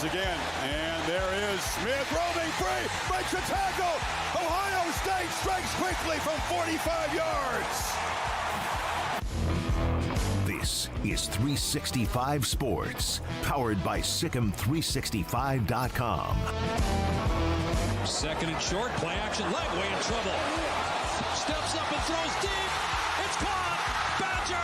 once again. And there is Smith roaming free, breaks a tackle. Ohio State strikes quickly from 45 yards. This is 365 Sports, powered by Sikkim365.com. Second and short, play action, Legway in trouble. Steps up and throws deep. It's caught. Badger.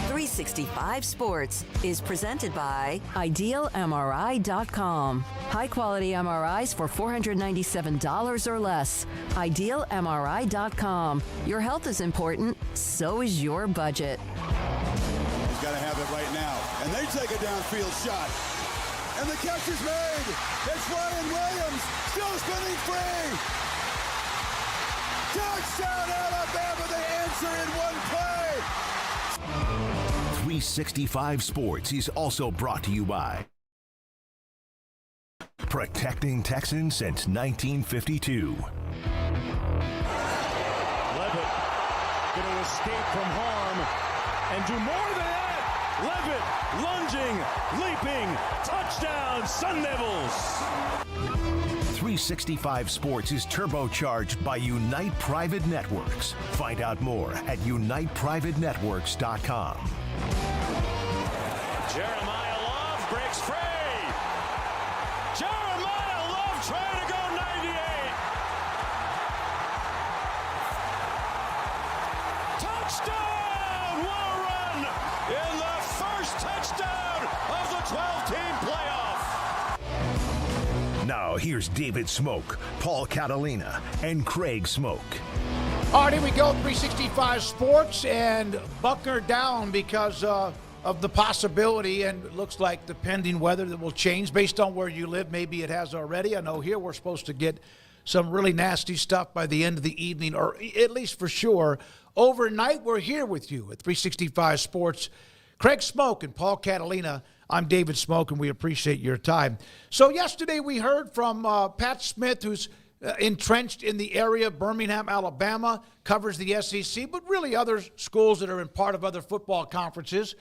365 Sports is presented by IdealMRI.com. High-quality MRIs for $497 or less. IdealMRI.com. Your health is important, so is your budget. He's got to have it right now. And they take a downfield shot. And the catch is made. It's Ryan Williams, still spinning free. Touchdown, Alabama. They answer in one play. 365 Sports is also brought to you by protecting Texans since 1952. Levitt going to escape from harm and do more than that. Levitt lunging, leaping, touchdown, Sun Devils. 365 Sports is turbocharged by Unite Private Networks. Find out more at uniteprivatenetworks.com. Jeremiah Love breaks free. Jeremiah Love trying to go 98. Touchdown! What a run in the first touchdown of the 12-team playoff. Now here's David Smoak, Paul Catalina, and Craig Smoak. All right, here we go, 365 Sports, and Buckner down because of the possibility, and it looks like the pending weather that will change based on where you live. Maybe it has already. I know here we're supposed to get some really nasty stuff by the end of the evening, or at least for sure. Overnight, we're here with you at 365 Sports. Craig Smoak and Paul Catalina. I'm David Smoak, and we appreciate your time. So yesterday we heard from Pat Smith, who's entrenched in the area. Birmingham, Alabama, covers the SEC, but really other schools that are in part of other football conferences.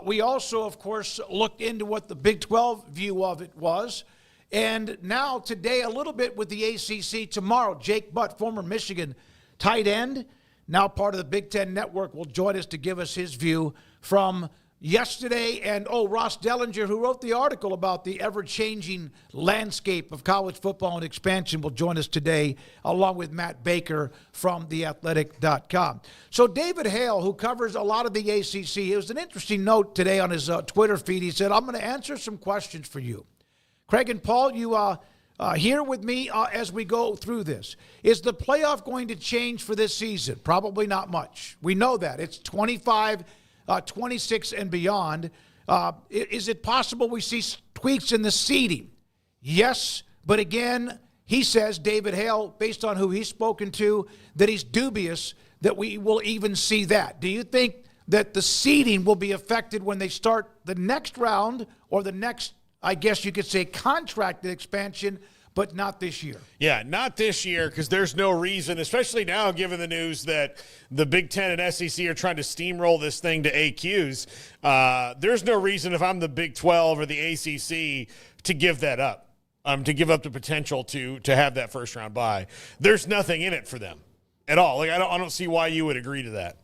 We also, of course, looked into what the Big 12 view of it was. And now today, a little bit with the ACC. Tomorrow, Jake Butt, former Michigan tight end, now part of the Big Ten Network, will join us to give us his view from yesterday. And, Ross Dellinger, who wrote the article about the ever-changing landscape of college football and expansion, will join us today, along with Matt Baker from theathletic.com. So David Hale, who covers a lot of the ACC, it was an interesting note today on his Twitter feed. He said, I'm going to answer some questions for you. Craig and Paul, you here with me as we go through this. Is the playoff going to change for this season? Probably not much. We know that. It's 25 26 and beyond. Is it possible we see tweaks in the seeding? Yes, but again, he says, David Hale, based on who he's spoken to, that he's dubious that we will even see that. Do you think that the seeding will be affected when they start the next round, or the next, I guess you could say, contracted expansion, but not this year? Yeah, not this year, because there's no reason, especially now given the news that the Big Ten and SEC are trying to steamroll this thing to AQs. There's no reason, if I'm the Big 12 or the ACC, to give that up, to give up the potential to have that first-round bye. There's nothing in it for them at all. Like I don't see why you would agree to that.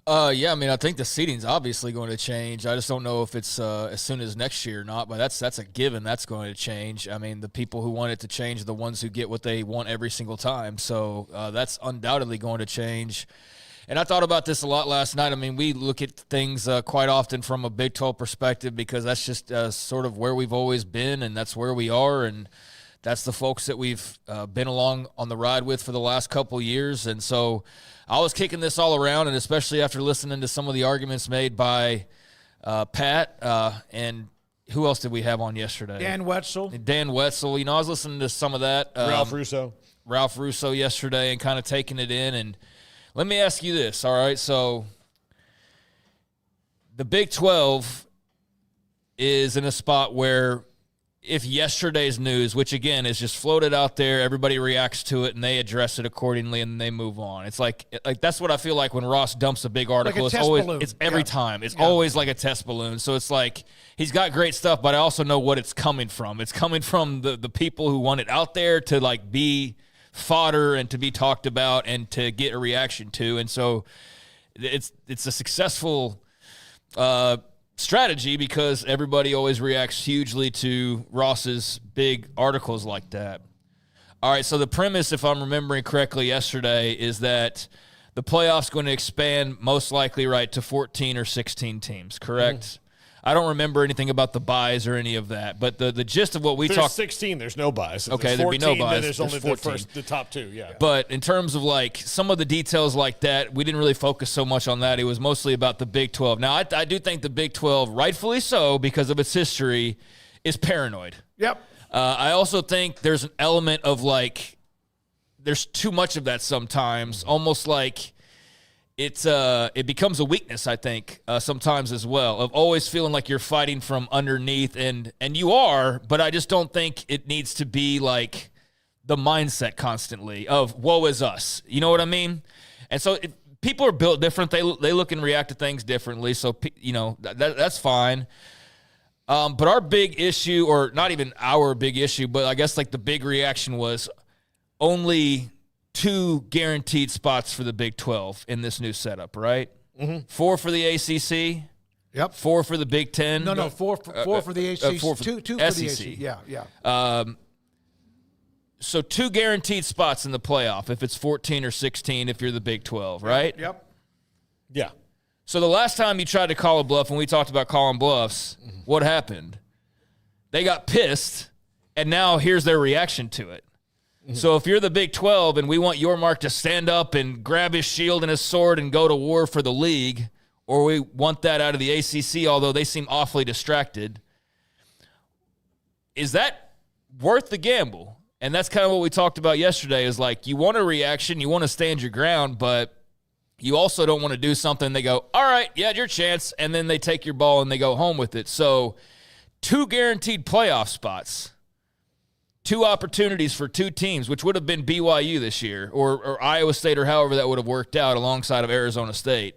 Yeah, I mean, I think the seating's obviously going to change. I just don't know if it's as soon as next year or not, but that's a given. That's going to change. I mean, the people who want it to change are the ones who get what they want every single time. So that's undoubtedly going to change. And I thought about this a lot last night. I mean, we look at things quite often from a Big 12 perspective, because that's just sort of where we've always been, and that's where we are, and that's the folks that we've been along on the ride with for the last couple years. And so I was kicking this all around, and especially after listening to some of the arguments made by Pat and who else did we have on yesterday? Dan Wetzel. Dan Wetzel. You know, I was listening to some of that. Ralph Russo yesterday, and kind of taking it in. And let me ask you this, all right? So the Big 12 is in a spot where if yesterday's news, which again is just floated out there, everybody reacts to it and they address it accordingly and they move on. It's like that's what I feel like when Ross dumps a big article. Like a it's always balloon. it's every time. It's always like a test balloon. So it's like he's got great stuff, but I also know what it's coming from. It's coming from the people who want it out there to like be fodder and to be talked about and to get a reaction to. And so it's a successful strategy because everybody always reacts hugely to Ross's big articles like that. All right, so the premise, if I'm remembering correctly yesterday, is that the playoffs going to expand most likely, right, to 14 or 16 teams, correct? I don't remember anything about the buys or any of that, but the gist of what we talked. There's 16. There's no buys. Okay, there's 14, there'd be no buys. Then there's only 14. the top two. Yeah. But in terms of like some of the details like that, we didn't really focus so much on that. It was mostly about the Big 12. Now, I do think the Big 12, rightfully so, because of its history, is paranoid. Yep. I also think there's an element of like there's too much of that sometimes, almost like. It becomes a weakness, I think, sometimes as well, of always feeling like you're fighting from underneath, and you are, but I just don't think it needs to be like the mindset constantly of woe is us. You know what I mean? And so people are built different. They look and react to things differently, so that's fine. But our big issue, or not even our big issue, but I guess like the big reaction was only 2 guaranteed spots for the Big 12 in this new setup, right? 4 for the ACC. Yep. 4 for the Big 10. No, four for the ACC. 4 for two for SEC. the ACC. Yeah. So 2 guaranteed spots in the playoff if it's 14 or 16 if you're the Big 12, right? Yep. Yeah. So the last time you tried to call a bluff, when we talked about calling bluffs, what happened? They got pissed, and now here's their reaction to it. So if you're the Big 12 and we want Yormark to stand up and grab his shield and his sword and go to war for the league, or we want that out of the ACC, although they seem awfully distracted, is that worth the gamble? And that's kind of what we talked about yesterday is like you want a reaction, you want to stand your ground, but you also don't want to do something. They go, all right, yeah, your chance, and then they take your ball and they go home with it. So 2 guaranteed playoff spots. 2 opportunities for 2 teams, which would have been BYU this year or Iowa State or however that would have worked out alongside of Arizona State.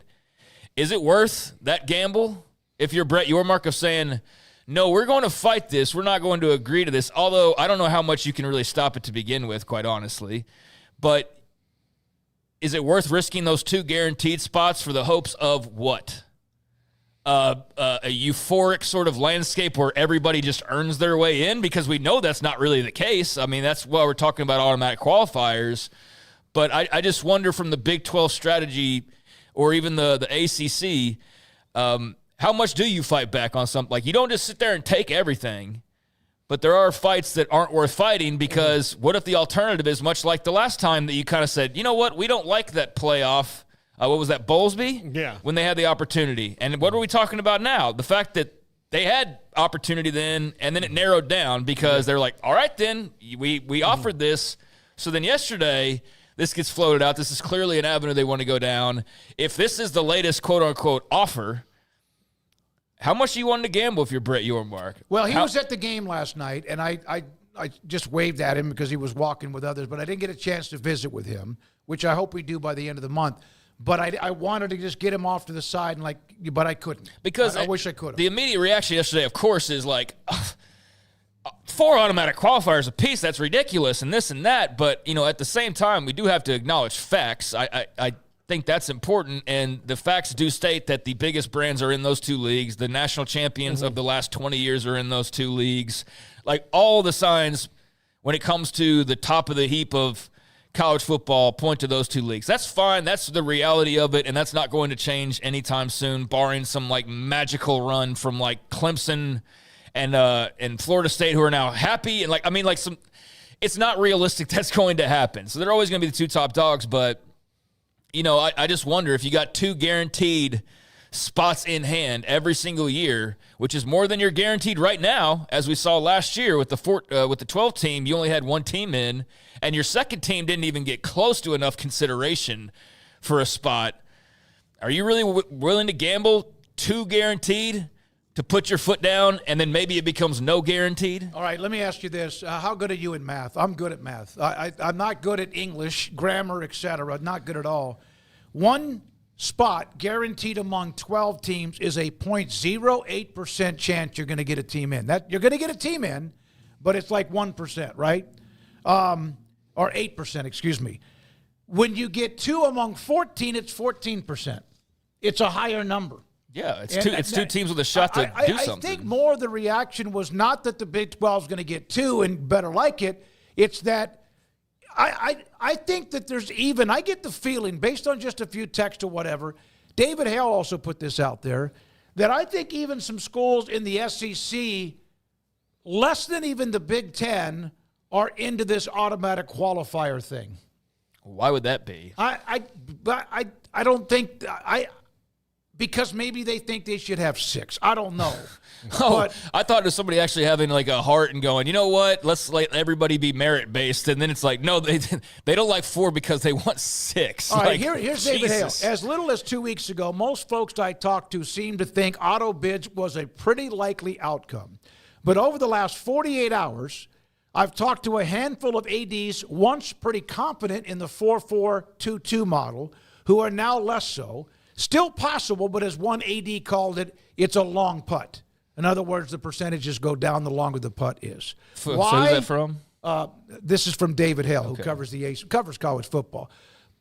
Is it worth that gamble if you're Brett Yormark of saying, no, we're going to fight this. We're not going to agree to this, although I don't know how much you can really stop it to begin with, quite honestly. But is it worth risking those 2 guaranteed spots for the hopes of what? A euphoric sort of landscape where everybody just earns their way in, because we know that's not really the case. I mean, that's why we're talking about automatic qualifiers. But I just wonder from the Big 12 strategy or even the ACC, how much do you fight back on something? Like, you don't just sit there and take everything, but there are fights that aren't worth fighting because what if the alternative is much like the last time that you kind of said, you know what, we don't like that playoff. What was that, Bowlesby? Yeah. When they had the opportunity. And what are we talking about now? The fact that they had opportunity then, and then it narrowed down because they're like, all right, then, we offered this. So then yesterday, this gets floated out. This is clearly an avenue they want to go down. If this is the latest quote-unquote offer, how much do you want to gamble if you're Brett Yormark? Well, he was at the game last night, and I just waved at him because he was walking with others, but I didn't get a chance to visit with him, which I hope we do by the end of the month. But I wanted to just get him off to the side, and but I couldn't. Because I wish I could have. The immediate reaction yesterday, of course, is like, 4 automatic qualifiers apiece, that's ridiculous, and this and that. But, at the same time, we do have to acknowledge facts. I think that's important, and the facts do state that the biggest brands are in those 2 leagues. The national champions of the last 20 years are in those 2 leagues. Like, all the signs when it comes to the top of the heap of college football point to those 2 leagues. That's fine. That's the reality of it, and that's not going to change anytime soon, barring some like magical run from like Clemson and Florida State, who are now happy and it's not realistic that's going to happen. So they're always going to be the 2 top dogs, but I just wonder if you got 2 guaranteed spots in hand every single year, which is more than you're guaranteed right now, as we saw last year with the 12 team, you only had 1 team in. And your second team didn't even get close to enough consideration for a spot. Are you really willing to gamble 2 guaranteed to put your foot down, and then maybe it becomes no guaranteed? All right, let me ask you this. How good are you in math? I'm good at math. I'm not good at English, grammar, etc. Not good at all. One spot guaranteed among 12 teams is a 0.08% chance you're going to get a team in. You're going to get a team in, but it's like 1%, right? Or 8%, excuse me. When you get 2 among 14, it's 14%. It's a higher number. Yeah, it's two teams with a shot to do something. I think more the reaction was not that the Big 12 is going to get 2 and better like it. It's that I think that there's even, I get the feeling, based on just a few texts or whatever, David Hale also put this out there, that I think even some schools in the SEC, less than even the Big 10, are into this automatic qualifier thing. Why would that be? I don't think because maybe they think they should have 6. I don't know. But I thought it was somebody actually having like a heart and going, you know what? Let's let everybody be merit based, and then it's like, no, they don't like 4 because they want 6. All right, like, here's David Hale. As little as 2 weeks ago, most folks I talked to seemed to think auto bids was a pretty likely outcome. But over the last 48 hours, I've talked to a handful of ADs once pretty confident in the 4-4-2-2 model who are now less so. Still possible, but as one AD called it, it's a long putt. In other words, the percentages go down the longer the putt is. So who's that from? This is from David Hale, who covers college football.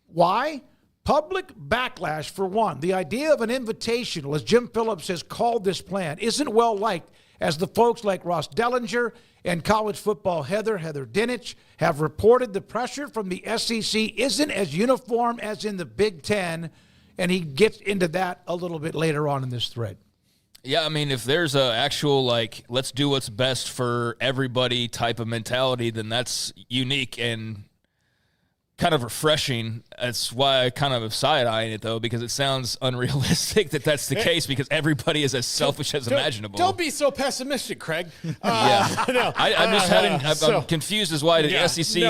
Why? Public backlash, for one. The idea of an invitational, as Jim Phillips has called this plan, isn't well liked, as the folks like Ross Dellinger and college football Heather Dinich have reported the pressure from the SEC isn't as uniform as in the Big Ten, and he gets into that a little bit later on in this thread. Yeah, I mean, if there's a actual, like, let's do what's best for everybody type of mentality, then that's unique and kind of refreshing. That's why I kind of am side-eyeing it, though, because it sounds unrealistic that that's the case, because everybody is as selfish as imaginable. Don't be so pessimistic, Craig. Yeah. No, I'm confused as why the SEC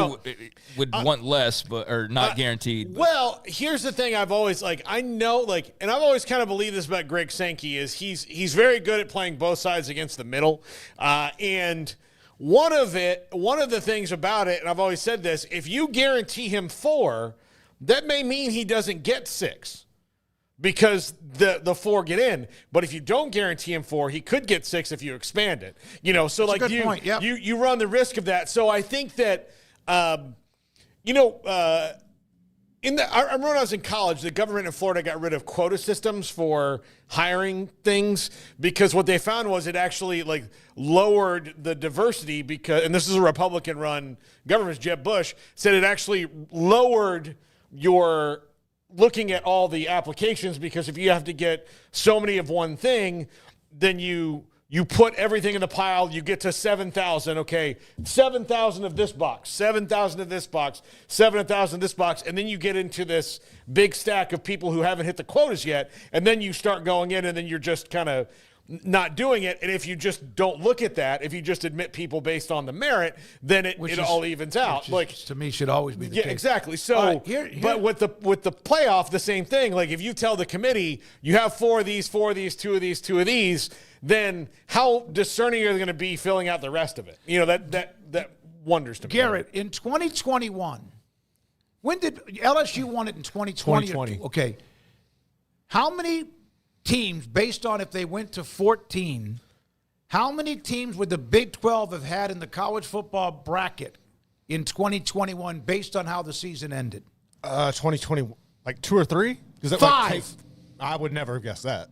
would want less, or not guaranteed. Well, here's the thing I've always, I know, and I've always kind of believed this about Greg Sankey, is he's very good at playing both sides against the middle. And one of the things about it, and I've always said this, if you guarantee him 4, that may mean he doesn't get 6 because the 4 get in. But if you don't guarantee him 4, he could get 6 if you expand it. So that's a good point. Yep. you run the risk of that. So I think that, when I was in college, the government in Florida got rid of quota systems for hiring things because what they found was it actually lowered the diversity and this is a Republican-run government. Jeb Bush said it actually lowered your looking at all the applications, because if you have to get so many of one thing, then you put everything in the pile, you get to 7,000, okay, 7,000 of this box, 7,000 of this box, 7,000 of this box, and then you get into this big stack of people who haven't hit the quotas yet, and then you start going in, and then you're just kind of not doing it. And if you just don't look at that, if you just admit people based on the merit, then it all evens out. To me, should always be the case. Yeah, exactly. So, but with the playoff, the same thing. Like if you tell the committee you have 4 of these, 2 of these, 2 of these, then how discerning are they going to be filling out the rest of it? That wonders to me. Garrett, in 2021, when did LSU won it in 2020? 2020. Okay. How many teams, based on if they went to 14, how many teams would the Big 12 have had in the college football bracket in 2021 based on how the season ended? 2020, 2 or 3? 5. I would never have guessed that.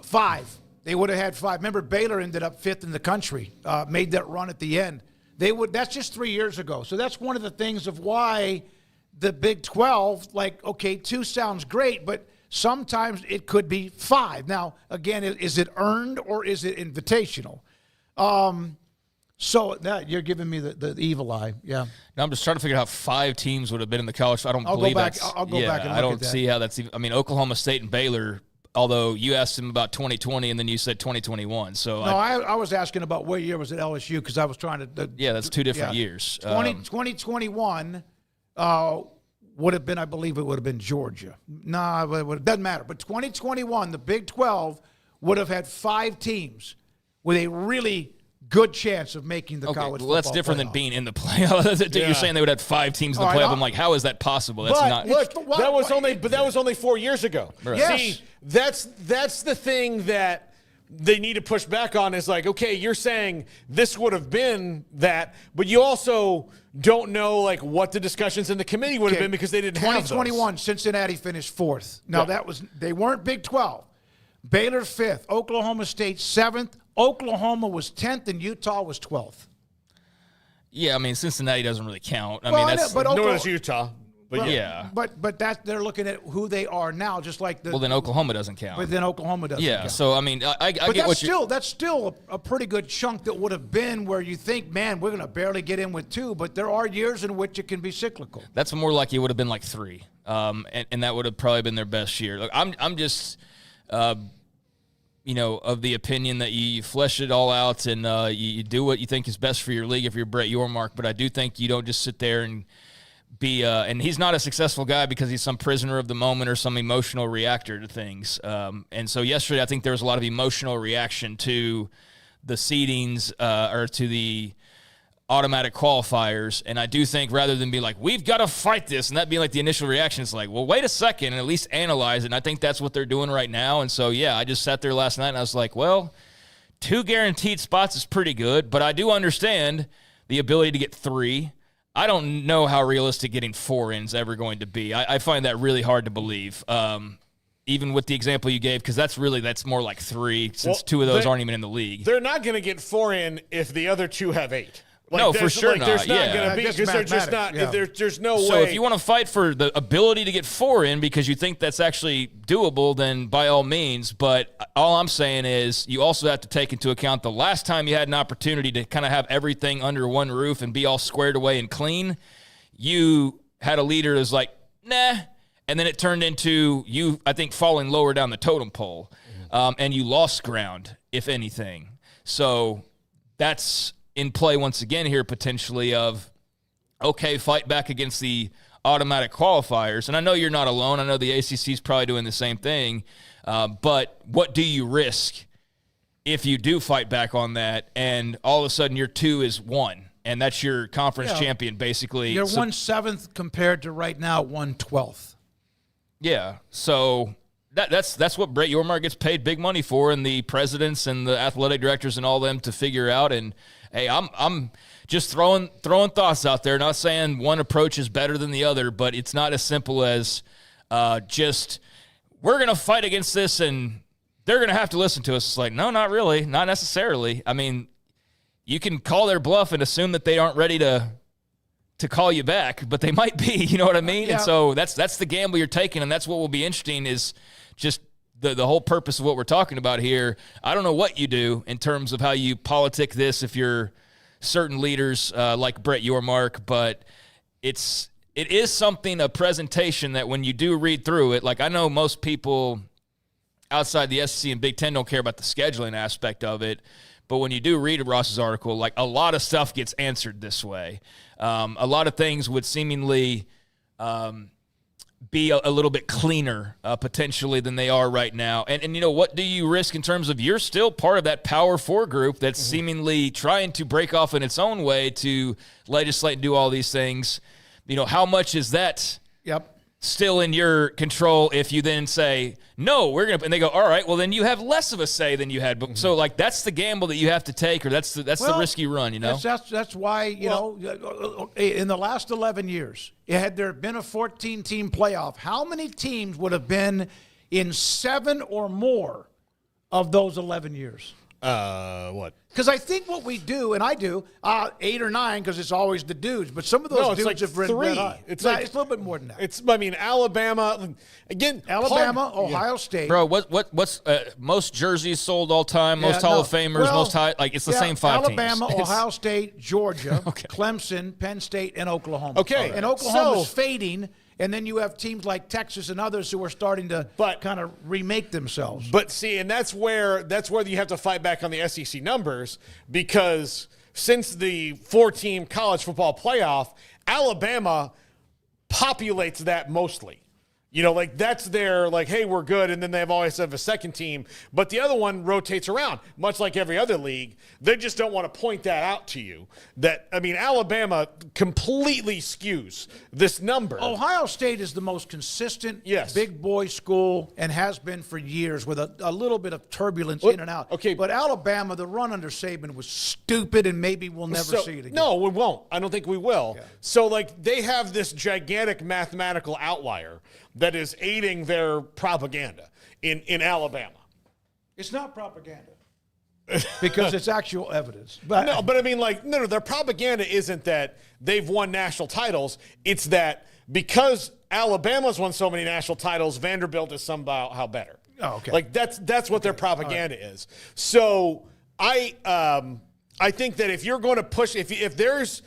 5. They would have had 5. Remember, Baylor ended up 5th in the country, made that run at the end. That's just 3 years ago. So that's one of the things of why the Big 12, 2 sounds great, but sometimes it could be 5. Now, again, is it earned or is it invitational? So you're giving me the evil eye. Yeah. Now I'm just trying to figure out how 5 teams would have been in the college. I don't believe that's. I'll go back and look I don't at that. see how that's even. I mean, Oklahoma State and Baylor, although you asked him about 2020 and then you said 2021. So I was asking about what year was at LSU because I was trying to. That's 2 different years. 2021 would have been, I believe it would have been Georgia. No, it doesn't matter. But 2021, the Big 12 would have had 5 teams with a really good chance of making the college football that's different playoff. than being in the playoff. You're saying they would have 5 teams in the playoff. I'm like, how is that possible? That's not. Look, that was only 4 years ago. Right. Yes. See, that's the thing that they need to push back on is like, okay, you're saying this would have been that, but you also don't know like what the discussions in the committee would have been because they didn't have those. 2021, Cincinnati finished 4th. Now they weren't Big 12. Baylor 5th, Oklahoma State 7th, Oklahoma was 10th, and Utah was 12th. Yeah, I mean, Cincinnati doesn't really count. Well, nor does Utah. But yeah. But that they're looking at who they are now, just like the. Well, then Oklahoma doesn't count. But then Oklahoma doesn't. Yeah. count. So I mean, I get what you. That's still a pretty good chunk that would have been where you think, man, we're going to barely get in with 2. But there are years in which it can be cyclical. That's more like it would have been like 3, and that would have probably been their best year. Look, I'm just. Of the opinion that you flesh it all out and you do what you think is best for your league if you're Brett Yormark. But I do think you don't just sit there and be and he's not a successful guy because he's some prisoner of the moment or some emotional reactor to things. And so yesterday I think there was a lot of emotional reaction to the seedings or to the automatic qualifiers, and I do think rather than be like, we've got to fight this, and that being like the initial reaction, it's like, well, wait a second, and at least analyze it, and I think that's what they're doing right now. And so, yeah, I just sat there last night, and I was like, well, 2 guaranteed spots is pretty good, but I do understand the ability to get 3. I don't know how realistic getting 4 in is ever going to be. I find that really hard to believe, even with the example you gave, because that's more like 3, since 2 of those aren't even in the league. They're not going to get 4 in if the other 2 have 8. No, for sure not. There's not going to be Just because they're just not. mathematics, There's no way. So if you want to fight for the ability to get 4 in because you think that's actually doable, then by all means. But all I'm saying is you also have to take into account the last time you had an opportunity to kind of have everything under one roof and be all squared away and clean, you had a leader that's like, nah. And then it turned into you, I think, falling lower down the totem pole. And you lost ground, if anything. So that's in play once again here potentially of, okay, fight back against the automatic qualifiers. And I know you're not alone. I know the ACC is probably doing the same thing. But what do you risk if you do fight back on that and all of a sudden your 2 is 1? And that's your conference champion, basically. You're 1/7 compared to right now 1/12. Yeah. So that's what Brett Yormark gets paid big money for, and the presidents and the athletic directors and all them to figure out. And hey, I'm just throwing thoughts out there. Not saying one approach is better than the other, but it's not as simple as just we're going to fight against this and they're going to have to listen to us. It's like, no, not really, not necessarily. I mean, you can call their bluff and assume that they aren't ready to call you back, but they might be. You know what I mean? Yeah. And so that's the gamble you're taking, and that's what will be interesting is just the whole purpose of what we're talking about here. I don't know what you do in terms of how you politic this if you're certain leaders like Brett Yormark, but it is something, a presentation that when you do read through it, like I know most people outside the SEC and Big Ten don't care about the scheduling aspect of it, but when you do read Ross's article, like a lot of stuff gets answered this way. A lot of things would seemingly be a little bit cleaner potentially than they are right now. And you know, what do you risk in terms of you're still part of that Power 4 group that's seemingly trying to break off in its own way to legislate and do all these things? You know, how much is that still in your control if you then say, no, we're going to – and they go, all right, well, then you have less of a say than you had. So, like, that's the gamble that you have to take, or that's the risk you run, you know? That's why, you know, in the last 11 years, had there been a 14-team playoff, how many teams would have been in 7 or more of those 11 years? What? Because I think what we do, and I do, 8 or 9, because it's always the dudes. But some of those dudes like have been 3. red hot. It's a little bit more than that. I mean, Alabama again. Ohio State. Bro, what's most jerseys sold all time? Most Hall of Famers, most high. Like it's the same 5 teams. Alabama, Ohio State, Georgia, Clemson, Penn State, and Oklahoma. Okay, and Oklahoma's fading. And then you have teams like Texas and others who are starting to kind of remake themselves. But see, and that's where you have to fight back on the SEC numbers, because since the 4-team college football playoff, Alabama populates that mostly. You know, like that's their, like, hey, we're good, and then they always have a second team. But the other one rotates around, much like every other league. They just don't want to point that out to you. That, I mean, Alabama completely skews this number. Ohio State is the most consistent Yes. big boy school and has been for years with a little bit of turbulence in and out. Okay. But Alabama, the run under Saban was stupid, and maybe we'll never see it again. No, we won't. I don't think we will. Yeah. So, like, they have this gigantic mathematical outlier that is aiding their propaganda in Alabama. It's not propaganda because it's actual evidence. But No, but I mean, like, no, their propaganda isn't that they've won national titles. It's that because Alabama's won so many national titles, Vanderbilt is somehow better. Oh, okay. Like, that's what their propaganda is. So I think that if you're going to push, if there's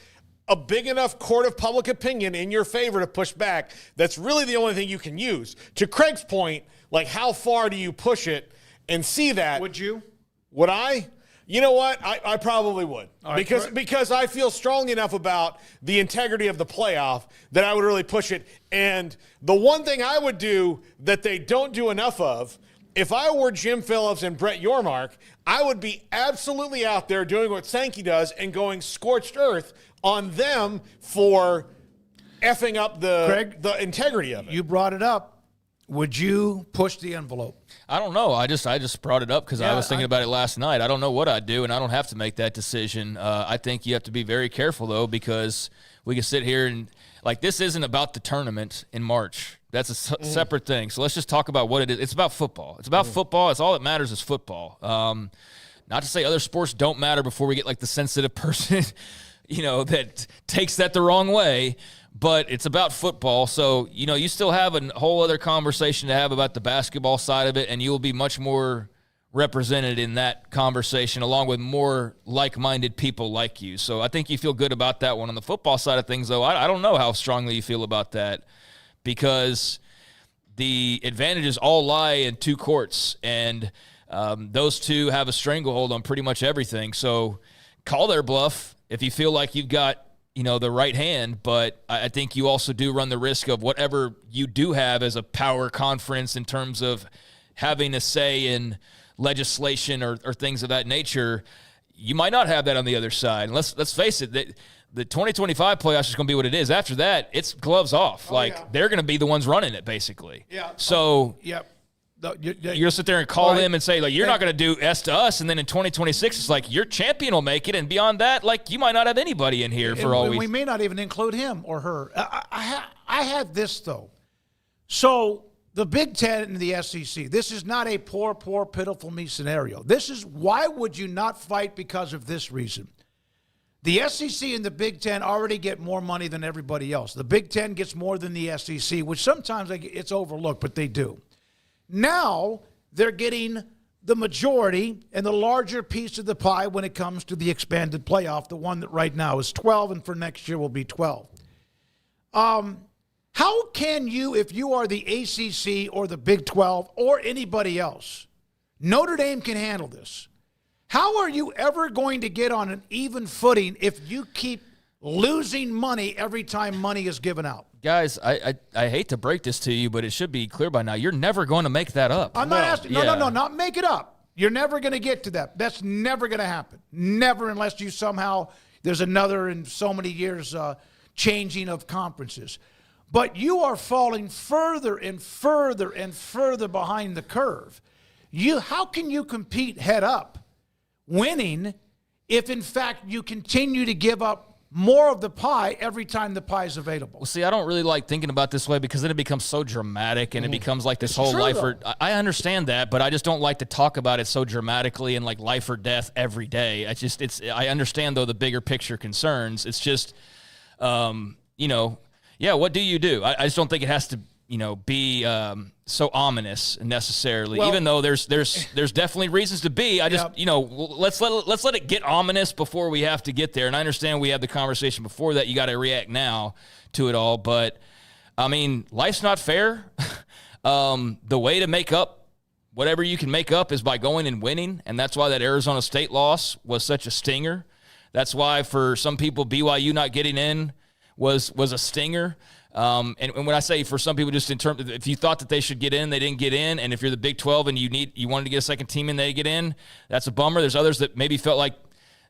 a big enough court of public opinion in your favor to push back, that's really the only thing you can use. To Craig's point, like, how far do you push it and see that? would you? Would I? You know what? I probably would. All right, because I feel strongly enough about the integrity of the playoff that I would really push it. And the one thing I would do that they don't do enough of, if I were Jim Phillips and Brett Yormark, I would be absolutely out there doing what Sankey does and going scorched earth on them for effing up the integrity of it. You brought it up. Would you push the envelope? I don't know. I just brought it up because I was thinking about it last night. I don't know what I'd do, and I don't have to make that decision. I think you have to be very careful, though, because we can sit here and, like, this isn't about the tournament in March. That's a separate thing. So let's just talk about what it is. It's about football. It's about football. It's all that matters is football. Not to say other sports don't matter before we get, like, the sensitive person, you know, that takes that the wrong way. But it's about football, so, you know, you still have a whole other conversation to have about the basketball side of it, and you will be much more represented in that conversation along with more like-minded people like you. So I think you feel good about that one. On the football side of things, though, I don't know how strongly you feel about that because the advantages all lie in two courts, and those two have a stranglehold on pretty much everything. So call their bluff if you feel like you've got, you know, the right hand, but I think you also do run the risk of whatever you do have as a power conference in terms of having a say in legislation or things of that nature. You might not have that on the other side. And let's face it, the 2025 playoffs is going to be what it is. After that, it's gloves off. They're going to be the ones running it, basically. Yeah. So You're going to sit there and call them and say, like, you're not going to do S to us. And then in 2026, it's like your champion will make it. And beyond that, like, you might not have anybody in here for all we may not even include him or her. I had this, though. So the Big Ten and the SEC, this is not a poor, pitiful me scenario. This is why would you not fight because of this reason? The SEC and the Big Ten already get more money than everybody else. The Big Ten gets more than the SEC, which sometimes it's overlooked, but they do. Now they're getting the majority and the larger piece of the pie when it comes to the expanded playoff, the one that right now is 12 and for next year will be 12. How can you, if you are the ACC or the Big 12 or anybody else, Notre Dame can handle this. How are you ever going to get on an even footing if you keep losing money every time money is given out? Guys, I hate to break this to you, but it should be clear by now. You're never going to make that up. I'm not asking. No, not make it up. You're never going to get to that. That's never going to happen. Never, unless you somehow, there's another in so many years changing of conferences. But you are falling further and further and further behind the curve. How can you compete head up, winning, if in fact you continue to give up more of the pie every time the pie is available? Well, see, I don't really like thinking about this way because then it becomes so dramatic and it becomes like this whole life or I understand that, but I just don't like to talk about it so dramatically and like life or death every day. I understand though the bigger picture concerns. It's just, what do you do? I just don't think it has to, be so ominous necessarily. Well, even though there's definitely reasons to be. I just let's let it get ominous before we have to get there. And I understand we had the conversation before that. You got to react now to it all, but I mean, life's not fair. The way to make up whatever you can make up is by going and winning, and that's why that Arizona State loss was such a stinger. That's why for some people BYU not getting in was a stinger. And when I say for some people, just in terms of if you thought that they should get in, they didn't get in. And if you're the Big 12 and you wanted to get a second team in, they get in. That's a bummer. There's others that maybe felt like,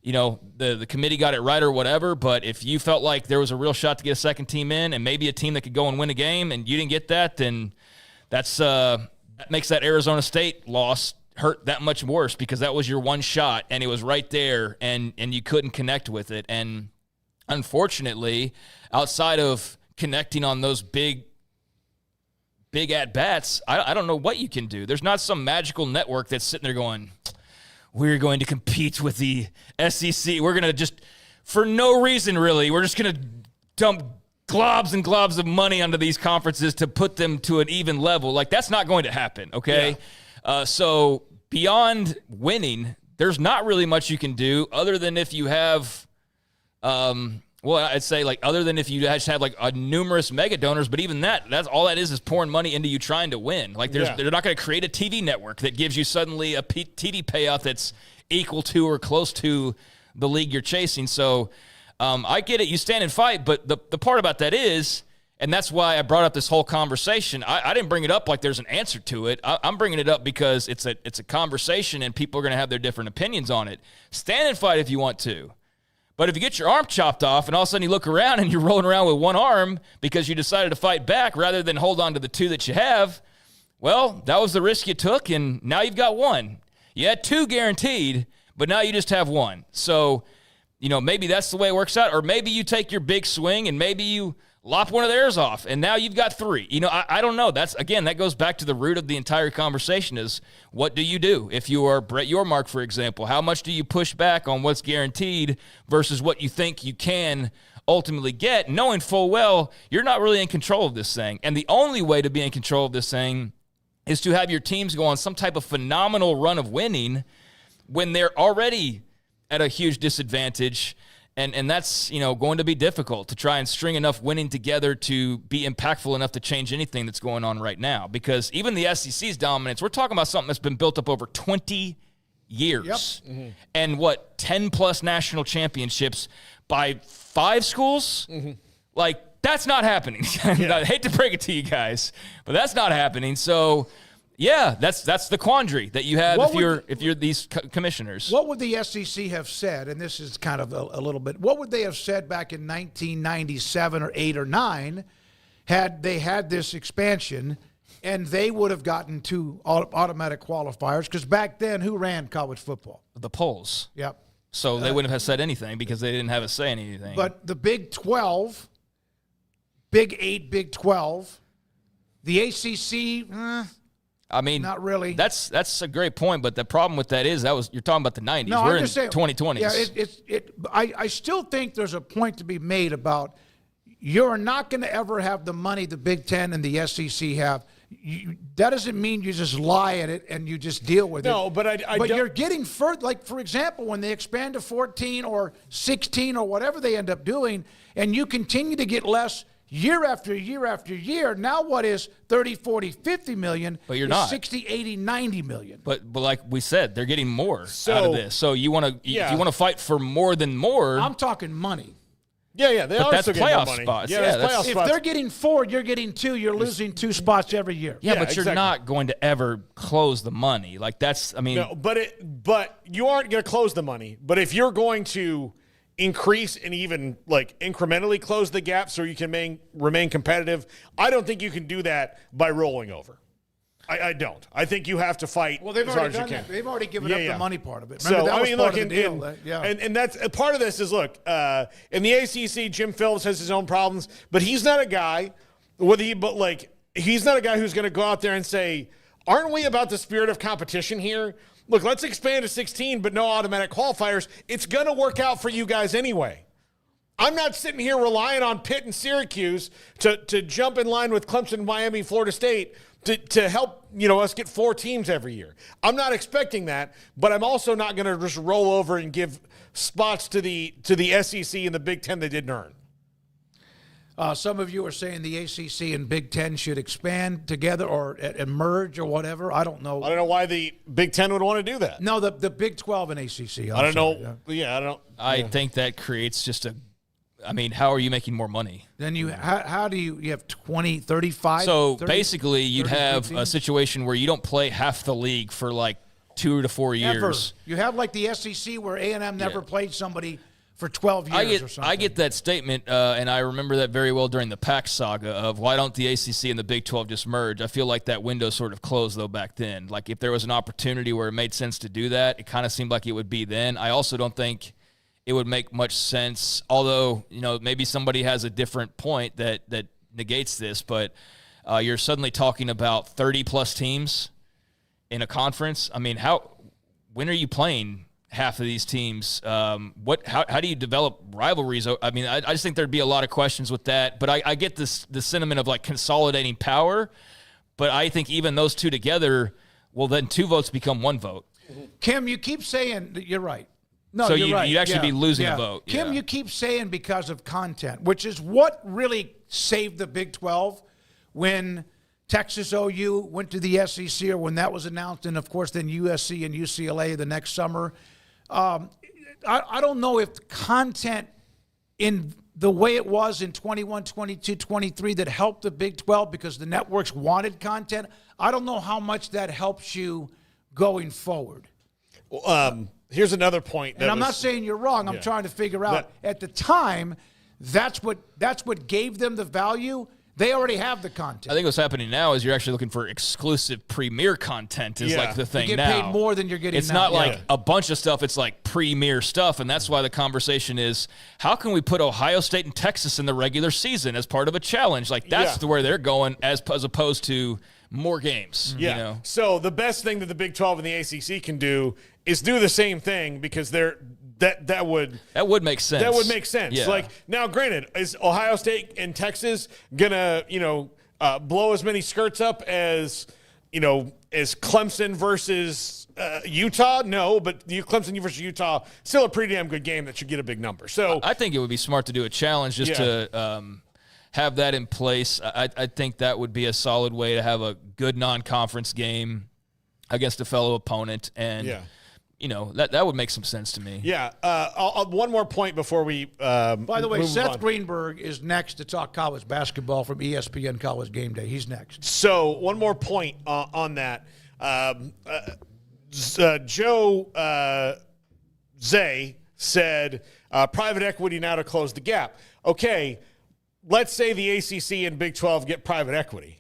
the committee got it right or whatever. But if you felt like there was a real shot to get a second team in and maybe a team that could go and win a game and you didn't get that, then that makes that Arizona State loss hurt that much worse because that was your one shot and it was right there and you couldn't connect with it. And unfortunately, outside of connecting on those big at-bats, I don't know what you can do. There's not some magical network that's sitting there going, we're going to compete with the SEC. We're going to just, for no reason really, we're just going to dump globs and globs of money onto these conferences to put them to an even level. Like, that's not going to happen, okay? Yeah. So beyond winning, there's not really much you can do other than if you have I'd say, like, other than if you just have, like, a numerous mega donors, but even that's all that is pouring money into you trying to win. Like, they're not going to create a TV network that gives you suddenly a TV payout that's equal to or close to the league you're chasing. So I get it. You stand and fight, but the part about that is, and that's why I brought up this whole conversation. I didn't bring it up like there's an answer to it. I'm bringing it up because it's a conversation and people are going to have their different opinions on it. Stand and fight if you want to. But if you get your arm chopped off and all of a sudden you look around and you're rolling around with one arm because you decided to fight back rather than hold on to the two that you have, well, that was the risk you took, and now you've got one. You had two guaranteed, but now you just have one. So, maybe that's the way it works out, or maybe you take your big swing and maybe you lop one of theirs off, and now you've got three. I don't know. That goes back to the root of the entire conversation is what do you do? If you are Brett Yormark, for example, how much do you push back on what's guaranteed versus what you think you can ultimately get, knowing full well you're not really in control of this thing. And the only way to be in control of this thing is to have your teams go on some type of phenomenal run of winning when they're already at a huge disadvantage. And that's, going to be difficult to try and string enough winning together to be impactful enough to change anything that's going on right now. Because even the SEC's dominance, we're talking about something that's been built up over 20 years. Yep. Mm-hmm. And 10-plus national championships by 5 schools? Mm-hmm. Like, that's not happening. Yeah. I hate to break it to you guys, but that's not happening. So, yeah, that's the quandary that you have if you're these commissioners. What would the SEC have said, and this is kind of a little bit, what would they have said back in 1997 or 8 or 9 had they had this expansion and they would have gotten 2 automatic qualifiers? Because back then, who ran college football? The polls. Yep. So they wouldn't have said anything because they didn't have a say in anything. But the Big 12, Big 8, Big 12, the ACC, not really. That's a great point, but the problem with that is you're talking about the 90s. No, we're I'm just in saying, 2020s. Yeah, I still think there's a point to be made about you're not going to ever have the money the Big Ten and the SEC have. That doesn't mean you just lie at it and you just deal with it. No, but But you're getting further. Like, for example, when they expand to 14 or 16 or whatever they end up doing, and you continue to get less year after year after year. Now what is 30, 40, 50 million? But you're not 60, 80, 90 million. But like we said, they're getting more out of this. So you want to if you want to fight for more than more. I'm talking money. Yeah, they but are that's still playoff getting spots. Yeah, that's playoff if they're getting 4, you're getting 2. You're losing 2 spots every year. Yeah, but you're not going to ever close the money. Like that's, I mean, no, but you aren't going to close the money. But if you're going to increase and even like incrementally close the gap so you can remain competitive, I don't think you can do that by rolling over. I don't. I think you have to fight. Well, they've as already hard as done you can. that. They've already given up the money part of it. So Remember, that was part look, of the deal. and that's part of this is look. In the ACC, Jim Phillips has his own problems, but he's not a guy. He's not a guy who's going to go out there and say, "Aren't we about the spirit of competition here? Look, let's expand to 16, but no automatic qualifiers. It's going to work out for you guys anyway." I'm not sitting here relying on Pitt and Syracuse to jump in line with Clemson, Miami, Florida State to help us get 4 teams every year. I'm not expecting that, but I'm also not going to just roll over and give spots to the SEC and the Big Ten they didn't earn. Some of you are saying the ACC and Big Ten should expand together or merge or whatever. I don't know. I don't know why the Big Ten would want to do that. No, the Big 12 and ACC. I don't know. Yeah, I don't. I think that creates just I mean, how are you making more money? Then how do you have 20, 35? So 30, basically, you'd 30, have 15? a situation where you don't play half the league for like 2 to 4 years. Ever. You have like the SEC where A&M never played somebody for 12 years or something. I get that statement, and I remember that very well during the Pac saga of why don't the ACC and the Big 12 just merge? I feel like that window sort of closed, though, back then. Like, if there was an opportunity where it made sense to do that, it kind of seemed like it would be then. I also don't think it would make much sense, although, maybe somebody has a different point that negates this, but you're suddenly talking about 30-plus teams in a conference. I mean, when are you playing half of these teams? How do you develop rivalries? I mean, I just think there'd be a lot of questions with that. But I get the sentiment of like consolidating power. But I think even those two together, well, then 2 votes become 1 vote. Kim, you keep saying that you're right. No, so you're right. you'd actually be losing a vote. Kim, you keep saying because of content, which is what really saved the Big 12 when Texas OU went to the SEC, or when that was announced, and of course then USC and UCLA the next summer. I don't know if the content in the way it was in 21, 22, 23 that helped the Big 12 because the networks wanted content. I don't know how much that helps you going forward. Here's another point. And I'm not saying you're wrong. I'm trying to figure out at the time, that's what gave them the value. They already have the content. I think what's happening now is you're actually looking for exclusive premier content is like the thing you get now. paid more than you're getting It's now. not like a bunch of stuff. It's like premier stuff, and that's why the conversation is, how can we put Ohio State and Texas in the regular season as part of a challenge? Like, that's where they're going as opposed to more games. Yeah. So the best thing that the Big 12 and the ACC can do is do the same thing because that would make sense. That would make sense. Yeah. Like, now, granted, is Ohio State and Texas gonna blow as many skirts up as Clemson versus Utah? No, but Clemson versus Utah still a pretty damn good game that should get a big number. So I think it would be smart to do a challenge just to have that in place. I think that would be a solid way to have a good non-conference game against a fellow opponent, and that would make some sense to me. Yeah. One more point before we. By the way, move Seth on. Greenberg is next to talk college basketball from ESPN College Game Day. He's next. So one more point on that. Joe Zay said private equity now to close the gap. Okay, let's say the ACC and Big 12 get private equity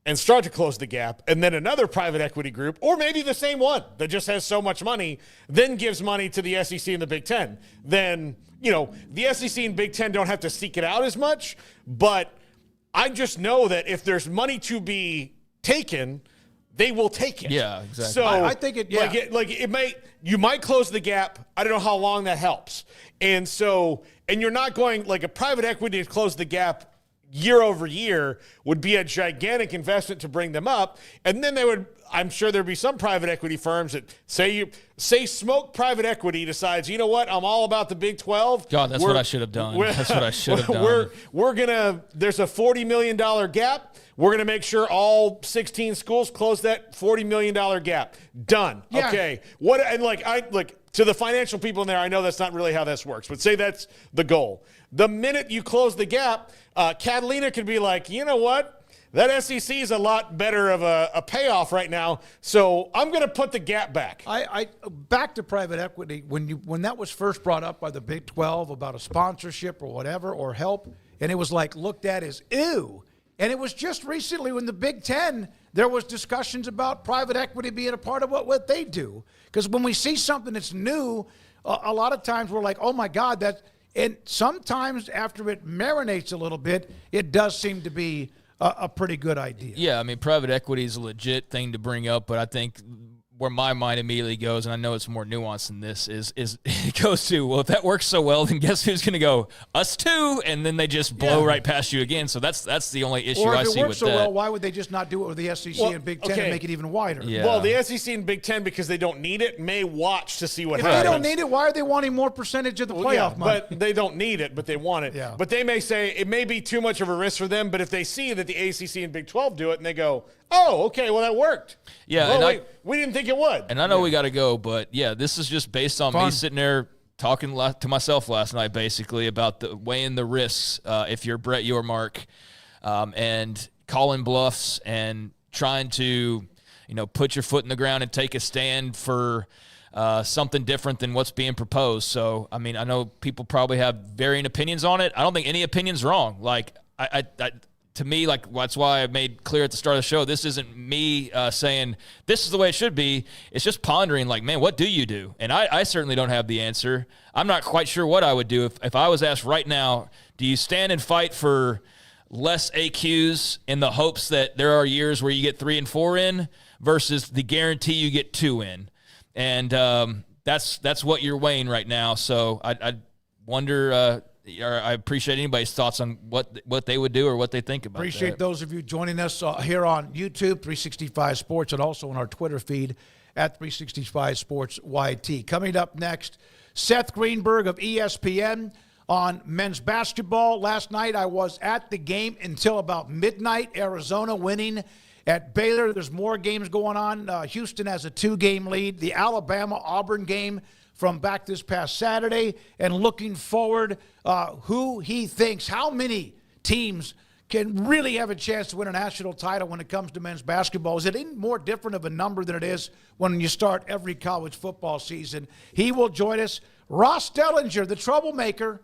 and start to close the gap, and then another private equity group, or maybe the same one that just has so much money, then gives money to the SEC and the Big 10. Then, the SEC and Big 10 don't have to seek it out as much, but I just know that if there's money to be taken, they will take it. Yeah, exactly. So I think you might close the gap. I don't know how long that helps. And you're not going like a private equity to close the gap year over year would be a gigantic investment to bring them up. And then I'm sure there'd be some private equity firms that say Smoak Private Equity decides, you know what, I'm all about the Big 12. God, that's what I should have done. That's what I should have done. There's a $40 million gap. We're going to make sure all 16 schools close that $40 million gap. Done. Yeah. Okay. To the financial people in there, I know that's not really how this works, but say that's the goal. The minute you close the gap, Catalina could be like, you know what? That SEC is a lot better of a payoff right now, so I'm going to put the gap back. Back to private equity, when that was first brought up by the Big 12 about a sponsorship or whatever, or help, and it was like looked at as ew. And it was just recently when the Big 10, there was discussions about private equity being a part of what they do. Because when we see something that's new, a lot of times we're like, oh my God, and sometimes after it marinates a little bit, it does seem to be a pretty good idea. Yeah, I mean, private equity is a legit thing to bring up, but I think where my mind immediately goes, and I know it's more nuanced than this, is it goes to, well, if that works so well, then guess who's going to go? Us too, and then they just blow right past you again. So that's the only issue I see with that. Or if it works so well, why would they just not do it with the SEC and Big 10 and make it even wider? Yeah. Well, the SEC and Big 10, because they don't need it, may watch to see what if happens. If they don't need it, why are they wanting more percentage of the playoff money? But they don't need it, but they want it. Yeah. But they may say it may be too much of a risk for them, but if they see that the ACC and Big 12 do it and they go, oh, okay, well, that worked. Yeah, well, and we didn't think it would. And I know we got to go, but, yeah, this is just based on me sitting there talking to myself last night basically about weighing the risks if you're Brett Yormark, and calling bluffs and trying to, put your foot in the ground and take a stand for something different than what's being proposed. So, I mean, I know people probably have varying opinions on it. I don't think any opinion's wrong. Like, to me, like, that's why I made clear at the start of the show, this isn't me saying this is the way it should be. It's just pondering, like, man, what do you do? And I certainly don't have the answer. I'm not quite sure what I would do if I was asked right now, do you stand and fight for less AQs in the hopes that there are years where you get 3 and 4 in versus the guarantee you get 2 in? And that's what you're weighing right now. So I wonder, or I appreciate anybody's thoughts on what they would do or what they think about Appreciate that. those of you joining us here on YouTube, 365 Sports, and also on our Twitter feed at 365 Sports YT. Coming up next, Seth Greenberg of ESPN on men's basketball. Last night I was at the game until about midnight, Arizona winning at Baylor. There's more games going on. Houston has a 2-game lead. The Alabama-Auburn game from back this past Saturday, and looking forward who he thinks, how many teams can really have a chance to win a national title when it comes to men's basketball. Is it any more different of a number than it is when you start every college football season? He will join us. Ross Dellinger, the troublemaker,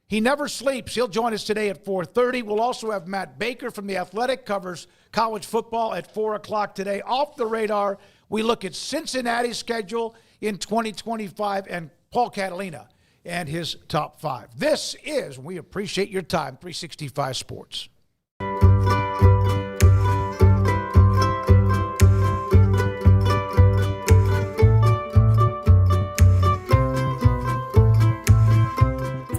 he never sleeps. He'll join us today at 4:30. We'll also have Matt Baker from The Athletic, covers college football at 4 o'clock today. Off the radar, we look at Cincinnati's schedule in 2025 and Paul Catalina and his top 5. This is, we appreciate your time, 365 Sports.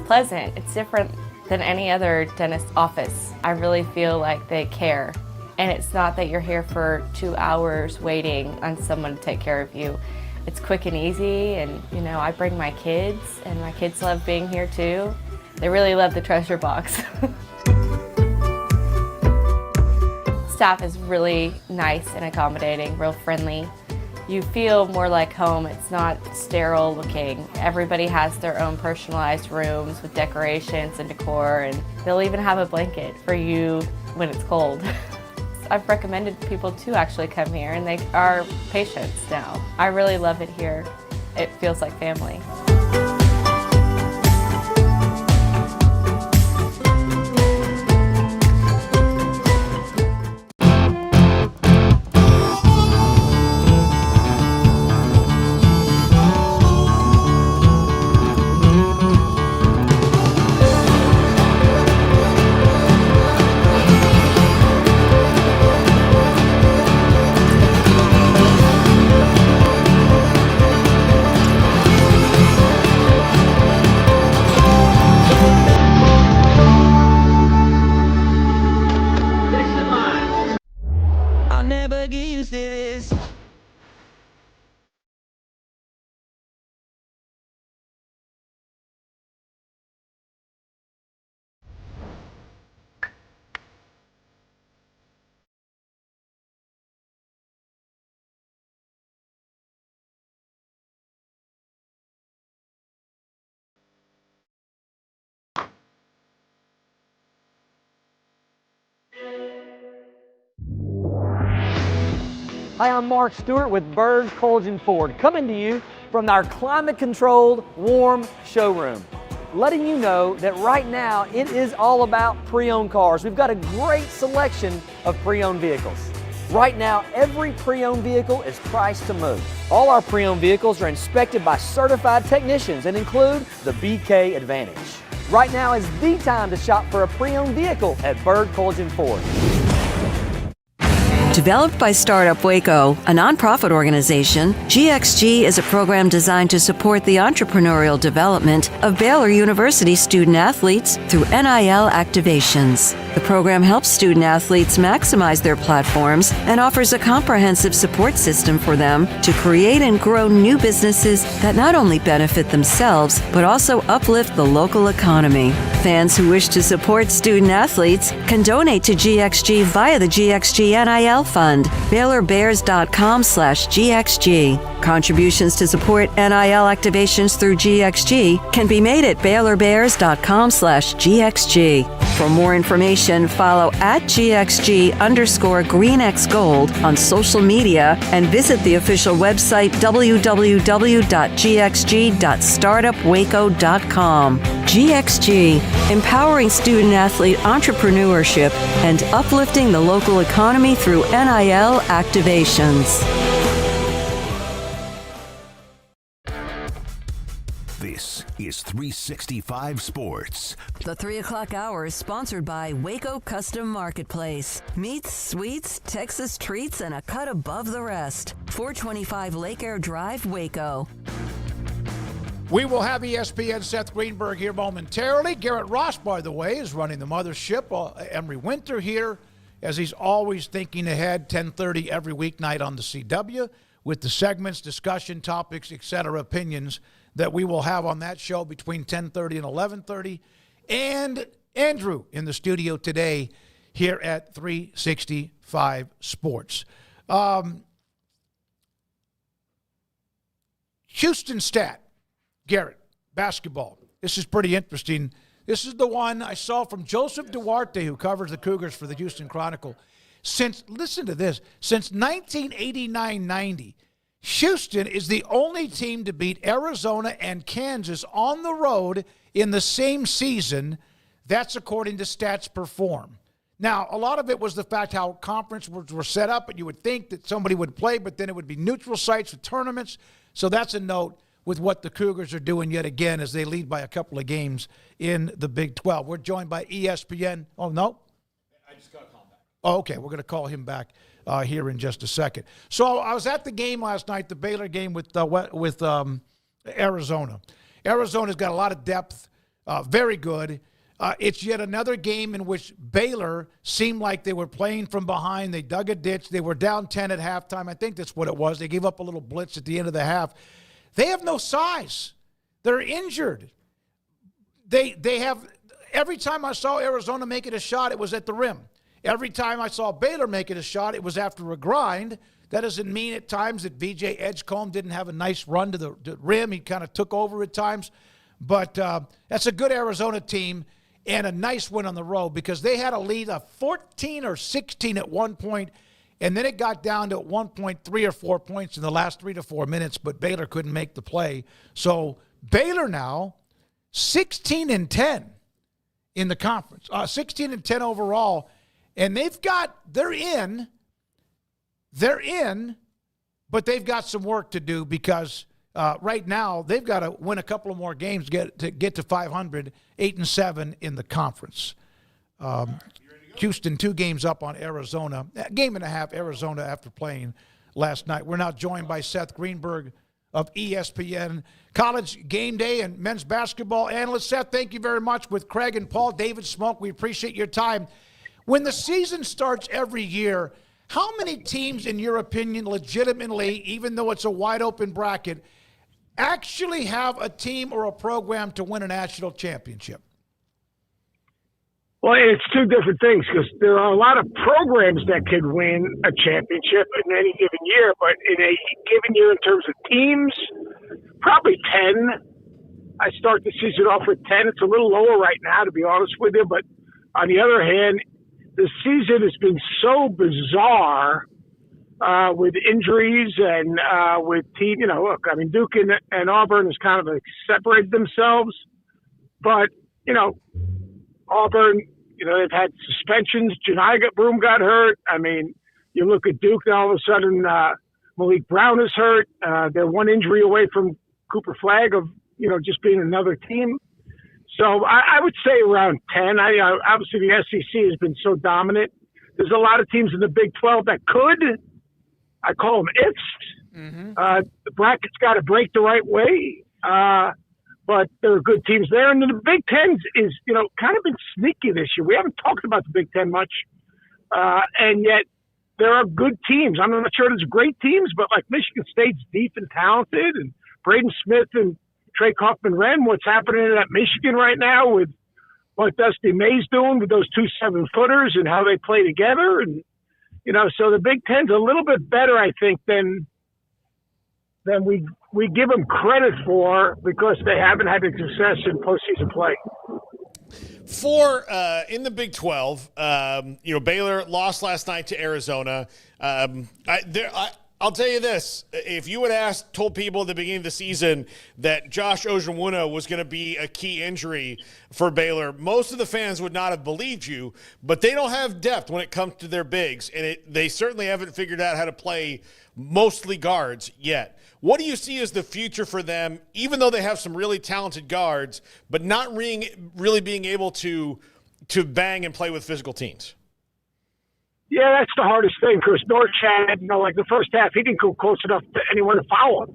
Pleasant. It's different than any other dentist office. I really feel like they care. And it's not that you're here for 2 hours waiting on someone to take care of you. It's quick and easy, and I bring my kids, and my kids love being here too. They really love the treasure box. Staff is really nice and accommodating, real friendly. You feel more like home. It's not sterile looking. Everybody has their own personalized rooms with decorations and decor, and they'll even have a blanket for you when it's cold. I've recommended people to actually come here, and they are patients now. I really love it here. It feels like family. Hi, I'm Mark Stewart with Bird Colgin Ford, coming to you from our climate-controlled, warm showroom, letting you know that right now it is all about pre-owned cars. We've got a great selection of pre-owned vehicles. Right now, every pre-owned vehicle is priced to move. All our pre-owned vehicles are inspected by certified technicians and include the BK Advantage. Right now is the time to shop for a pre-owned vehicle at Bird Colgin Ford. Developed by Startup Waco, a nonprofit organization, GXG is a program designed to support the entrepreneurial development of Baylor University student athletes through NIL activations. The program helps student athletes maximize their platforms and offers a comprehensive support system for them to create and grow new businesses that not only benefit themselves, but also uplift the local economy. fans who wish to support student athletes can donate to GXG via the GXG NIL Fund, BaylorBears.com/GXG. Contributions to support NIL activations through GXG can be made at BaylorBears.com/GXG. For more information, follow @GXG_GreenXGold on social media and visit the official website www.gxg.startupwaco.com. GXG, empowering student-athlete entrepreneurship and uplifting the local economy through NIL activations. This is 365 Sports. The 3 o'clock hour is sponsored by Waco Custom Marketplace. Meats, sweets, Texas treats, and a cut above the rest. 425 Lake Air Drive, Waco. We will have ESPN Seth Greenberg here momentarily. Garrett Ross, by the way, is running the mothership. Emery Winter here, as he's always thinking ahead, 10:30 every weeknight on the CW, with the segments, discussion, topics, etc., opinions that we will have on that show between 10:30 and 11:30. And Andrew in the studio today here at 365 Sports. Houston stat. Garrett, basketball. This is pretty interesting. This is the one I saw from Joseph Duarte, who covers the Cougars for the Houston Chronicle. Listen to this, since 1989-90, Houston is the only team to beat Arizona and Kansas on the road in the same season. That's according to Stats Perform. Now, a lot of it was the fact how conferences were set up, and you would think that somebody would play, but then it would be neutral sites for tournaments. So that's a note with what the Cougars are doing yet again as they lead by a couple of games in the Big 12. We're joined by ESPN. Oh, no? I just got a call back. Oh, okay. We're going to call him back here in just a second. So I was at the game last night, the Baylor game with Arizona. Arizona's got a lot of depth, very good. It's yet another game in which Baylor seemed like they were playing from behind. They dug a ditch. They were down 10 at halftime. I think that's what it was. They gave up a little blitz at the end of the half. They have no size. They're injured. They have – every time I saw Arizona making a shot, it was at the rim. Every time I saw Baylor making a shot, it was after a grind. That doesn't mean at times that VJ Edgecombe didn't have a nice run to the rim. He kind of took over at times. But that's a good Arizona team and a nice win on the road because they had a lead of 14 or 16 at one point, and then it got down to 1 point, 3 or 4 points in the last 3 to 4 minutes, but Baylor couldn't make the play. So Baylor now 16-10 in the conference, 16-10 overall, and they're in, but they've got some work to do because right now they've got to win a couple of more games to get to 500, 8-7 in the conference. Houston 2 games up on Arizona, a game and a half Arizona after playing last night. We're now joined by Seth Greenberg of ESPN, College Game Day and men's basketball analyst. Seth, thank you very much with Craig and Paul. David Smoak, we appreciate your time. When the season starts every year, how many teams, in your opinion, legitimately, even though it's a wide-open bracket, actually have a team or a program to win a national championship? Well, it's two different things because there are a lot of programs that could win a championship in any given year, but in a given year in terms of teams, probably 10. I start the season off with 10. It's a little lower right now, to be honest with you, but on the other hand, the season has been so bizarre with injuries and with team, look, I mean, Duke and Auburn has kind of separated themselves, but, Auburn, they've had suspensions. Janai Broom got hurt. I mean, you look at Duke, now all of a sudden Malik Brown is hurt. They're one injury away from Cooper Flagg of, just being another team. So I would say around 10. Obviously, the SEC has been so dominant. There's a lot of teams in the Big 12 that could. I call them ifs. Mm-hmm. The bracket's got to break the right way. But there are good teams there. And then the Big Ten is, kind of been sneaky this year. We haven't talked about the Big Ten much. And yet there are good teams. I'm not sure there's great teams, but like Michigan State's deep and talented, and Braden Smith and Trey Kaufman-Renn, what's happening at Michigan right now with what Dusty May's doing with those 2 7-footers and how they play together. And, so the Big Ten's a little bit better, I think, than we give them credit for because they haven't had the success in postseason play. In the Big 12, Baylor lost last night to Arizona. I'll tell you this. If you had told people at the beginning of the season that Josh Ojawuna was going to be a key injury for Baylor, most of the fans would not have believed you, but they don't have depth when it comes to their bigs, and they certainly haven't figured out how to play mostly guards yet. What do you see as the future for them, even though they have some really talented guards, but not really being able to bang and play with physical teams? Yeah, that's the hardest thing, because Norchad, the first half, he didn't go close enough to anyone to foul him.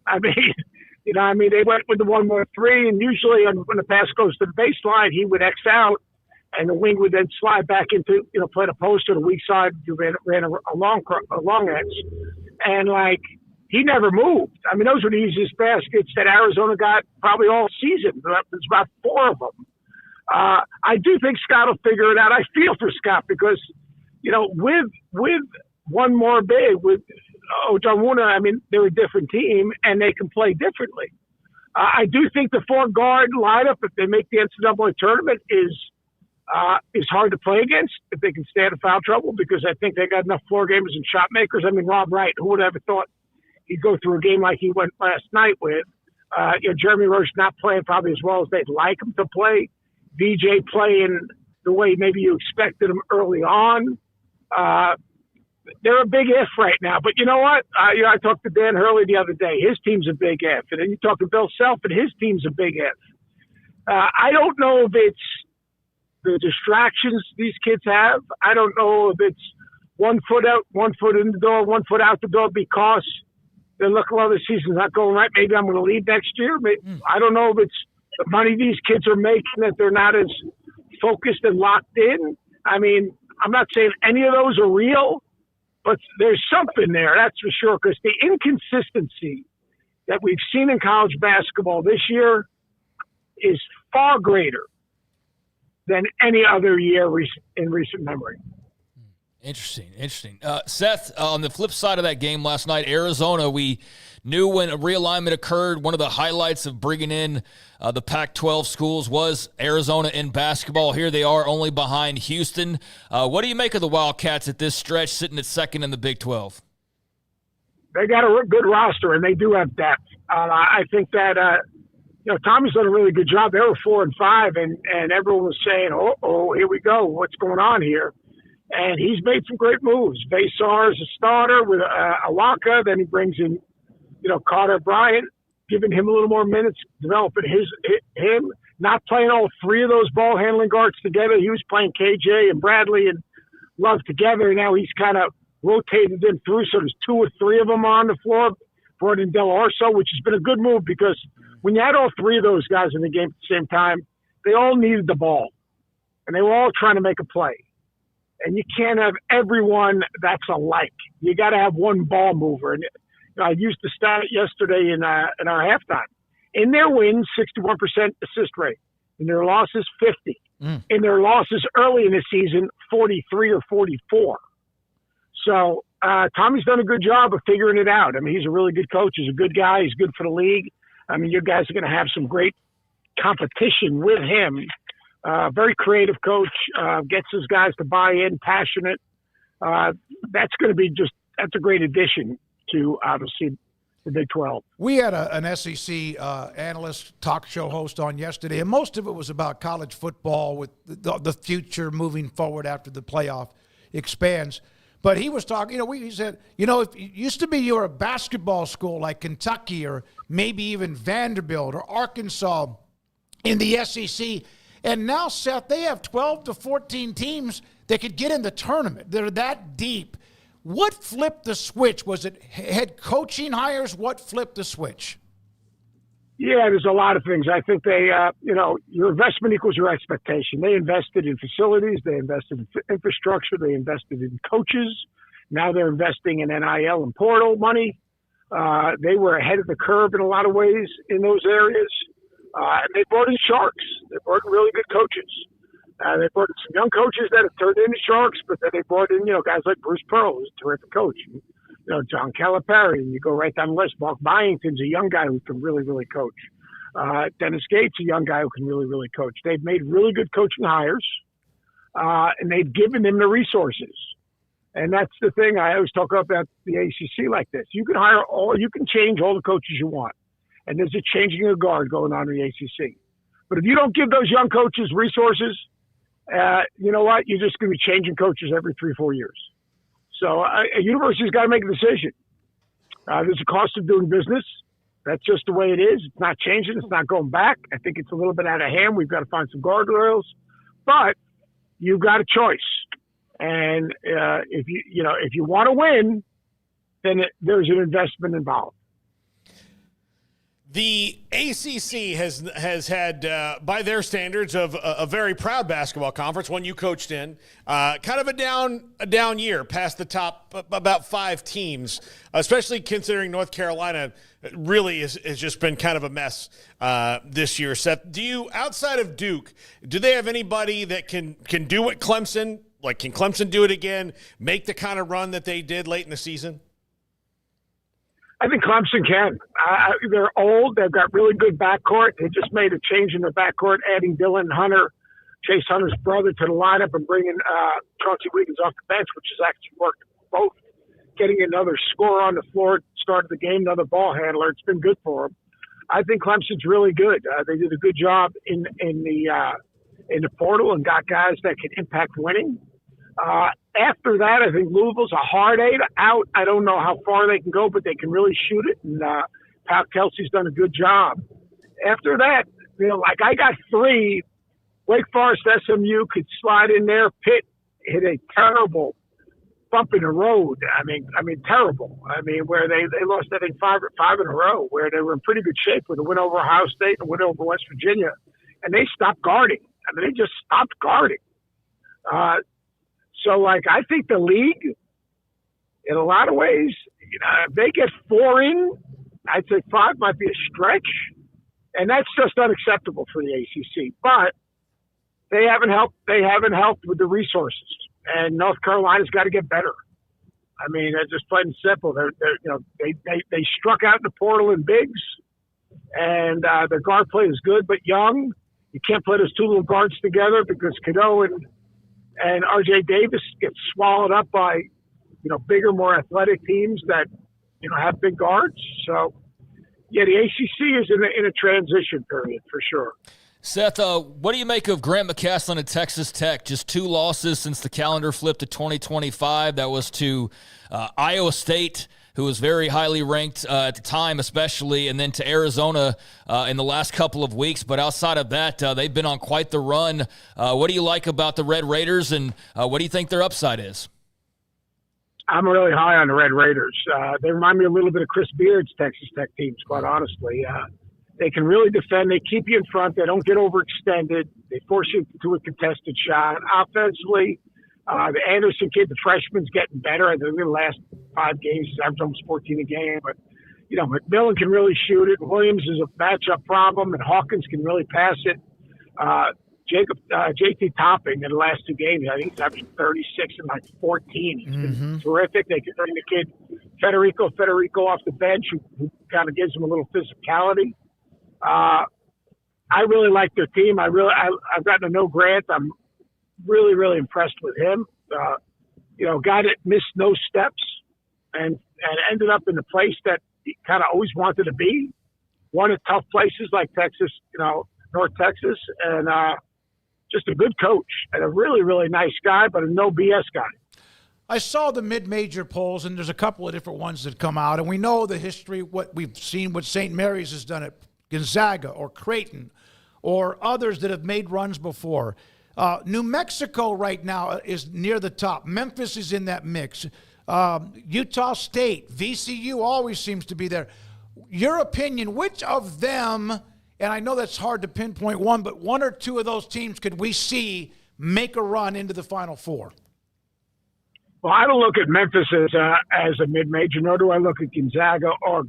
I mean, they went with the 1-1-3, and usually when the pass goes to the baseline, he would X out, and the wing would then slide back into, play the post or the weak side. You ran a long X. And, he never moved. I mean, those were the easiest baskets that Arizona got probably all season. There's about 4 of them. I do think Scott will figure it out. I feel for Scott because, with one more big, with Ojawuna, I mean, they're a different team and they can play differently. I do think the 4-guard lineup, if they make the NCAA tournament, is hard to play against if they can stay out of foul trouble, because I think they got enough floor gamers and shot makers. I mean, Rob Wright, who would have ever thought he'd go through a game like he went last night with? Jeremy Roach not playing probably as well as they'd like him to play. VJ playing the way maybe you expected him early on. They're a big if right now. But you know what? I talked to Dan Hurley the other day. His team's a big if. And then you talk to Bill Self, and his team's a big if. I don't know if it's the distractions these kids have. I don't know if it's 1 foot out, 1 foot in the door, 1 foot out the door because they're looking, well, the season's not going right. Maybe I'm going to leave next year. I don't know if it's the money these kids are making that they're not as focused and locked in. I mean, I'm not saying any of those are real, but there's something there, that's for sure, because the inconsistency that we've seen in college basketball this year is far greater than any other year in recent memory. Interesting. Seth, on the flip side of that game last night, Arizona, we knew when a realignment occurred, one of the highlights of bringing in the Pac-12 schools was Arizona in basketball. Here they are, only behind Houston. What do you make of the Wildcats at this stretch, sitting at second in the Big 12? They got a good roster, and they do have depth. I think that Tommy's done a really good job. They were 4-5, and everyone was saying, oh, here we go. What's going on here? And he's made some great moves. Baysar is a starter with Alaka. Then he brings in, Carter Bryant, giving him a little more minutes, developing him. Not playing all 3 of those ball handling guards together. He was playing KJ and Bradley and Love together. Now he's kind of rotated them through, so there's 2 or 3 of them on the floor. Brought in Del Orso, which has been a good move because when you had all 3 of those guys in the game at the same time, they all needed the ball, and they were all trying to make a play. And you can't have everyone that's alike. You got to have one ball mover. And I used the stat yesterday in our halftime. In their wins, 61% assist rate. In their losses, 50. In their losses early in the season, 43 or 44. So Tommy's done a good job of figuring it out. I mean, he's a really good coach. He's a good guy. He's good for the league. I mean, you guys are going to have some great competition with him. Very creative coach, gets his guys to buy in, passionate. That's going to be that's a great addition to, obviously, the Big 12. We had an SEC analyst talk show host on yesterday, and most of it was about college football with the future moving forward after the playoff expands. But he was talking, he said, if it used to be you were a basketball school like Kentucky or maybe even Vanderbilt or Arkansas in the SEC, and now, Seth, they have 12 to 14 teams that could get in the tournament. They're that deep. What flipped the switch? Was it head coaching hires? What flipped the switch? Yeah, there's a lot of things. I think they, your investment equals your expectation. They invested in facilities. They invested in infrastructure. They invested in coaches. Now they're investing in NIL and portal money. They were ahead of the curve in a lot of ways in those areas. And they brought in sharks. They brought in really good coaches. They brought in some young coaches that have turned into sharks, but then they brought in, guys like Bruce Pearl, who's a terrific coach. John Calipari, and you go right down the list. Mark Byington's a young guy who can really, really coach. Dennis Gates, a young guy who can really, really coach. They've made really good coaching hires, and they've given them the resources. And that's the thing I always talk about the ACC like this. You can you can change all the coaches you want. And there's a changing of guard going on in the ACC. But if you don't give those young coaches resources, you know what? You're just going to be changing coaches every 3-4 years. So a university's got to make a decision. There's a cost of doing business. That's just the way it is. It's not changing. It's not going back. I think it's a little bit out of hand. We've got to find some guardrails. But you've got a choice. And if you want to win, then there's an investment involved. The ACC has had, by their standards, of a very proud basketball conference, one you coached in, kind of a down year, past the top about 5 teams, especially considering North Carolina really has just been kind of a mess this year. Seth, do you, outside of Duke, do they have anybody that can do what Clemson, like can Clemson do it again, make the kind of run that they did late in the season? I think Clemson can. They're old. They've got really good backcourt. They just made a change in the backcourt, adding Dylan Hunter, Chase Hunter's brother, to the lineup and bringing Chauncey Wiggins off the bench, which has actually worked both. Getting another scorer on the floor at the start of the game, another ball handler. It's been good for them. I think Clemson's really good. They did a good job in the portal and got guys that can impact winning. After that, I think Louisville's a hard out. I don't know how far they can go, but they can really shoot it. And Pat Kelsey's done a good job. After that, I got 3. Wake Forest, SMU could slide in there. Pitt hit a terrible bump in the road. I mean, terrible. Where they lost, I think, 5 in a row, where they were in pretty good shape with a win over Ohio State and a win over West Virginia. And they stopped guarding. They just stopped guarding. So, I think the league, in a lot of ways, if they get 4 in, I'd say 5 might be a stretch. And that's just unacceptable for the ACC. But they haven't helped. They haven't helped with the resources. And North Carolina's got to get better. They're just plain and simple. They struck out in the portal in bigs. And their guard play is good, but young. You can't play those 2 little guards together because Cadeau and R.J. Davis gets swallowed up by, bigger, more athletic teams that, have big guards. So, yeah, the ACC is in a transition period for sure. Seth, what do you make of Grant McCasland at Texas Tech? Just 2 losses since the calendar flipped to 2025. That was to Iowa State, who was very highly ranked at the time especially, and then to Arizona in the last couple of weeks. But outside of that, they've been on quite the run. What do you like about the Red Raiders, and what do you think their upside is? I'm really high on the Red Raiders. They remind me a little bit of Chris Beard's Texas Tech teams, quite honestly. They can really defend. They keep you in front. They don't get overextended. They force you to a contested shot. Offensively, the Anderson kid, the freshman's getting better. I think in the last 5 games, he's averaged almost 14 a game. But, McMillan can really shoot it. Williams is a matchup problem, and Hawkins can really pass it. JT Topping in the last 2 games, I think he's averaging 36 and 14. He's been terrific. They can bring the kid Federico off the bench, who kind of gives him a little physicality. I really like their team. I've gotten to know Grant. I'm really, really impressed with him. Guy that missed no steps and ended up in the place that he kind of always wanted to be. One of tough places like Texas, North Texas, and just a good coach and a really, really nice guy, but a no BS guy. I saw the mid-major polls, and there's a couple of different ones that come out, and we know the history, what we've seen, what St. Mary's has done at Gonzaga or Creighton or others that have made runs before. New Mexico right now is near the top. Memphis is in that mix. Utah State, VCU always seems to be there. Your opinion, which of them, and I know that's hard to pinpoint one, but 1 or 2 of those teams could we see make a run into the Final Four? Well, I don't look at Memphis as a mid-major, nor do I look at Gonzaga or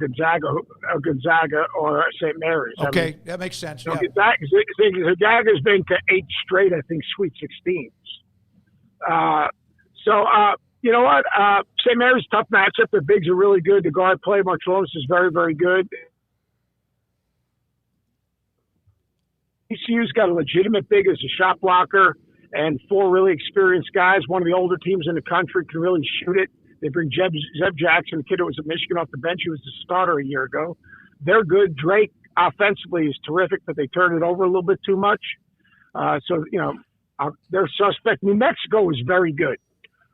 St. Mary's. Okay, I mean, that makes sense. So Yeah. Gonzaga's been to 8 straight, I think, Sweet 16s. You know what? St. Mary's tough matchup. The bigs are really good. The guard play, Marcellonis, is very, very good. ECU's got a legitimate big as a shot blocker and 4 really experienced guys. One of the older teams in the country can really shoot it. They bring Zeb Jackson, the kid who was at Michigan, off the bench. He was the starter a year ago. They're good. Drake offensively is terrific, but they turn it over a little bit too much. They're suspect. New Mexico is very good.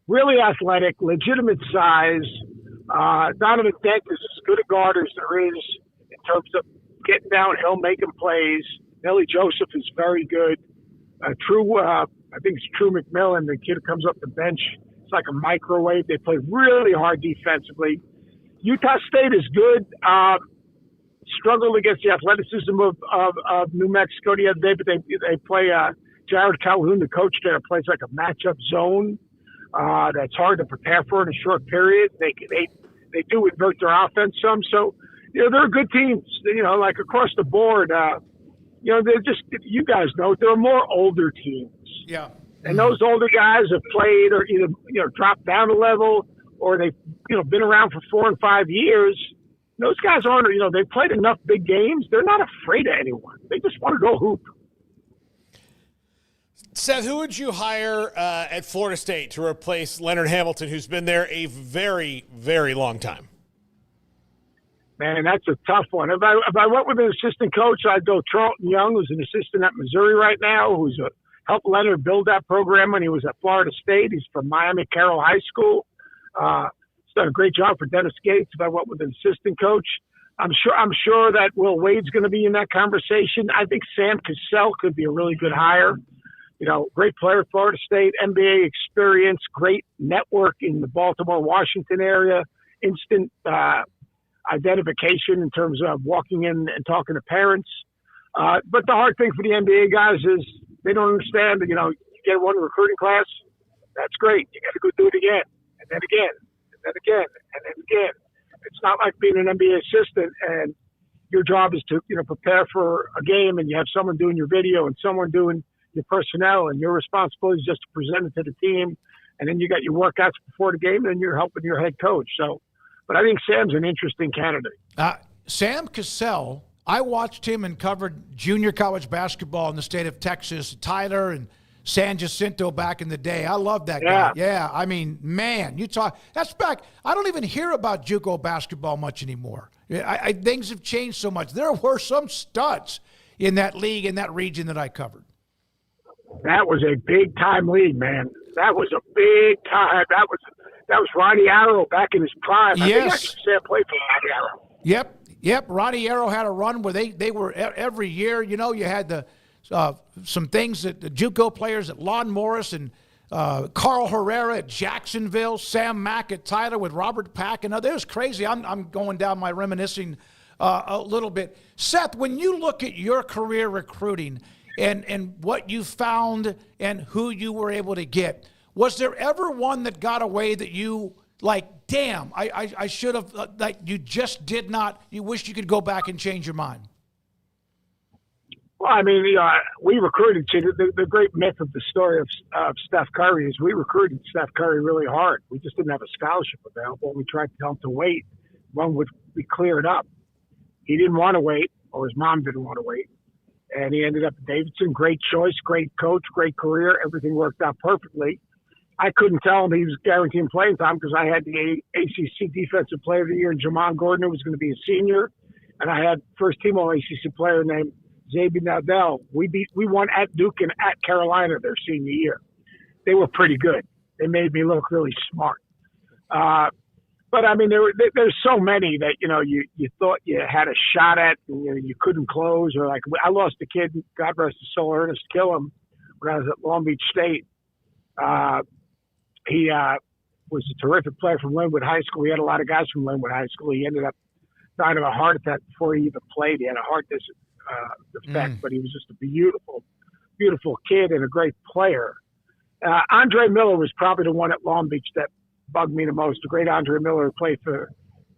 Really athletic, legitimate size. Donovan Dent is as good a guard as there is in terms of getting downhill, making plays. Nelly Joseph is very good. I think it's True McMillan, the kid who comes up the bench. It's like a microwave. They play really hard defensively. Utah State is good. Struggled against the athleticism of New Mexico the other day, but they play Jared Calhoun, the coach there, plays like a matchup zone that's hard to prepare for in a short period. They do invert their offense some. So, they're good teams, like across the board. They're just, you guys know, they're more older teams. Yeah. And those older guys have played or either, dropped down a level or they've, been around for 4 and 5 years. Those guys aren't, they've played enough big games. They're not afraid of anyone. They just want to go hoop. Seth, who would you hire at Florida State to replace Leonard Hamilton, who's been there a very, very long time? Man, that's a tough one. If I went with an assistant coach, I'd go Charlton Young, who's an assistant at Missouri right now, who's helped Leonard build that program when he was at Florida State. He's from Miami Carroll High School. He's done a great job for Dennis Gates. If I went with an assistant coach, I'm sure that Will Wade's going to be in that conversation. I think Sam Cassell could be a really good hire. Great player at Florida State, NBA experience, great network in the Baltimore, Washington area, instant identification in terms of walking in and talking to parents. But the hard thing for the NBA guys is they don't understand that, you get one recruiting class, that's great. You got to go do it again, and then again, and then again, and then again. It's not like being an NBA assistant and your job is to, prepare for a game and you have someone doing your video and someone doing your personnel, and your responsibility is just to present it to the team. And then you got your workouts before the game, and you're helping your head coach. So, but I think Sam's an interesting candidate. Sam Cassell, I watched him and covered junior college basketball in the state of Texas, Tyler and San Jacinto back in the day. I love that guy. Yeah, I mean, man, that's back. I don't even hear about JUCO basketball much anymore. Things have changed so much. There were some studs in that league, in that region that I covered. That was a big-time league, man. That was a big time. That was Ronnie Arrow back in his prime. I think I should say I played for Ronnie Arrow. Yep. Ronnie Arrow had a run where they were every year. You had some things that the JUCO players at Lon Morris and Carl Herrera at Jacksonville, Sam Mack at Tyler with Robert Pack and others. It was crazy. I'm going down my reminiscing a little bit. Seth, when you look at your career recruiting and what you found and who you were able to get, was there ever one that got away that you damn, I should have, you just did not, you wish you could go back and change your mind? Well, I mean, we recruited, the great myth of the story of Steph Curry is we recruited Steph Curry really hard. We just didn't have a scholarship available. We tried to tell him to wait. One would be cleared up. He didn't want to wait, or his mom didn't want to wait. And he ended up at Davidson. Great choice, great coach, great career. Everything worked out perfectly. I couldn't tell him he was guaranteeing playing time because I had the ACC Defensive Player of the Year, and Jamon Gordon, who was going to be a senior. And I had first-team All-ACC player named Xavier Nadell. We won at Duke and at Carolina their senior year. They were pretty good. They made me look really smart. But, I mean, there's so many that, you thought you had a shot at and you couldn't close. Or I lost a kid, God rest his soul, Ernest Killam, when I was at Long Beach State. He was a terrific player from Linwood High School. We had a lot of guys from Linwood High School. He ended up dying of a heart attack before he even played. He had a heart defect, but he was just a beautiful, beautiful kid and a great player. Andre Miller was probably the one at Long Beach that bugged me the most. The great Andre Miller, who played for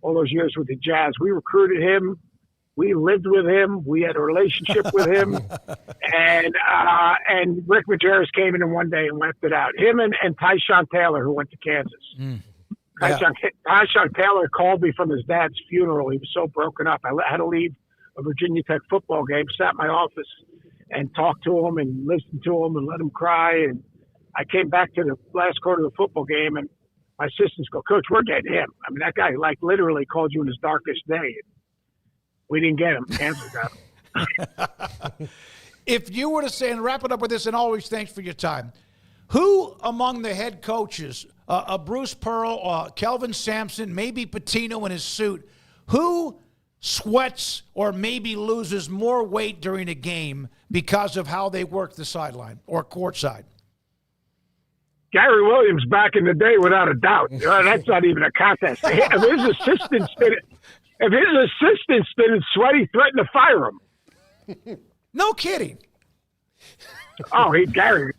all those years with the Jazz. We recruited him. We lived with him. We had a relationship with him. And Rick Majerus came in one day and left it out. Him and Tyshawn Taylor, who went to Kansas. Tyshawn Taylor called me from his dad's funeral. He was so broken up. I had to leave a Virginia Tech football game, sat in my office and talked to him and listened to him and let him cry. And I came back to the last quarter of the football game, and my assistants go, "Coach, we're getting him." I mean, that guy literally called you in his darkest day. We didn't get him. Kansas got him. If you were to say, and wrap it up with this, and always thanks for your time, who among the head coaches, Bruce Pearl, Kelvin Sampson, maybe Patino in his suit, who sweats or maybe loses more weight during a game because of how they work the sideline or courtside? Gary Williams back in the day, without a doubt. That's not even a contest. If his assistant spinning sweaty, threatened to fire him. No kidding. Oh, Gary was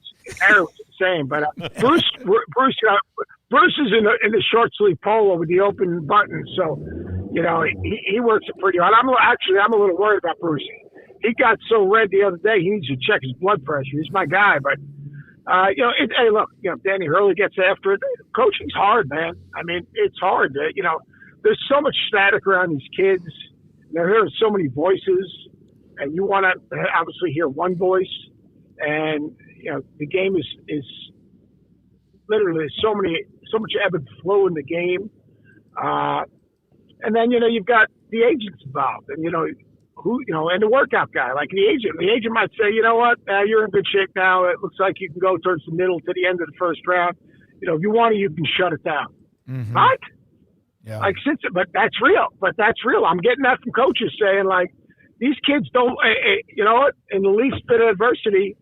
insane. But Bruce is in the short sleeve polo with the open button, so he works it pretty hard. I'm a little worried about Bruce. He got so red the other day. He needs to check his blood pressure. He's my guy, but hey, look, Danny Hurley gets after it. Coaching's hard, man. I mean, it's hard. There's so much static around these kids. They're hearing so many voices, and you want to obviously hear one voice. And the game is literally so much ebb and flow in the game. And then you've got the agents involved, and and the workout guy, like the agent. The agent might say, "You know what? You're in good shape now. It looks like you can go towards the middle to the end of the first round. If you want to, you can shut it down." Mm-hmm. What? Yeah. But that's real. I'm getting that from coaches saying, like, these kids don't, you know what? In the least bit of adversity,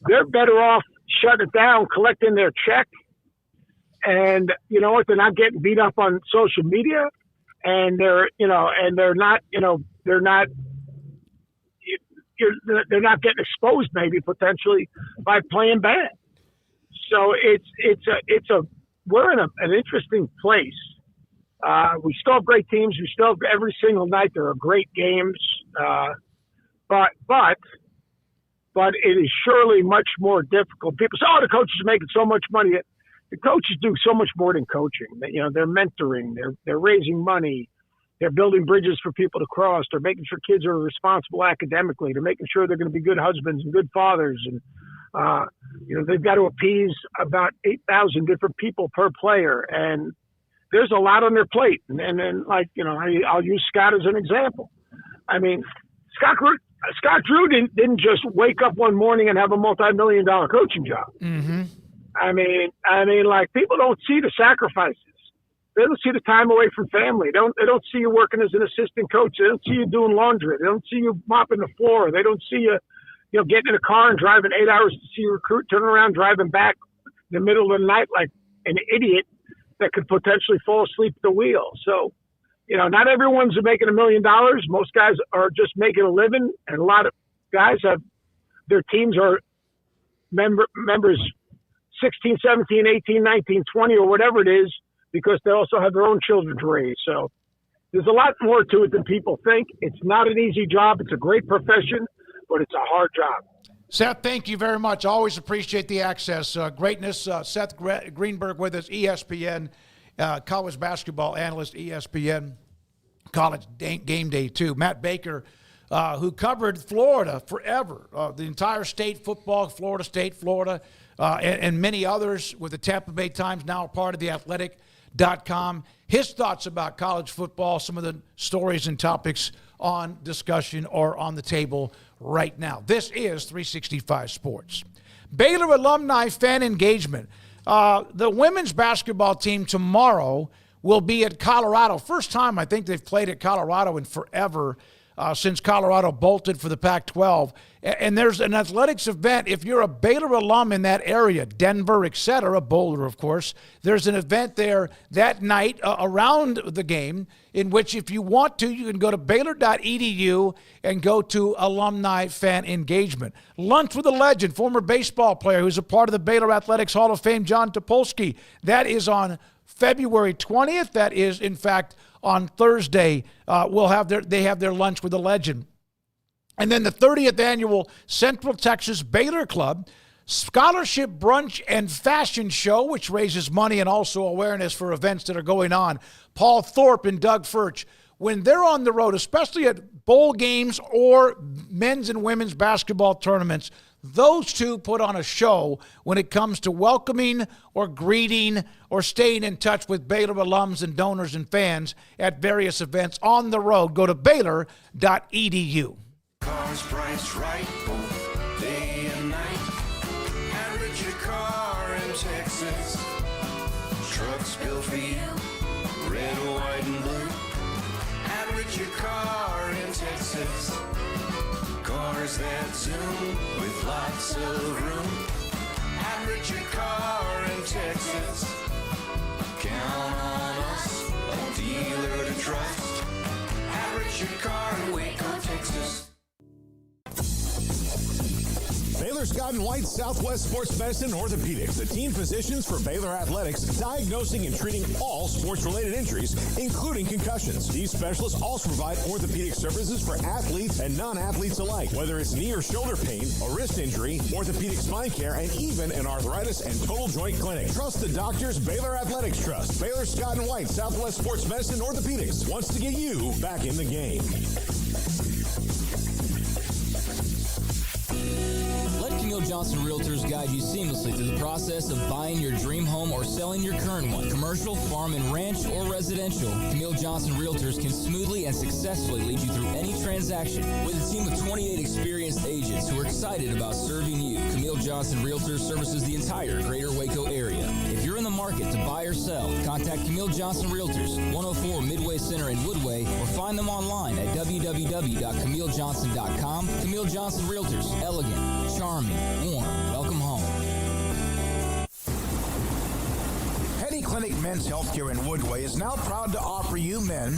they're better off shutting it down, collecting their check, and you know what? They're not getting beat up on social media, and they're not getting exposed maybe potentially by playing bad. So we're in an interesting place. We still have great teams. We still have every single night there are great games. But it is surely much more difficult. People say, "Oh, the coaches are making so much money." The coaches do so much more than coaching. They're mentoring. They're raising money. They're building bridges for people to cross. They're making sure kids are responsible academically. They're making sure they're going to be good husbands and good fathers. And, they've got to appease about 8,000 different people per player. And there's a lot on their plate. And then, I'll use Scott as an example. I mean, Scott Drew didn't just wake up one morning and have a multi-million-dollar coaching job. Mm-hmm. I mean, people don't see the sacrifices. They don't see the time away from family. They don't see you working as an assistant coach. They don't see you doing laundry. They don't see you mopping the floor. They don't see you, getting in a car and driving 8 hours to see a recruit, turning around, driving back in the middle of the night like an idiot that could potentially fall asleep at the wheel. So, not everyone's making $1 million. Most guys are just making a living, and a lot of guys have their teams are members 16, 17, 18, 19, 20, or whatever it is, because they also have their own children to raise. So there's a lot more to it than people think. It's not an easy job. It's a great profession, but it's a hard job. Seth, thank you very much. Always appreciate the access. Greatness. Seth Greenberg with us, ESPN, college basketball analyst, ESPN, college game day too. Matt Baker, who covered Florida forever, the entire state football, Florida State, Florida, and many others with the Tampa Bay Times, now a part of the Athletic.com. His thoughts about college football, some of the stories and topics on discussion or on the table right now. This is 365 Sports. Baylor alumni fan engagement. The women's basketball team tomorrow will be at Colorado. First time I think they've played at Colorado in forever, since Colorado bolted for the Pac-12. And there's an athletics event. If you're a Baylor alum in that area, Denver, etc., Boulder, of course, there's an event there that night around the game in which if you want to, you can go to Baylor.edu and go to alumni fan engagement. Lunch with a legend, former baseball player who's a part of the Baylor Athletics Hall of Fame, John Topolsky. That is on February 20th. That is, in fact, on Thursday. They have their lunch with a legend. And then the 30th annual Central Texas Baylor Club Scholarship Brunch and Fashion Show, which raises money and also awareness for events that are going on. Paul Thorpe and Doug Furch, when they're on the road, especially at bowl games or men's and women's basketball tournaments, those two put on a show when it comes to welcoming or greeting or staying in touch with Baylor alums and donors and fans at various events on the road. Go to Baylor.edu. Cars priced right both day and night. Average your car in Texas. Trucks built for you, red, white, and blue. Average your car in Texas. Cars that zoom with lots of room. Average your car in Texas. Count on us, a dealer to trust. Average your car in Waco, Texas. Baylor Scott & White Southwest Sports Medicine Orthopedics, the team physicians for Baylor Athletics, diagnosing and treating all sports-related injuries, including concussions. These specialists also provide orthopedic services for athletes and non-athletes alike, whether it's knee or shoulder pain, a wrist injury, orthopedic spine care, and even an arthritis and total joint clinic. Trust the doctors Baylor Athletics trust. Baylor Scott & White Southwest Sports Medicine Orthopedics wants to get you back in the game. Let Camille Johnson Realtors guide you seamlessly through the process of buying your dream home or selling your current one. Commercial, farm and ranch, or residential, Camille Johnson Realtors can smoothly and successfully lead you through any transaction. With a team of 28 experienced agents who are excited about serving you, Camille Johnson Realtors services the entire greater Waco area. If you're in the market to buy or sell, contact Camille Johnson Realtors, 104 Midway Center in Woodway, or find them online at www.camillejohnson.com. Camille Johnson Realtors, elegant, charming, warm. Welcome home. Petty Clinic Men's Healthcare in Woodway is now proud to offer you men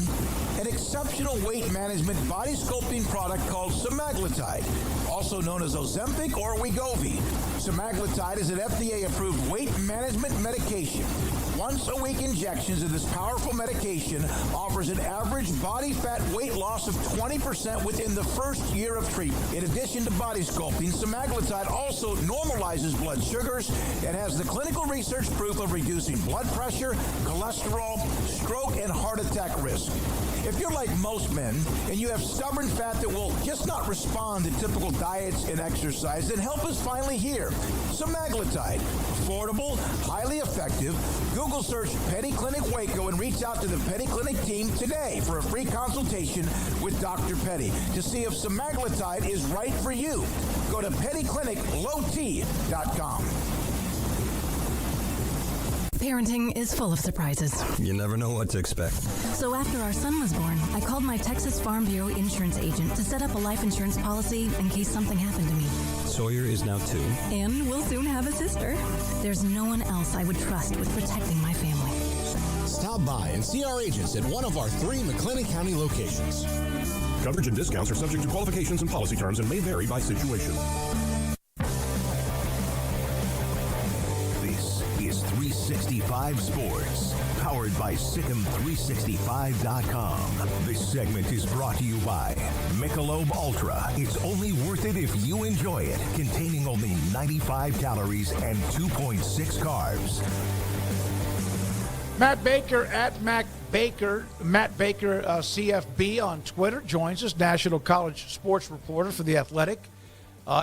an exceptional weight management body sculpting product called semaglutide, also known as Ozempic or Wegovy. Semaglutide is an FDA-approved weight management medication. Once-a-week injections of this powerful medication offers an average body fat weight loss of 20% within the first year of treatment. In addition to body sculpting, semaglutide also normalizes blood sugars and has the clinical research proof of reducing blood pressure, cholesterol, stroke, and heart attack risk. If you're like most men and you have stubborn fat that will just not respond to typical diets and exercise, then help is finally here. Semaglutide, affordable, highly effective. Google search Petty Clinic Waco and reach out to the Petty Clinic team today for a free consultation with Dr. Petty to see if semaglutide is right for you. Go to pettycliniclowt.com. Parenting is full of surprises. You never know what to expect. So after our son was born, I called my Texas Farm Bureau insurance agent to set up a life insurance policy in case something happened to me. Sawyer is now 2. And we'll soon have a sister. There's no one else I would trust with protecting my family. Stop by and see our agents at one of our 3 McLennan County locations. Coverage and discounts are subject to qualifications and policy terms and may vary by situation. This is 365 Sports, powered by Sikkim365.com. This segment is brought to you by Michelob Ultra. It's only worth it if you enjoy it. Containing only 95 calories and 2.6 carbs. Matt Baker at Matt Baker CFB on Twitter joins us, National College Sports Reporter for The Athletic.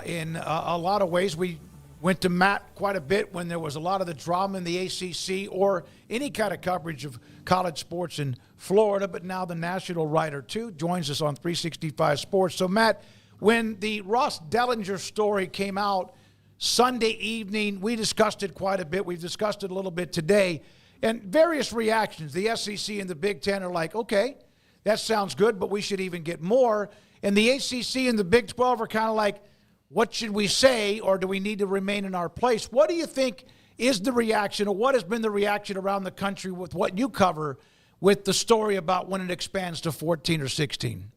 In a lot of ways, we went to Matt quite a bit when there was a lot of the drama in the ACC or any kind of coverage of college sports in Florida, but now the national writer, too, joins us on 365 Sports. So, Matt, when the Ross Dellinger story came out Sunday evening, we discussed it quite a bit. We've discussed it a little bit today. And various reactions. The SEC and the Big Ten are like, okay, that sounds good, but we should even get more. And the ACC and the Big 12 are kind of like, what should we say, or do we need to remain in our place? What do you think is the reaction, or what has been the reaction around the country with what you cover with the story about when it expands to 14 or 16?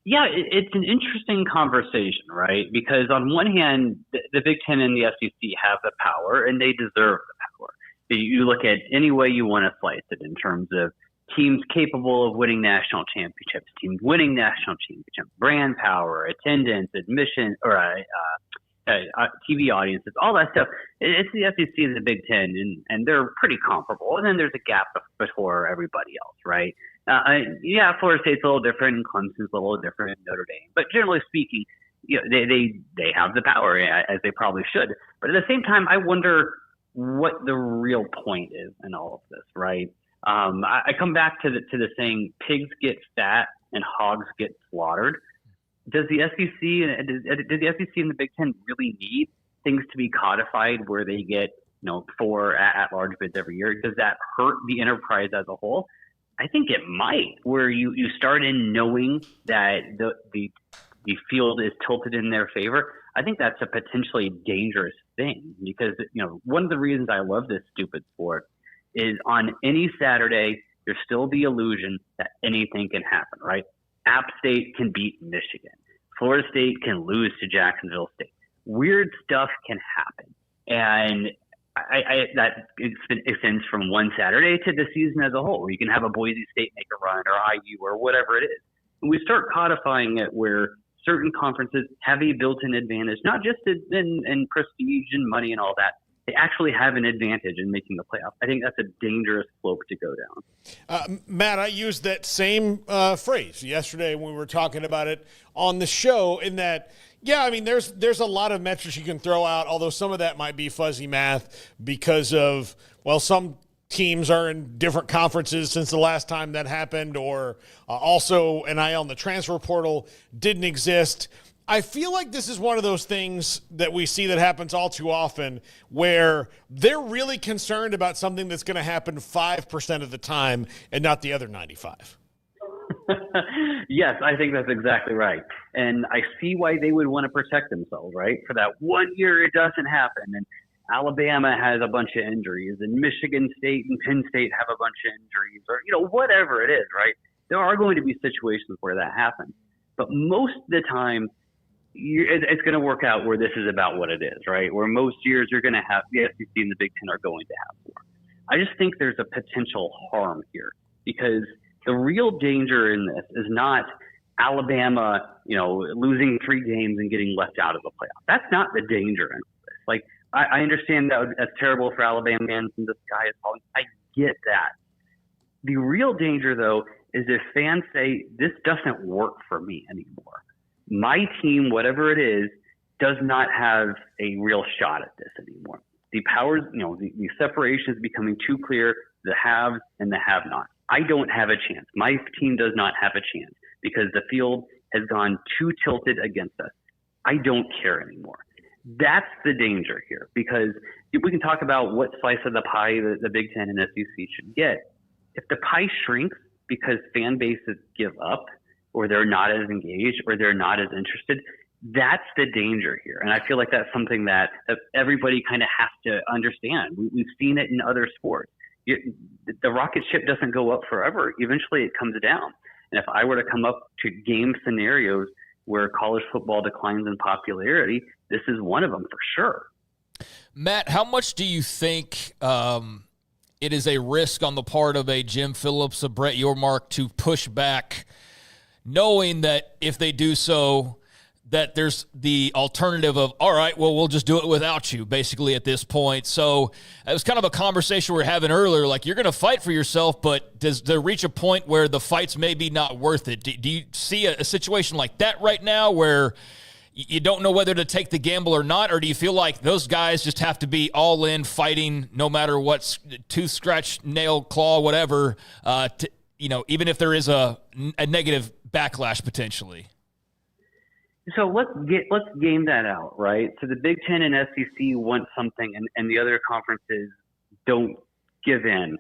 Yeah, it's an interesting conversation, right? Because on one hand, the Big Ten and the SEC have the power, and they deserve the power. You look at any way you want to slice it in terms of teams capable of winning national championships, teams winning national championships, brand power, attendance, admission, or TV audiences, all that stuff. It's the SEC and the Big Ten, and they're pretty comparable. And then there's a gap before everybody else, right? Florida State's a little different, and Clemson's a little different, and Notre Dame. But generally speaking, they have the power, as they probably should. But at the same time, I wonder what the real point is in all of this, right? I come back to the saying, pigs get fat and hogs get slaughtered. Does the SEC and the Big Ten really need things to be codified where they get 4 at-large bids every year? Does that hurt the enterprise as a whole? I think it might, where you start in knowing that the field is tilted in their favor. I think that's a potentially dangerous thing because one of the reasons I love this stupid sport is on any Saturday there's still the illusion that anything can happen, right? App State can beat Michigan. Florida State can lose to Jacksonville State. Weird stuff can happen. And that extends from one Saturday to the season as a whole, where you can have a Boise State make a run or IU or whatever it is. And we start codifying it where certain conferences have a built-in advantage, not just in prestige and money and all that. They actually have an advantage in making the playoff. I think that's a dangerous slope to go down. Matt, I used that same phrase yesterday when we were talking about it on the show in that, there's a lot of metrics you can throw out, although some of that might be fuzzy math because of, some teams are in different conferences since the last time that happened, or also NIL and the transfer portal didn't exist. I feel like this is one of those things that we see that happens all too often where they're really concerned about something that's going to happen 5% of the time and not the other 95. Yes, I think that's exactly right. And I see why they would want to protect themselves, right? For that 1 year it doesn't happen. And Alabama has a bunch of injuries, and Michigan State and Penn State have a bunch of injuries, or whatever it is, right? There are going to be situations where that happens. But most of the time, it's going to work out where this is about what it is, right? Where most years you're going to have the SEC and the Big Ten are going to have more. I just think there's a potential harm here because the real danger in this is not Alabama, losing 3 games and getting left out of the playoff. That's not the danger in this. Like, I understand that's terrible for Alabama fans and the sky is falling. I get that. The real danger, though, is if fans say, this doesn't work for me anymore. My team, whatever it is, does not have a real shot at this anymore. The powers, the separation is becoming too clear, the haves and the have-nots. I don't have a chance. My team does not have a chance because the field has gone too tilted against us. I don't care anymore. That's the danger here because we can talk about what slice of the pie the Big Ten and SEC should get. If the pie shrinks because fan bases give up, or they're not as engaged, or they're not as interested, that's the danger here. And I feel like that's something that everybody kind of has to understand. We've seen it in other sports. The rocket ship doesn't go up forever. Eventually it comes down. And if I were to come up to game scenarios where college football declines in popularity, this is one of them for sure. Matt, how much do you think it is a risk on the part of a Jim Phillips, a Brett Yormark to push back, knowing that if they do so, that there's the alternative of, all right, well, we'll just do it without you, basically, at this point. So it was kind of a conversation we were having earlier, like you're going to fight for yourself, but does there reach a point where the fight's maybe not worth it? Do you see a situation like that right now where you don't know whether to take the gamble or not, or do you feel like those guys just have to be all in fighting no matter what's tooth, scratch, nail, claw, whatever, even if there is a negative backlash potentially? So let's game that out, right? So the Big Ten and SEC want something, and the other conferences don't give in.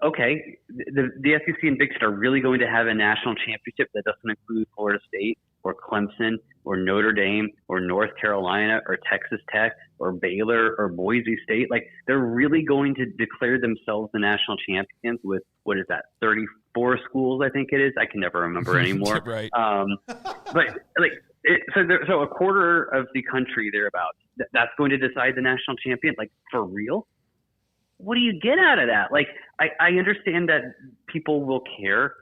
Okay, the SEC and Big Ten are really going to have a national championship that doesn't include Florida State or Clemson or Notre Dame or North Carolina or Texas Tech or Baylor or Boise State. Like, they're really going to declare themselves the national champions with, what is that, 34 schools, I think it is? I can never remember anymore. Right. But like, so a quarter of the country thereabouts, that's going to decide the national champion, like, for real? what do you get out of that? Like, I understand that people will care,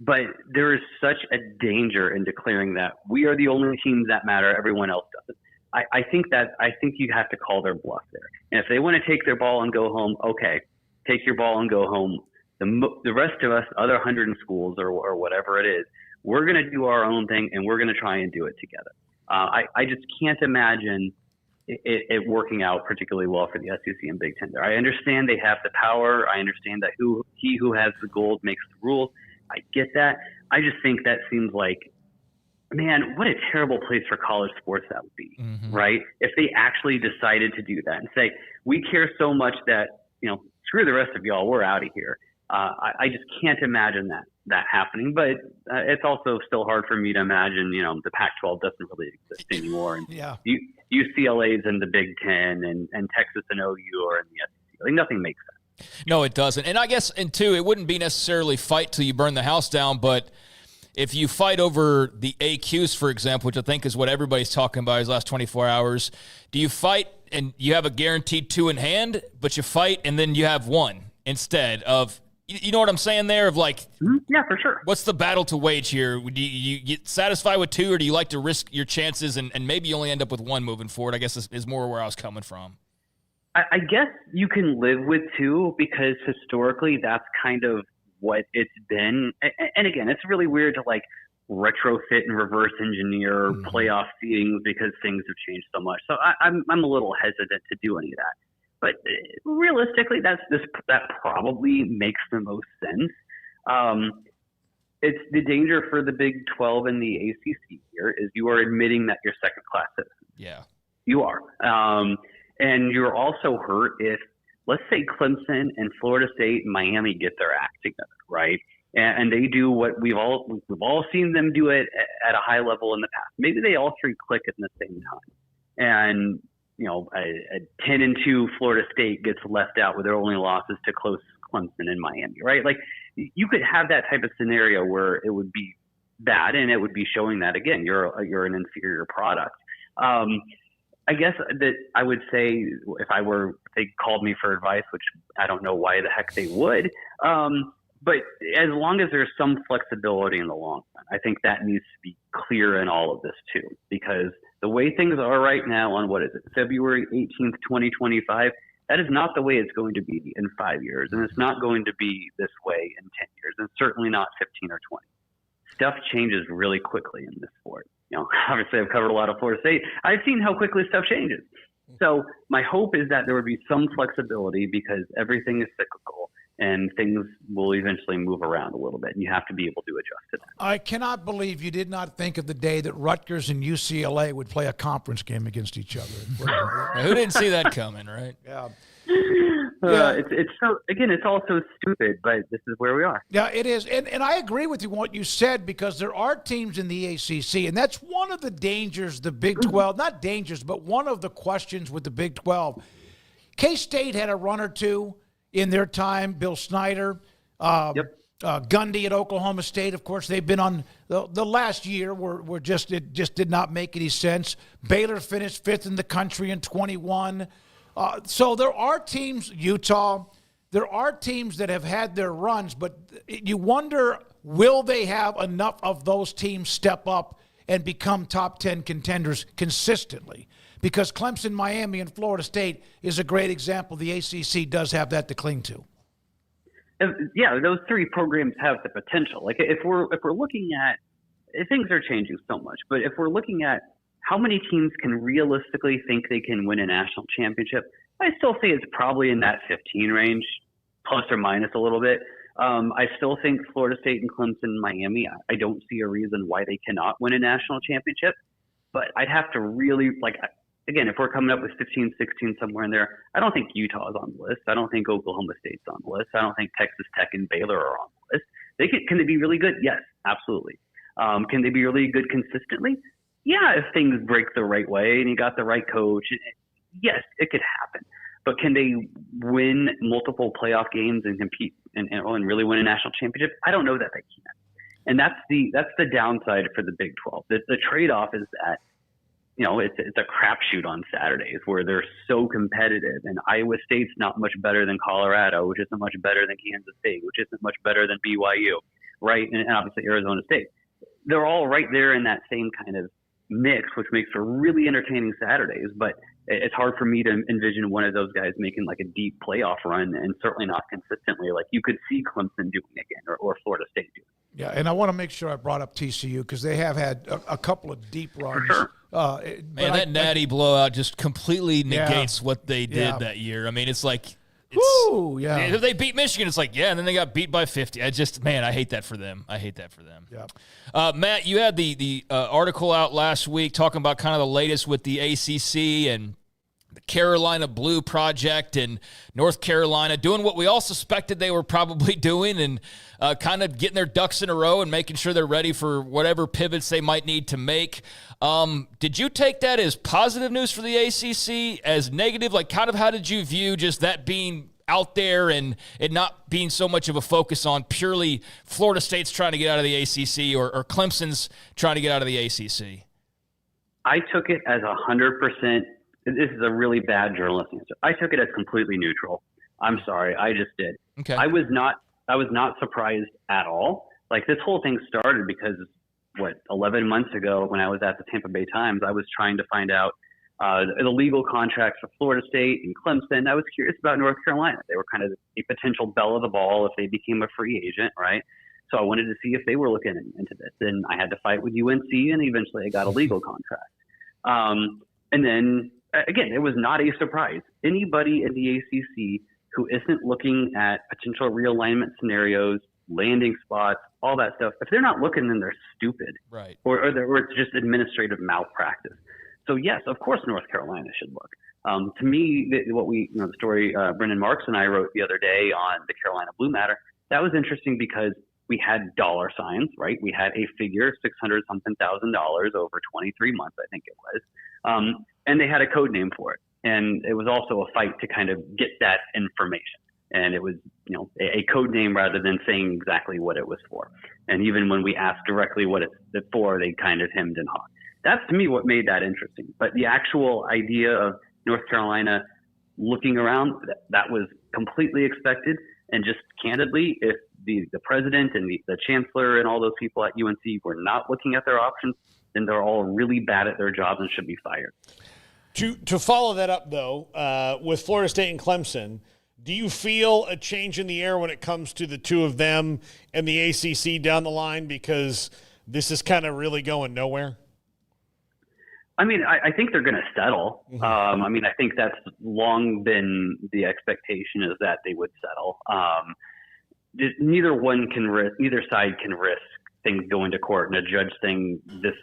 but there is such a danger in declaring that we are the only teams that matter. Everyone else doesn't. I think you have to call their bluff there. And if they want to take their ball and go home, okay, take your ball and go home. The rest of us, other 100 schools or whatever it is, we're going to do our own thing and we're going to try and do it together. I just can't imagine it working out particularly well for the SEC and Big Ten there. I understand they have the power. I understand that he who has the gold makes the rules. I get that. I just think that seems like, man, what a terrible place for college sports that would be, right? If they actually decided to do that and say, we care so much that, screw the rest of y'all, we're out of here. I just can't imagine that happening. But it's also still hard for me to imagine, the Pac-12 doesn't really exist anymore. And UCLA's in the Big Ten and Texas and OU are in the SEC. Like, nothing makes sense. No, it doesn't. And I guess, and two, it wouldn't be necessarily fight till you burn the house down, but if you fight over the AQs, for example, which I think is what everybody's talking about these last 24 hours, do you fight and you have a guaranteed 2 in hand, but you fight and then you have 1 instead of, you know what I'm saying there? Of like, yeah, for sure. What's the battle to wage here? Do you get satisfied with 2, or do you like to risk your chances and maybe you only end up with 1 moving forward? I guess is more where I was coming from. I guess you can live with 2 because historically that's kind of what it's been. And again, it's really weird to like retrofit and reverse engineer playoff seedings because things have changed so much. So I'm a little hesitant to do any of that. But realistically, that probably makes the most sense. It's the danger for the Big 12 and the ACC here is you are admitting that you're second-class citizens. Yeah. You are. And you're also hurt if, let's say, Clemson and Florida State and Miami get their act together, right? And they do what we've all seen them do it at a high level in the past. Maybe they all 3 click at the same time. And a 10-2 Florida State gets left out with their only losses to close Clemson and Miami, right? Like, you could have that type of scenario where it would be bad, and it would be showing that, again, you're an inferior product. I guess that I would say if they called me for advice, which I don't know why the heck they would, but as long as there's some flexibility in the long run, I think that needs to be clear in all of this too, because the way things are right now on, February 18th, 2025, that is not the way it's going to be in 5 years. And it's not going to be this way in 10 years. And certainly not 15 or 20. Stuff changes really quickly in this sport. Obviously I've covered a lot of Florida State. I've seen how quickly stuff changes. So my hope is that there would be some flexibility because everything is cyclical and things will eventually move around a little bit, and you have to be able to adjust to that. I cannot believe you did not think of the day that Rutgers and UCLA would play a conference game against each other. Who didn't see that coming, right? Yeah. It's so, again, it's all so stupid, but this is where we are. Yeah, it is. And I agree with you on what you said, because there are teams in the ACC, and that's one of the dangers the Big 12, not dangers, but one of the questions with the Big 12. K-State had a run or two in their time. Bill Snyder, Gundy at Oklahoma State. Of course, they've been on the last year where it just did not make any sense. Baylor finished 5th in the country in 21. So there are teams, Utah, there are teams that have had their runs, but you wonder, will they have enough of those teams step up and become top 10 contenders consistently? Because Clemson, Miami, and Florida State is a great example. The ACC does have that to cling to. Yeah, those 3 programs have the potential. Like, if we're looking at, things are changing so much, but if we're looking at how many teams can realistically think they can win a national championship, I still say it's probably in that 15 range, plus or minus a little bit. I still think Florida State and Clemson and Miami, I don't see a reason why they cannot win a national championship. But I'd have to really, again, if we're coming up with 15, 16, somewhere in there, I don't think Utah is on the list. I don't think Oklahoma State's on the list. I don't think Texas Tech and Baylor are on the list. Can they be really good? Yes, absolutely. Can they be really good consistently? Yeah, if things break the right way and you got the right coach, yes, it could happen. But can they win multiple playoff games and compete and really win a national championship? I don't know that they can. And that's the downside for the Big 12. The trade-off is that it's a crapshoot on Saturdays where they're so competitive. And Iowa State's not much better than Colorado, which isn't much better than Kansas State, which isn't much better than BYU, right? And obviously Arizona State. They're all right there in that same kind of mix, which makes for really entertaining Saturdays. But it's hard for me to envision one of those guys making like a deep playoff run, and certainly not consistently like you could see Clemson doing again, or Florida State doing. Yeah, and I want to make sure I brought up TCU because they have had a couple of deep runs. For sure. Man, that natty blowout just completely negates what they did that year. I mean, it's like, if they beat Michigan, it's like, and then they got beat by 50. I hate that for them. Yeah. Matt, you had the article out last week talking about kind of the latest with the ACC and the Carolina Blue Project and North Carolina doing what we all suspected they were probably doing, and kind of getting their ducks in a row and making sure they're ready for whatever pivots they might need to make. Did you take that as positive news for the ACC, as negative? Like, kind of how did you view just that being out there and it not being so much of a focus on purely Florida State's trying to get out of the ACC or Clemson's trying to get out of the ACC? I took it as 100%. This is a really bad journalist answer. I took it as completely neutral. I'm sorry. I just did. Okay. I was not surprised at all. Like, this whole thing started because 11 months ago when I was at the Tampa Bay Times, I was trying to find out the legal contracts for Florida State and Clemson. I was curious about North Carolina. They were kind of a potential belle of the ball if they became a free agent, right? So I wanted to see if they were looking into this. And I had to fight with UNC, and eventually I got a legal contract. And then, again, it was not a surprise. Anybody in the ACC who isn't looking at potential realignment scenarios, landing spots, all that stuff, if they're not looking, then they're stupid. Right. Or it's just administrative malpractice. So, yes, of course North Carolina should look. To me, the story Brendan Marks and I wrote the other day on the Carolina Blue Matter, that was interesting because we had dollar signs, right? We had a figure, $600-something thousand over 23 months, I think it was. And they had a code name for it. And it was also a fight to kind of get that information. And it was, a code name rather than saying exactly what it was for. And even when we asked directly what it's for, they kind of hemmed and hawed. That's, to me, what made that interesting. But the actual idea of North Carolina looking around, that was completely expected. And just candidly, if the president and the chancellor and all those people at UNC were not looking at their options, then they're all really bad at their jobs and should be fired. To follow that up, though, with Florida State and Clemson, do you feel a change in the air when it comes to the two of them and the ACC down the line, because this is kind of really going nowhere? I mean, I think they're going to settle. Mm-hmm. I think that's long been the expectation, is that they would settle. Neither side can risk things going to court and a judge saying this,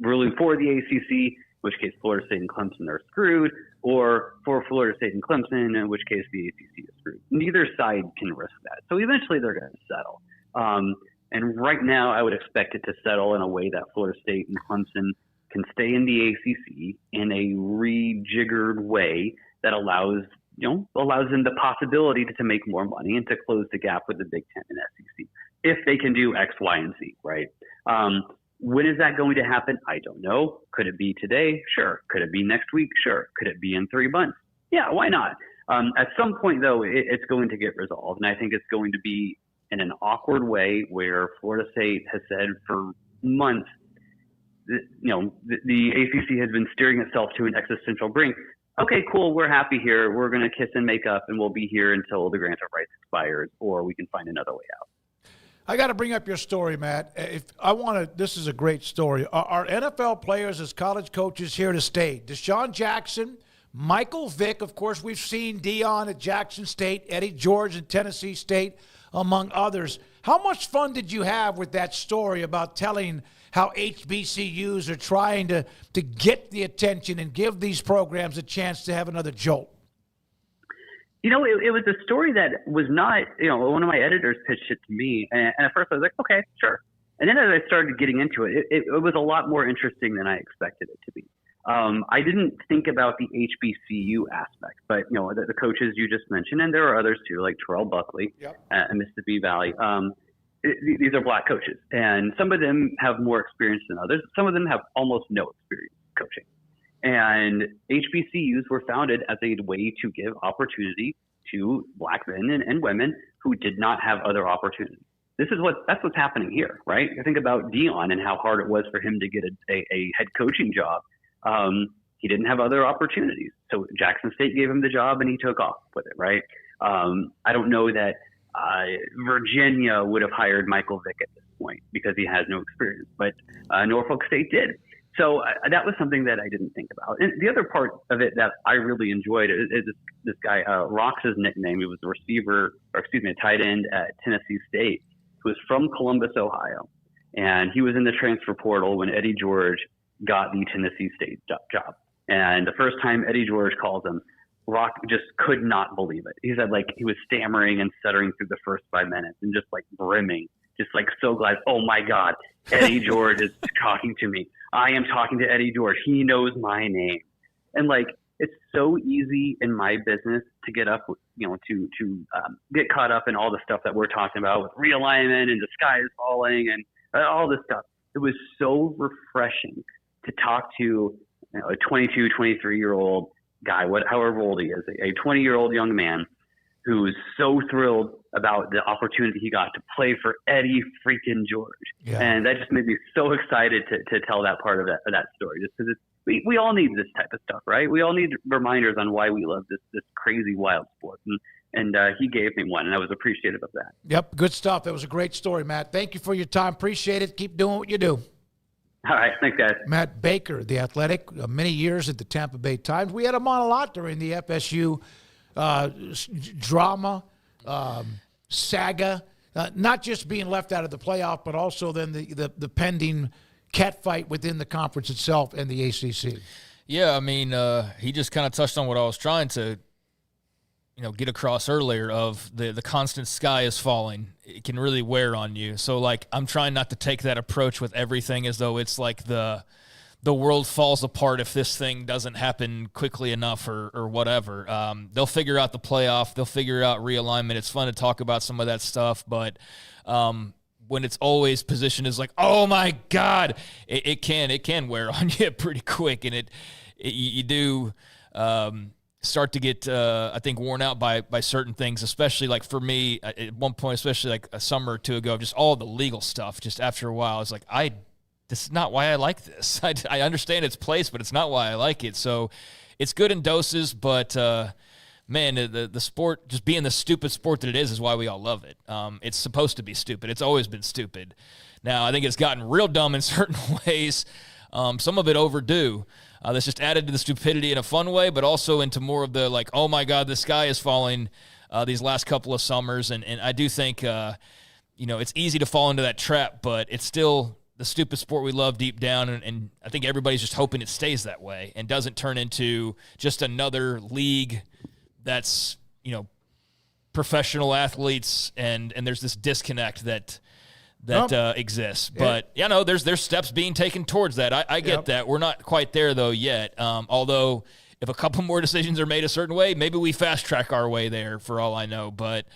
ruling for the ACC, in which case Florida State and Clemson are screwed, or for Florida State and Clemson, in which case the ACC is screwed. Neither side can risk that. So eventually they're going to settle. And right now I would expect it to settle in a way that Florida State and Clemson can stay in the ACC in a rejiggered way that allows them the possibility to make more money and to close the gap with the Big Ten and SEC if they can do X, Y, and Z, right? When is that going to happen? I don't know. Could it be today? Sure. Could it be next week? Sure. Could it be in 3 months? Yeah, why not? At some point, though, it's going to get resolved, and I think it's going to be in an awkward way where Florida State has said for months, the ACC has been steering itself to an existential brink. Okay, cool, we're happy here. We're going to kiss and make up, and we'll be here until the grant of rights expires, or we can find another way out. I got to bring up your story, Matt. This is a great story. Are NFL players as college coaches here to stay? Deshaun Jackson, Michael Vick, of course, we've seen Deion at Jackson State, Eddie George at Tennessee State, among others. How much fun did you have with that story about telling how HBCUs are trying to get the attention and give these programs a chance to have another jolt? It was a story that was not, one of my editors pitched it to me. And at first I was like, okay, sure. And then as I started getting into it, it was a lot more interesting than I expected it to be. I didn't think about the HBCU aspect, but, the coaches you just mentioned, and there are others too, like Terrell Buckley at Mississippi Valley. These are black coaches, and some of them have more experience than others. Some of them have almost no experience coaching. And HBCUs were founded as a way to give opportunity to black men and women who did not have other opportunities. That's what's happening here, right? I think about Dion and how hard it was for him to get a head coaching job. He didn't have other opportunities. So Jackson State gave him the job and he took off with it, right? I don't know that Virginia would have hired Michael Vick at this point because he has no experience, but Norfolk State did. So that was something that I didn't think about. And the other part of it that I really enjoyed is this guy, Rox's nickname. He was a tight end at Tennessee State, who was from Columbus, Ohio. And he was in the transfer portal when Eddie George got the Tennessee State job. And the first time Eddie George calls him, Rock just could not believe it. He said, like, he was stammering and stuttering through the first 5 minutes and just like brimming, just like so glad. Oh my God, Eddie George is talking to me. I am talking to Eddie George. He knows my name. And like, it's so easy in my business to get up, to get caught up in all the stuff that we're talking about with realignment and the sky is falling and all this stuff. It was so refreshing to talk to a 22, 23-year-old guy, however old he is, a 20-year-old young man who's so thrilled about the opportunity he got to play for Eddie freaking George. Yeah. And that just made me so excited to tell that part of that story, just because we all need this type of stuff, right? We all need reminders on why we love this crazy wild sport. And he gave me one, and I was appreciative of that. Yep, good stuff. That was a great story, Matt. Thank you for your time. Appreciate it. Keep doing what you do. All right, thanks, guys. Matt Baker, The Athletic, many years at the Tampa Bay Times. We had him on a lot during the FSU drama, saga, not just being left out of the playoff, but also then the pending catfight within the conference itself and the ACC. Yeah, I mean, he just kind of touched on what I was trying to get across earlier of the constant sky is falling. It can really wear on you. So, like, I'm trying not to take that approach with everything as though it's like the world falls apart if this thing doesn't happen quickly enough or whatever. They'll figure out the playoff. They'll figure out realignment. It's fun to talk about some of that stuff, but when it's always positioned as like, oh my God, it can wear on you pretty quick, and you do start to get, I think, worn out by certain things, especially like for me at one point, especially like a summer or two ago, just all the legal stuff. Just after a while, I was like, this is not why I like this. I understand its place, but it's not why I like it. So it's good in doses, but man, the sport, just being the stupid sport that it is why we all love it. It's supposed to be stupid. It's always been stupid. Now, I think it's gotten real dumb in certain ways, some of it overdue. That's just added to the stupidity in a fun way, but also into more of the like, oh my God, the sky is falling these last couple of summers. And I do think, it's easy to fall into that trap, but it's still the stupid sport we love deep down. And I think everybody's just hoping it stays that way and doesn't turn into just another league that's, professional athletes. And there's this disconnect that exists. But, there's steps being taken towards that. I get that. We're not quite there, though, yet. Although if a couple more decisions are made a certain way, maybe we fast-track our way there for all I know. But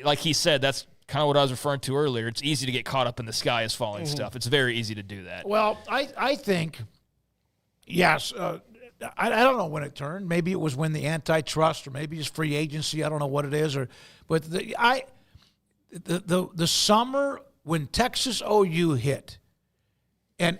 like he said, that's kind of what I was referring to earlier. It's easy to get caught up in the sky is falling stuff. It's very easy to do that. Well, I think, yes, I don't know when it turned. Maybe it was when the antitrust, or maybe it's free agency. I don't know what it is. But the summer when Texas OU hit, and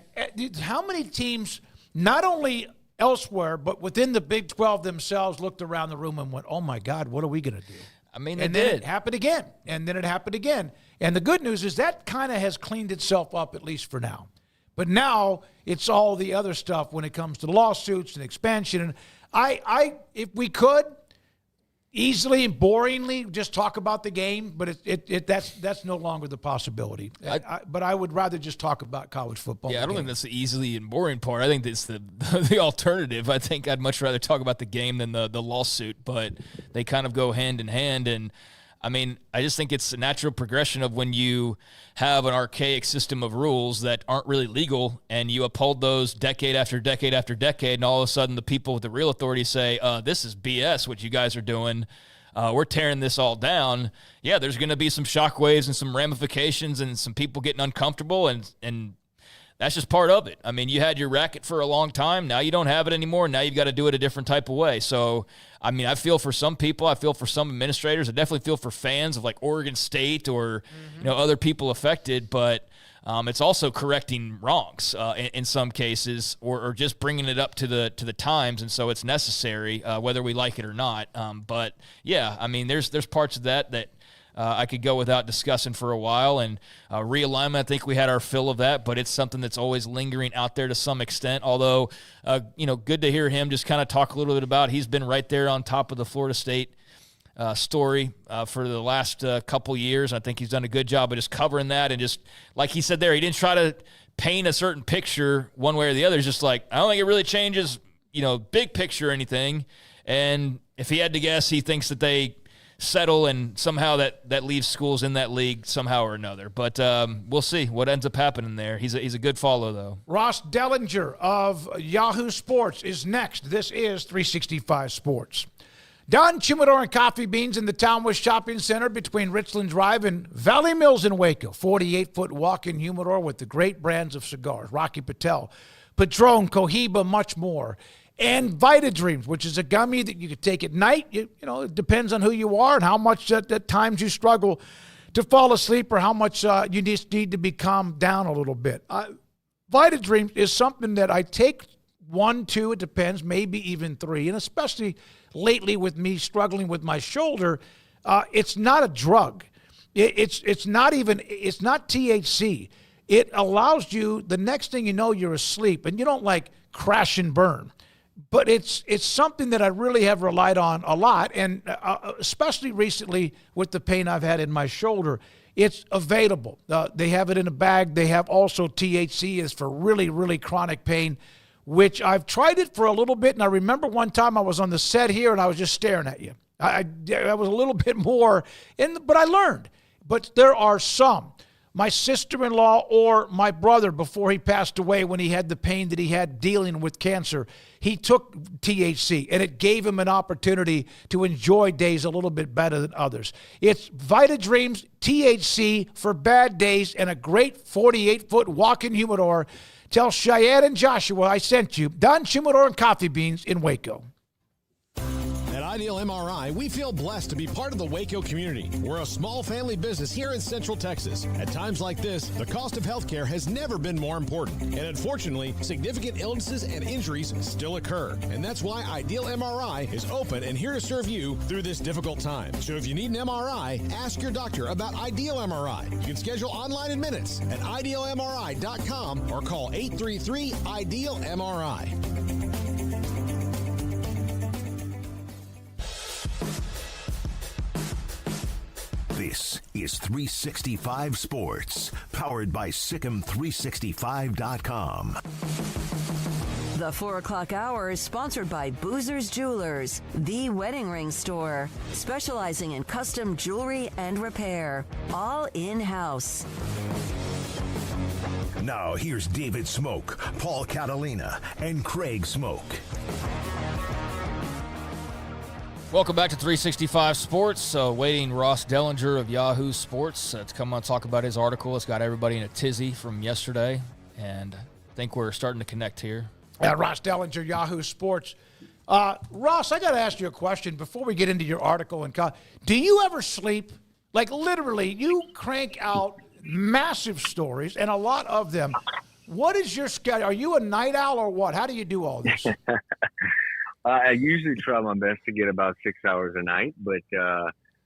how many teams, not only elsewhere, but within the Big 12 themselves, looked around the room and went, oh, my God, what are we going to do? I mean, and then it happened again, and then it happened again. And the good news is that kind of has cleaned itself up, at least for now. But now it's all the other stuff when it comes to lawsuits and expansion. And I if we could, easily and boringly just talk about the game, but that's no longer the possibility. But I would rather just talk about college football. Yeah, I don't think that's the easily and boring part. I think that's the alternative. I think I'd much rather talk about the game than the lawsuit, but they kind of go hand in hand. And I mean, I just think it's a natural progression of when you have an archaic system of rules that aren't really legal and you uphold those decade after decade after decade, and all of a sudden the people with the real authority say, this is BS what you guys are doing. We're tearing this all down. Yeah, there's going to be some shockwaves and some ramifications and some people getting uncomfortable, and that's just part of it. I mean, you had your racket for a long time. Now you don't have it anymore. Now you've got to do it a different type of way. So, I mean, I feel for some people. I feel for some administrators. I definitely feel for fans of like Oregon State or, other people affected. But it's also correcting wrongs in some cases or just bringing it up to the times. And so it's necessary, whether we like it or not. But, yeah, I mean, there's parts of that I could go without discussing for a while. And realignment, I think we had our fill of that, but it's something that's always lingering out there to some extent. Although, good to hear him just kind of talk a little bit about. He's been right there on top of the Florida State story for the last couple years. I think he's done a good job of just covering that. And just like he said there, he didn't try to paint a certain picture one way or the other. It's just like, I don't think it really changes, big picture or anything. And if he had to guess, he thinks that they settle and somehow that leaves schools in that league somehow or another. But we'll see what ends up happening there. He's a good follow, though. Ross Dellinger of Yahoo Sports is next. This is 365 Sports. Don Chimidor and Coffee Beans in the Townwest Shopping Center between Richland Drive and Valley Mills in Waco. 48-foot walk-in humidor with the great brands of cigars. Rocky Patel, Patron, Cohiba, much more. And Vita Dreams, which is a gummy that you could take at night. It depends on who you are and how much at times you struggle to fall asleep or how much you just need to be calmed down a little bit. Vita Dreams is something that I take 1, 2, it depends, maybe even 3. And especially lately with me struggling with my shoulder, it's not a drug. It's not THC. It allows you, the next thing you know, you're asleep and you don't crash and burn. But it's something that I really have relied on a lot, and especially recently with the pain I've had in my shoulder. It's available. They have it in a bag. They have also THC is for really, really chronic pain, which I've tried it for a little bit. And I remember one time I was on the set here and I was just staring at you. I was a little bit more, but I learned. But there are some. My sister-in-law or my brother, before he passed away, when he had the pain that he had dealing with cancer, he took THC, and it gave him an opportunity to enjoy days a little bit better than others. It's Vita Dreams, THC for bad days, and a great 48-foot walk-in humidor. Tell Cheyenne and Joshua I sent you. Don Chimidor and Coffee Beans in Waco. At Ideal MRI, we feel blessed to be part of the Waco community. We're a small family business here in Central Texas. At times like this, the cost of healthcare has never been more important. And unfortunately, significant illnesses and injuries still occur. And that's why Ideal MRI is open and here to serve you through this difficult time. So if you need an MRI, ask your doctor about Ideal MRI. You can schedule online in minutes at idealmri.com or call 833-IDEAL-MRI. This is 365 Sports, powered by Sikkim365.com. The 4 o'clock hour is sponsored by Boozer's Jewelers, the wedding ring store, specializing in custom jewelry and repair, all in-house. Now here's David Smoak, Paul Catalina, and Craig Smoak. Welcome back to 365 Sports. Waiting Ross Dellinger of Yahoo Sports to come on and talk about his article. It's got everybody in a tizzy from yesterday, and I think we're starting to connect here. Ross Dellinger, Yahoo Sports. Ross, I got to ask you a question before we get into your article. Do you ever sleep? Like literally, you crank out massive stories and a lot of them. What is your schedule? Are you a night owl or what? How do you do all this? I usually try my best to get about 6 hours a night, but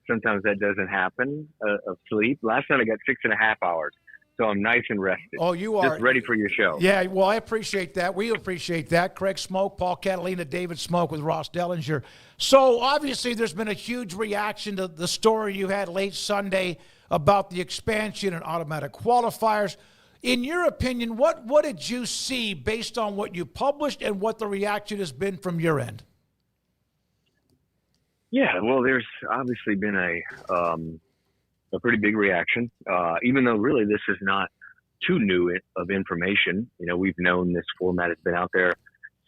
sometimes that doesn't happen of sleep. Last night I got 6.5 hours, so I'm nice and rested. Oh, you are. Just ready for your show. Yeah, well, I appreciate that. We appreciate that. Craig Smoak, Paul Catalina, David Smoak with Ross Dellinger. So obviously there's been a huge reaction to the story you had late Sunday about the expansion and automatic qualifiers. In your opinion, what did you see based on what you published and what the reaction has been from your end? Yeah, well, there's obviously been a pretty big reaction, even though really this is not too new of information. We've known this format has been out there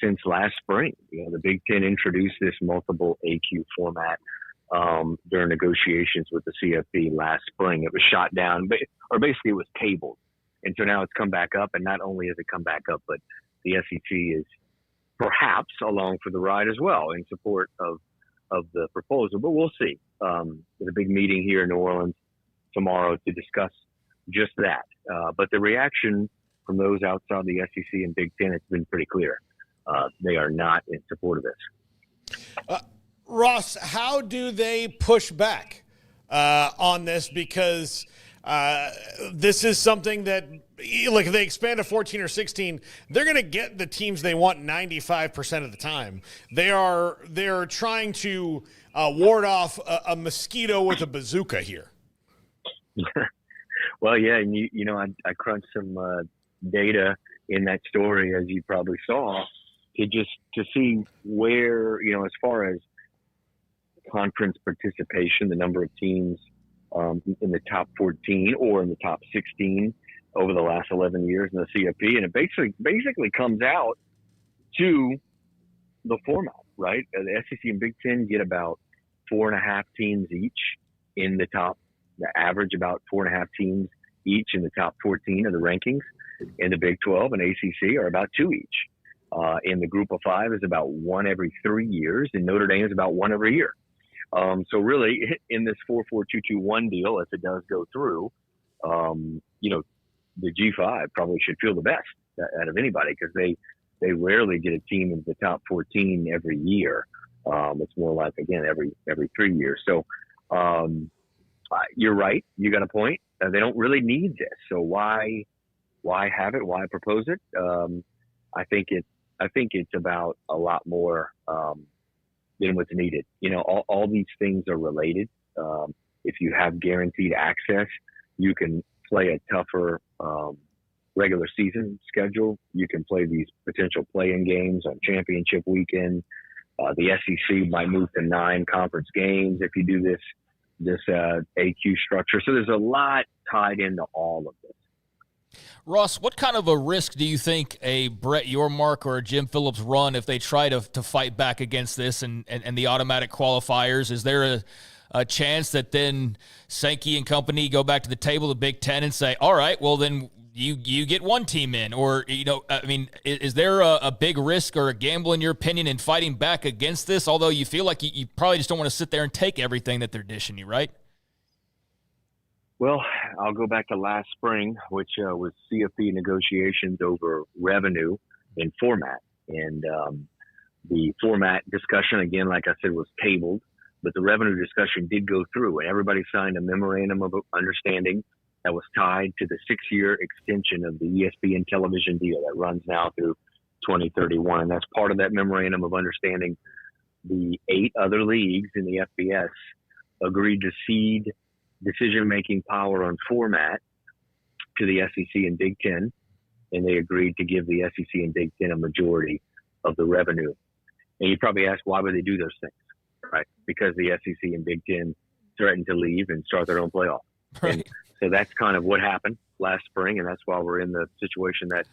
since last spring. The Big Ten introduced this multiple AQ format during negotiations with the CFP last spring. It was shot down, or basically it was tabled. And so now it's come back up, and not only has it come back up, but the SEC is perhaps along for the ride as well in support of the proposal. But we'll see. There's a big meeting here in New Orleans tomorrow to discuss just that. But the reaction from those outside the SEC and Big Ten, it's been pretty clear. They are not in support of this. Ross, how do they push back on this? Because this is something that, like, if they expand to 14 or 16, they're going to get the teams they want 95% of the time. They're trying to ward off a mosquito with a bazooka here. Well, yeah, and I crunched some data in that story, as you probably saw, to see where, as far as conference participation, the number of teams in the top 14 or in the top 16 over the last 11 years in the CFP, and it basically comes out to the format, right? The SEC and Big Ten get about 4.5 teams each in the top. The average about 4.5 teams each in the top 14 of the rankings. In the Big 12 and ACC are about 2 each. In the Group of 5 is about 1 every 3 years, and Notre Dame is about 1 every year. So really, in this 4-4-2-2-1 deal, if it does go through, the G5 probably should feel the best out of anybody, because they rarely get a team in the top 14 every year. It's more like, again, every 3 years. So you're right. You got a point. They don't really need this. So why have it? Why propose it? I think it's about a lot more than what's needed. All these things are related. If you have guaranteed access, you can play a tougher regular season schedule. You can play these potential play-in games on championship weekend. The SEC might move to 9 conference games if you do this AQ structure. So there's a lot tied into all of this. Ross, what kind of a risk do you think a Brett Yormark or a Jim Phillips run if they try to fight back against this and the automatic qualifiers? Is there a chance that then Sankey and company go back to the table, the Big Ten, and say, all right, well, then you get 1 team in? Or, is there a big risk or a gamble, in your opinion, in fighting back against this? Although you feel like you probably just don't want to sit there and take everything that they're dishing you, right? Well, I'll go back to last spring, which was CFP negotiations over revenue and format. And the format discussion, again, like I said, was tabled, but the revenue discussion did go through, and everybody signed a memorandum of understanding that was tied to the 6-year extension of the ESPN television deal that runs now through 2031. And that's part of that memorandum of understanding. The 8 other leagues in the FBS agreed to cede decision-making power on format to the SEC and Big Ten, and they agreed to give the SEC and Big Ten a majority of the revenue. And you probably ask, why would they do those things, right? Because the SEC and Big Ten threatened to leave and start their own playoff. Right. And so that's kind of what happened last spring, and that's why we're in the situation that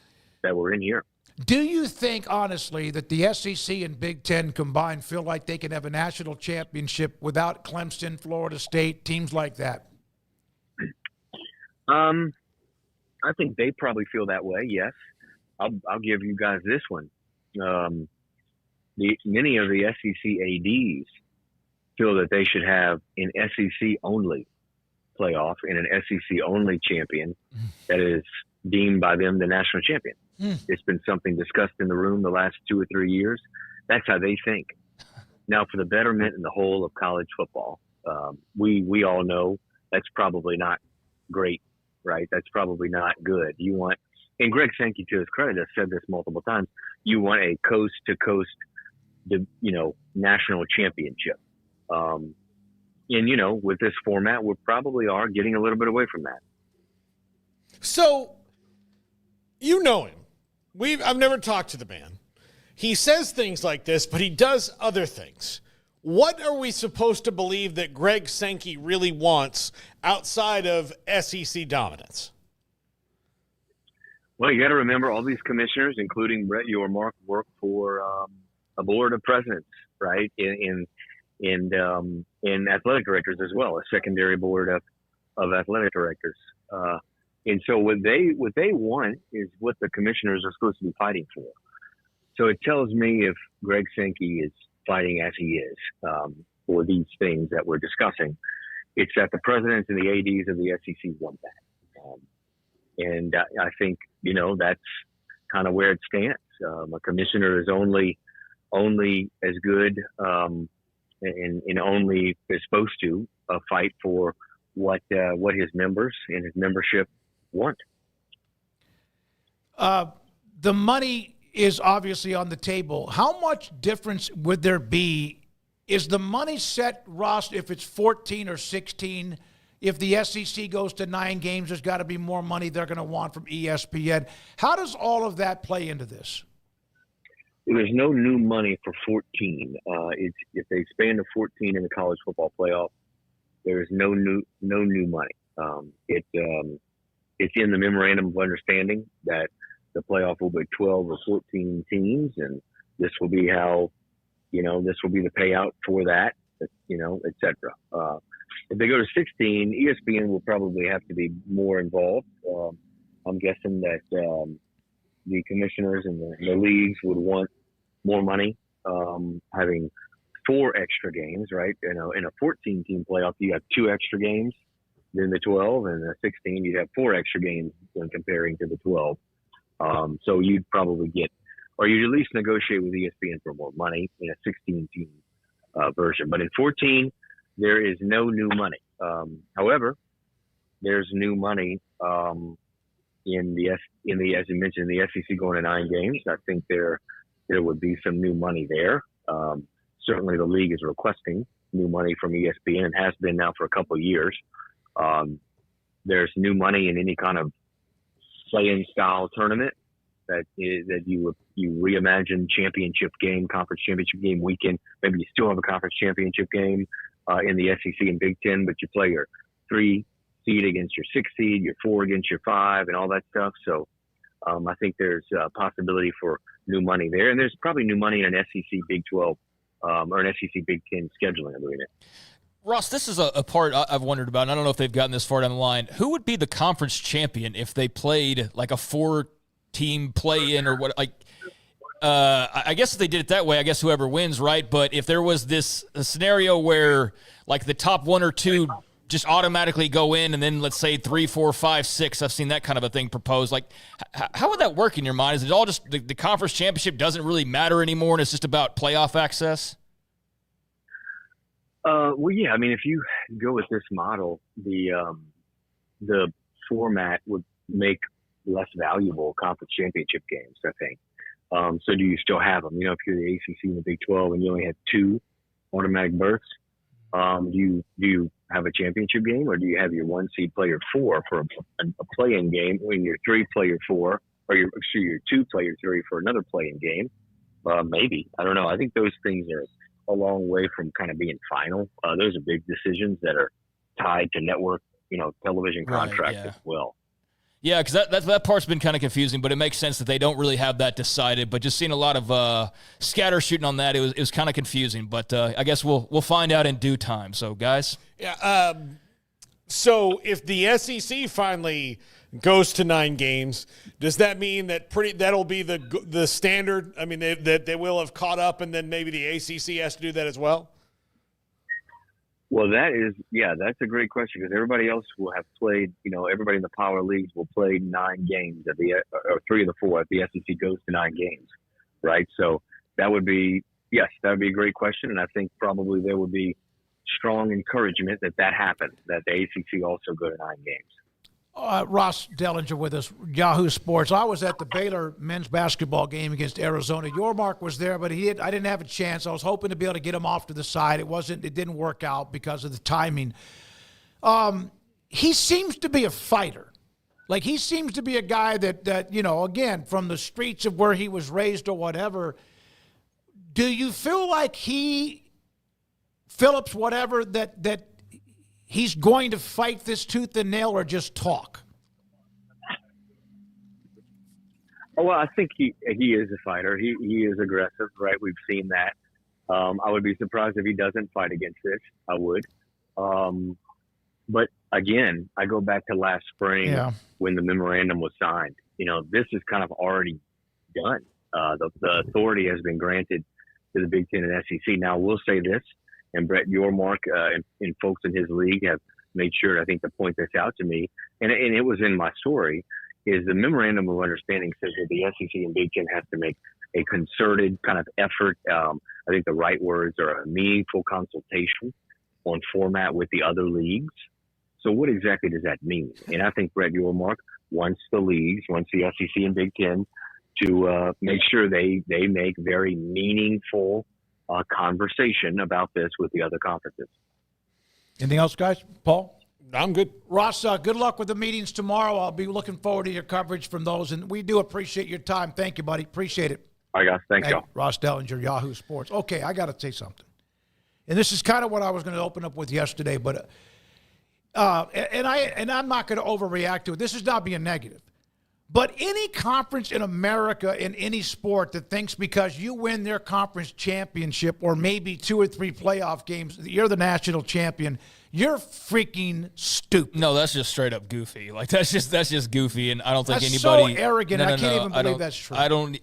we're in here. Do you think, honestly, that the SEC and Big Ten combined feel like they can have a national championship without Clemson, Florida State, teams like that? I think they probably feel that way, yes. I'll give you guys this one. Many of the SEC ADs feel that they should have an SEC-only playoff and an SEC-only champion that is deemed by them the national champion. It's been something discussed in the room the last 2 or 3 years. That's how they think. Now, for the betterment and the whole of college football, we all know that's probably not great, right? That's probably not good. You want, and Greg Sankey, to his credit, has said this multiple times, you want a coast-to-coast, national championship. And, with this format, we probably are getting a little bit away from that. So, you know him. I've never talked to the man. He says things like this, but he does other things. What are we supposed to believe that Greg Sankey really wants outside of SEC dominance? Well, you got to remember all these commissioners, including Brett Yormark, work for a board of presidents, right? In athletic directors as well, a secondary board of athletic directors. And so what they want is what the commissioners are supposed to be fighting for. So it tells me if Greg Sankey is fighting as he is for these things that we're discussing, it's that the presidents and the ADs of the SEC want that. And I think, that's kind of where it stands. A commissioner is only as good and only is supposed to fight for what his members and his membership want. The money is obviously on the table. How much difference would there be? Is the money set, Ross, if it's 14 or 16? If the SEC goes to 9 games, there's got to be more money they're going to want from ESPN. How does all of that play into this? There's no new money for 14. If they expand to 14 in the college football playoff, there is no new money. It's in the memorandum of understanding that the playoff will be 12 or 14 teams, and this will be how, this will be the payout for that, et cetera. If they go to 16, ESPN will probably have to be more involved. I'm guessing that the commissioners and the leagues would want more money, having 4 extra games, right? In a 14-team playoff, you have 2 extra games than the 12, and the 16, you'd have 4 extra games when comparing to the 12. So you'd probably get, or you'd at least negotiate with ESPN for more money in a 16-team version. But in 14, there is no new money. However, there's new money in the as you mentioned, the SEC going to 9 games. I think there would be some new money there. Certainly, the league is requesting new money from ESPN and has been now for a couple of years. There's new money in any kind of play-in style tournament that you reimagine championship game, conference championship game weekend. Maybe you still have a conference championship game in the SEC and Big Ten, but you play your 3 seed against your 6 seed, your 4 against your 5, and all that stuff. So I think there's a possibility for new money there, and there's probably new money in an SEC Big 12 or an SEC Big 10 scheduling agreement. Ross, this is a part I've wondered about, and I don't know if they've gotten this far down the line. Who would be the conference champion if they played like a 4-team play-in or what? I guess if they did it that way, I guess whoever wins, right? But if there was a scenario where like the top 1 or 2 just automatically go in, and then let's say 3, 4, 5, 6, I've seen that kind of a thing proposed. Like, how would that work in your mind? Is it all just the conference championship doesn't really matter anymore, and it's just about playoff access? Well, yeah. I mean, if you go with this model, the format would make less valuable conference championship games, I think. So do you still have them? If you're the ACC and the Big 12 and you only have 2 automatic berths, do you have a championship game, or do you have your 1 seed play your 4 for a play-in game, when your 3 play your 4, or your 2 play your 3 for another play-in game? Maybe. I don't know. I think those things are a long way from kind of being final. Those are big decisions that are tied to network, television contracts as well. Yeah, because that part's been kind of confusing, but it makes sense that they don't really have that decided. But just seeing a lot of scatter shooting on that, it was kind of confusing. But I guess we'll find out in due time. So, guys. Yeah. So if the SEC finally goes to 9 games, does that mean that that'll be the standard? I mean, that they will have caught up, and then maybe the ACC has to do that as well? Well, that's a great question, because everybody else will have played, everybody in the power leagues will play 9 games or 3 of the 4 if the SEC goes to 9 games, right? So that would be a great question. And I think probably there would be strong encouragement that happens, that the ACC also go to 9 games. Ross Dellinger with us, Yahoo Sports. I was at the Baylor men's basketball game against Arizona. Yormark was there, but I didn't have a chance. I was hoping to be able to get him off to the side. It didn't work out because of the timing. He seems to be a fighter. Like, he seems to be a guy that again, from the streets of where he was raised or whatever. Do you feel like Phillips, whatever, that he's going to fight this tooth and nail, or just talk? Well, I think he is a fighter. He is aggressive, right? We've seen that. I would be surprised if he doesn't fight against this. I would. But again, I go back to last spring when the memorandum was signed. This is kind of already done. The authority has been granted to the Big Ten and SEC. Now, we'll say this, and Brett Yormark and folks in his league have made sure, I think, to point this out to me, and it was in my story, is the memorandum of understanding says that the SEC and Big Ten has to make a concerted kind of effort. I think the right words are a meaningful consultation on format with the other leagues. So what exactly does that mean? And I think Brett Yormark wants the SEC and Big Ten to make sure they make very meaningful conversation about this with the other conferences. Anything else, guys? Paul? I'm good. Ross, good luck with the meetings tomorrow. I'll be looking forward to your coverage from those, and we do appreciate your time. Thank you, buddy. Appreciate it. All right, guys. Thanks, y'all. Ross Dellinger, Yahoo Sports. Okay, I got to say something. And this is kind of what I was going to open up with yesterday, but I'm not going to overreact to it. This is not being negative. But any conference in America in any sport that thinks because you win their conference championship or maybe 2 or 3 playoff games, you're the national champion, you're freaking stupid. No, that's just straight up goofy. Like that's just goofy, and I don't think that's anybody. So arrogant. I can't even believe that's true.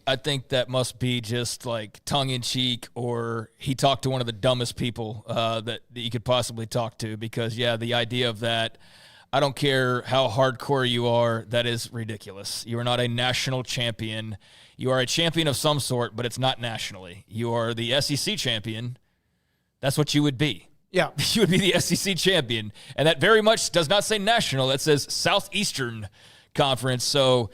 I think that must be just like tongue in cheek, or he talked to one of the dumbest people that you could possibly talk to. Because the idea of that. I don't care how hardcore you are, that is ridiculous. You are not a national champion. You are a champion of some sort, but it's not nationally. You are the SEC champion. That's what you would be. Yeah. You would be the SEC champion. And that very much does not say national. That says Southeastern Conference. So,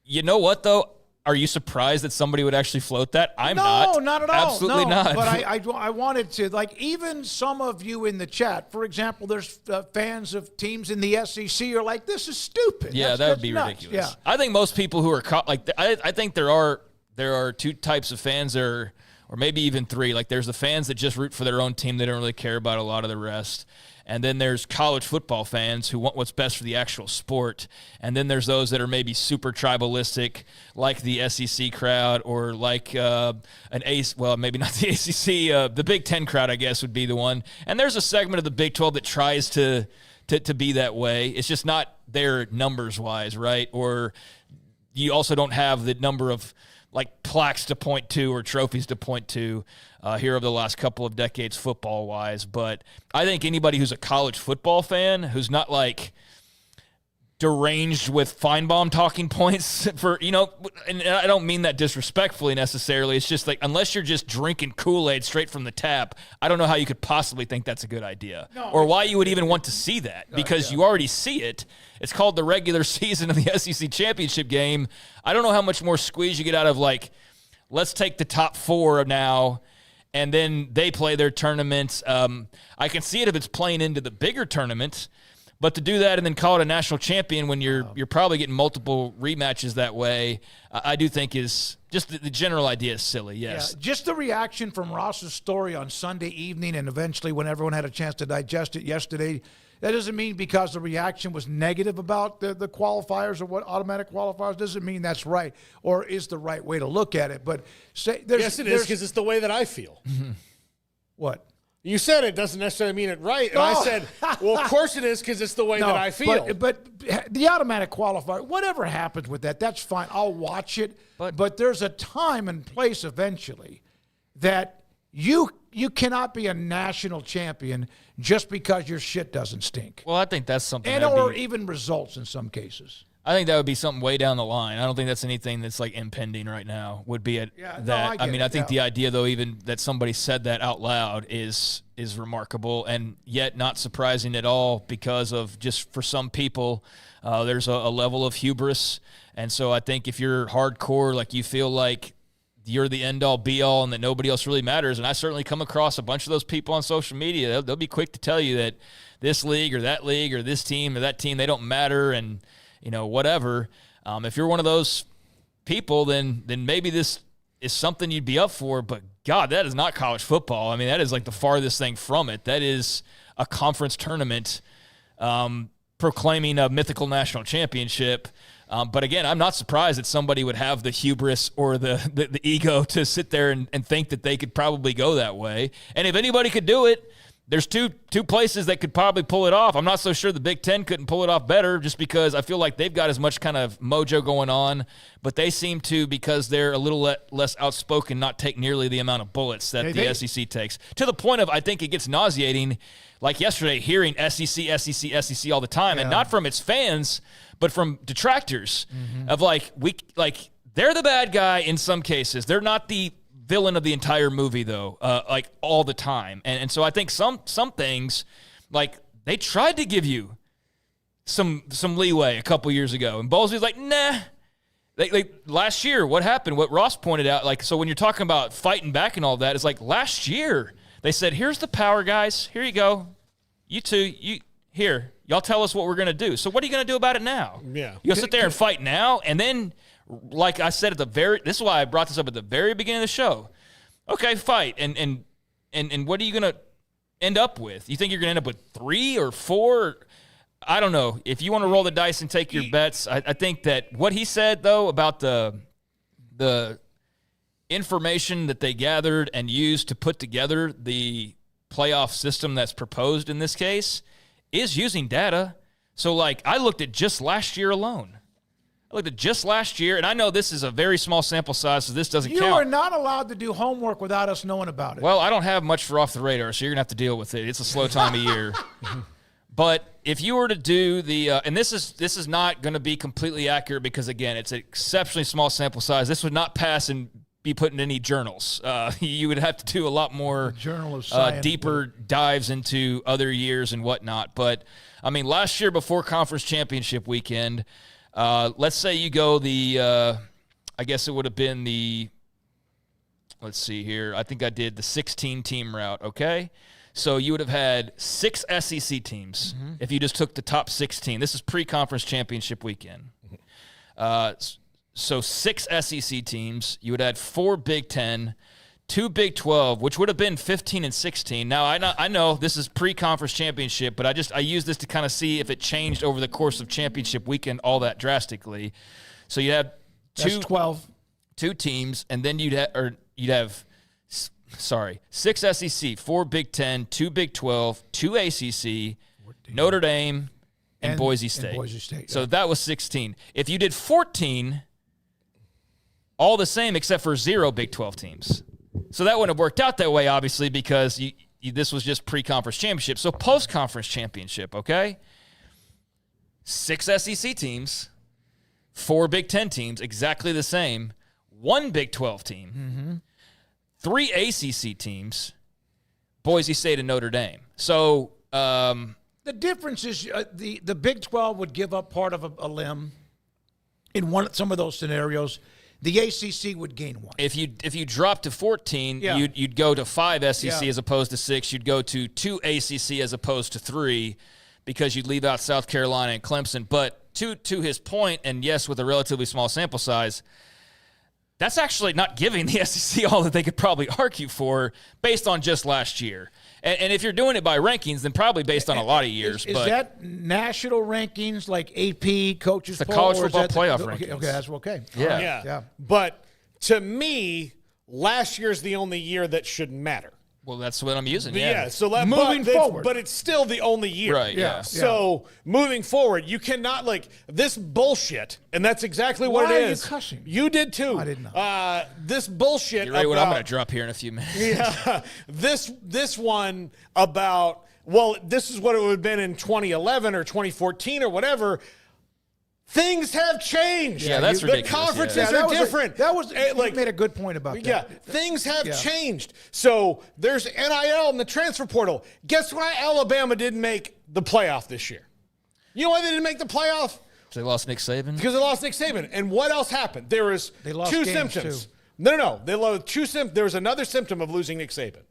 you know what, though? Are you surprised that somebody would actually float that? I'm not. No, not at all. Absolutely not. But I wanted to, like, even some of you in the chat, for example, there's fans of teams in the SEC are like, this is stupid. Yeah, that would be nuts. ridiculous. Yeah. I think most people who are I think there are 2 types of fans or maybe even 3. Like, there's the fans that just root for their own team. They don't really care about a lot of the rest. And then there's college football fans who want what's best for the actual sport. And then there's those that are maybe super tribalistic, like the SEC crowd, or like maybe not the ACC, the Big Ten crowd, I guess, would be the one. And there's a segment of the Big 12 that tries to be that way. It's just not there numbers-wise, right? Or you also don't have the number of like plaques to point to or trophies to point to here over the last couple of decades football-wise. But I think anybody who's a college football fan who's not like deranged with Feinbaum talking points for, and I don't mean that disrespectfully necessarily. It's just like, unless you're just drinking Kool-Aid straight from the tap, I don't know how you could possibly think that's a good idea or why you would even want to see that because you already see it. It's called the regular season of the SEC championship game. I don't know how much more squeeze you get out of like, let's take the top 4 now and then they play their tournaments. I can see it if it's playing into the bigger tournament. But to do that and then call it a national champion when you're probably getting multiple rematches that way, I do think is just the general idea is silly, yes. Yeah, just the reaction from Ross's story on Sunday evening and eventually when everyone had a chance to digest it yesterday, that doesn't mean because the reaction was negative about the qualifiers or what automatic qualifiers doesn't mean that's right or is the right way to look at it. But yes, it is because it's the way that I feel. What? You said it doesn't necessarily mean it right. And I said, well, of course it is because it's the way that I feel. But the automatic qualifier, whatever happens with that, that's fine. I'll watch it. But there's a time and place eventually that you cannot be a national champion just because your shit doesn't stink. Well, I think that's something. Or even results in some cases. I think that would be something way down the line. I don't think that's anything that's like impending right now. Would be that. I think the idea though, even that somebody said that out loud is remarkable and yet not surprising at all because of just for some people, there's a level of hubris. And so I think if you're hardcore, like you feel like you're the end all be all and that nobody else really matters. And I certainly come across a bunch of those people on social media. They'll be quick to tell you that this league or this team or that team, they don't matter. And, whatever. If you're one of those people, then maybe this is something you'd be up for. But, God, that is not college football. I mean, that is like the farthest thing from it. That is a conference tournament proclaiming a mythical national championship. But, again, I'm not surprised that somebody would have the hubris or the ego to sit there and think that they could probably go that way. And if anybody could do it, there's two places that could probably pull it off. I'm not so sure the Big Ten couldn't pull it off better just because I feel like they've got as much kind of mojo going on, but they seem to, because they're a little less outspoken, not take nearly the amount of bullets that the SEC takes. To the point of, I think it gets nauseating, like yesterday, hearing SEC, SEC all the time, and not from its fans, but from detractors of they're the bad guy in some cases. They're not the villain of the entire movie, though, like all the time. And so I think some things, like they tried to give you some leeway a couple years ago, and Bowles was like, nah. Last year, what happened? What Ross pointed out, like, so when you're talking about fighting back and all that, it's like last year they said, here's the power, guys. Here you go. You two, here. Y'all tell us what we're going to do. So what are you going to do about it now? Yeah. You'll sit there and fight now, and then, like I said this is why I brought this up at the very beginning of the show. Okay, fight. And what are you going to end up with? You think you're going to end up with 3 or 4? I don't know. If you want to roll the dice and take your bets, I think that what he said, though, about the information that they gathered and used to put together the playoff system that's proposed in this case is using data. So, like, I looked at just last year alone. And I know this is a very small sample size, so this doesn't count. You are not allowed to do homework without us knowing about it. Well, I don't have much for Off the Radar, so you're going to have to deal with it. It's a slow time of year. But if you were to do the and this is not going to be completely accurate because, again, it's an exceptionally small sample size. This would not pass and be put in any journals. You would have to do a lot more deeper dives into other years and whatnot. But, I mean, last year before conference championship weekend, let's say you go I guess it would have been let's see here. I think I did the 16-team route, okay? So you would have had 6 SEC teams if you just took the top 16. This is pre-conference championship weekend. So 6 SEC teams. You would have had 4 Big Ten, 2 Big 12, which would have been 15 and 16. Now, I know this is pre-conference championship, but I use this to kind of see if it changed over the course of championship weekend all that drastically. So you have 2 teams, and then you'd have 6 SEC, 4 Big 10, 2 Big 12, 2 ACC, Notre Dame, and Boise State. So that was 16. If you did 14, all the same except for 0 Big 12 teams. So that wouldn't have worked out that way, obviously, because this was just pre-conference championship. So post-conference championship, okay? 6 SEC teams, 4 Big 10 teams, exactly the same. 1 Big 12 team, 3 ACC teams, Boise State and Notre Dame. So the difference is the Big 12 would give up part of a limb in some of those scenarios. The ACC would gain 1. If you drop to 14, you'd go to 5 SEC as opposed to 6. You'd go to 2 ACC as opposed to 3 because you'd leave out South Carolina and Clemson. But to his point, and yes, with a relatively small sample size, that's actually not giving the SEC all that they could probably argue for based on just last year. And if you're doing it by rankings, then probably based on a lot of years. Is that national rankings like AP, coaches poll? The college football playoff rankings. Okay, that's okay. Yeah. But to me, last year's the only year that should matter. Well, that's what I'm using. So moving forward, but it's still the only year, right? Yeah. So moving forward, you cannot this bullshit, and that's exactly what it is. Why are you cussing? You did too. I didn't know. This bullshit. You're right. What I'm going to drop here in a few minutes. Yeah. This one about this is what it would have been in 2011 or 2014 or whatever. Things have changed. Yeah, that's ridiculous. The conferences are different. You made a good point about that. Yeah, things have changed. So there's NIL in the transfer portal. Guess why Alabama didn't make the playoff this year? You know why they didn't make the playoff? They lost Nick Saban. Because they lost Nick Saban. And what else happened? They lost 2 symptoms. Too. No. They lost 2 symptoms. There was another symptom of losing Nick Saban.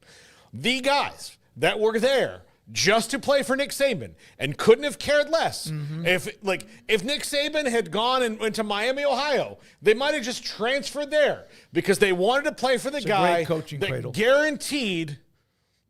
The guys that were there just to play for Nick Saban and couldn't have cared less. If Nick Saban had gone and went to Miami, Ohio, they might have just transferred there because they wanted to play for the guy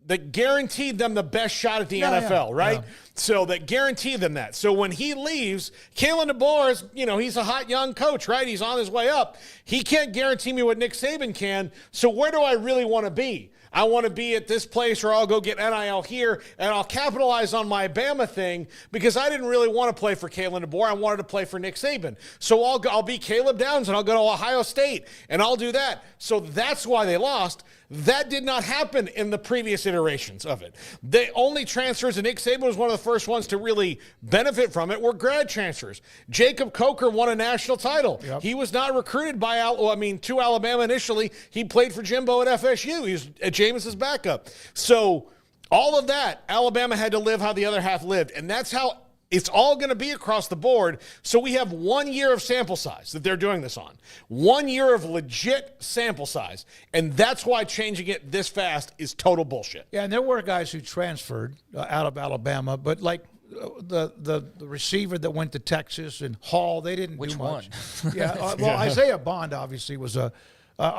that guaranteed them the best shot at the NFL, right? Yeah. So that guaranteed them that. So when he leaves, Kalen DeBoer is, he's a hot young coach, right? He's on his way up. He can't guarantee me what Nick Saban can. So where do I really want to be? I want to be at this place, or I'll go get NIL here, and I'll capitalize on my Bama thing because I didn't really want to play for Kalen DeBoer. I wanted to play for Nick Saban. So I'll be Caleb Downs, and I'll go to Ohio State, and I'll do that. So that's why they lost. That did not happen in the previous iterations of it. The only transfers, and Nick Saban was one of the first ones to really benefit from it, were grad transfers. Jacob Coker won a national title. Yep. He was not recruited to Alabama initially. He played for Jimbo at FSU. He was at Jameis's backup. So all of that, Alabama had to live how the other half lived, and that's how it's all going to be across the board. So we have 1 year of sample size that they're doing this on. 1 year of legit sample size. And that's why changing it this fast is total bullshit. Yeah, and there were guys who transferred out of Alabama, but like the receiver that went to Texas and Hall, they didn't do much. Which one? Yeah, Isaiah Bond obviously was I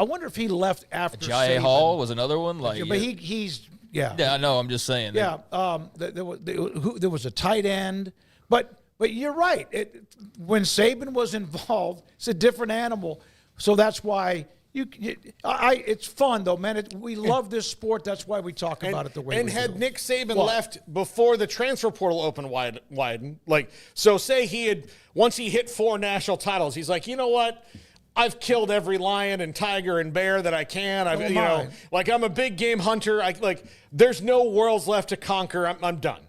wonder if he left after Jai Hall was another one. But he's yeah. Yeah, I know. I'm just saying. Yeah, there was a tight end, but you're right. When Saban was involved, it's a different animal. So that's why it's fun though, man. We love this sport. That's why we talk about it the way we do. And had Nick Saban left before the transfer portal opened widen, say once he hit 4 national titles, he's like, you know what? I've killed every lion and tiger and bear that I can. I'm a big game hunter. There's no worlds left to conquer. I'm done.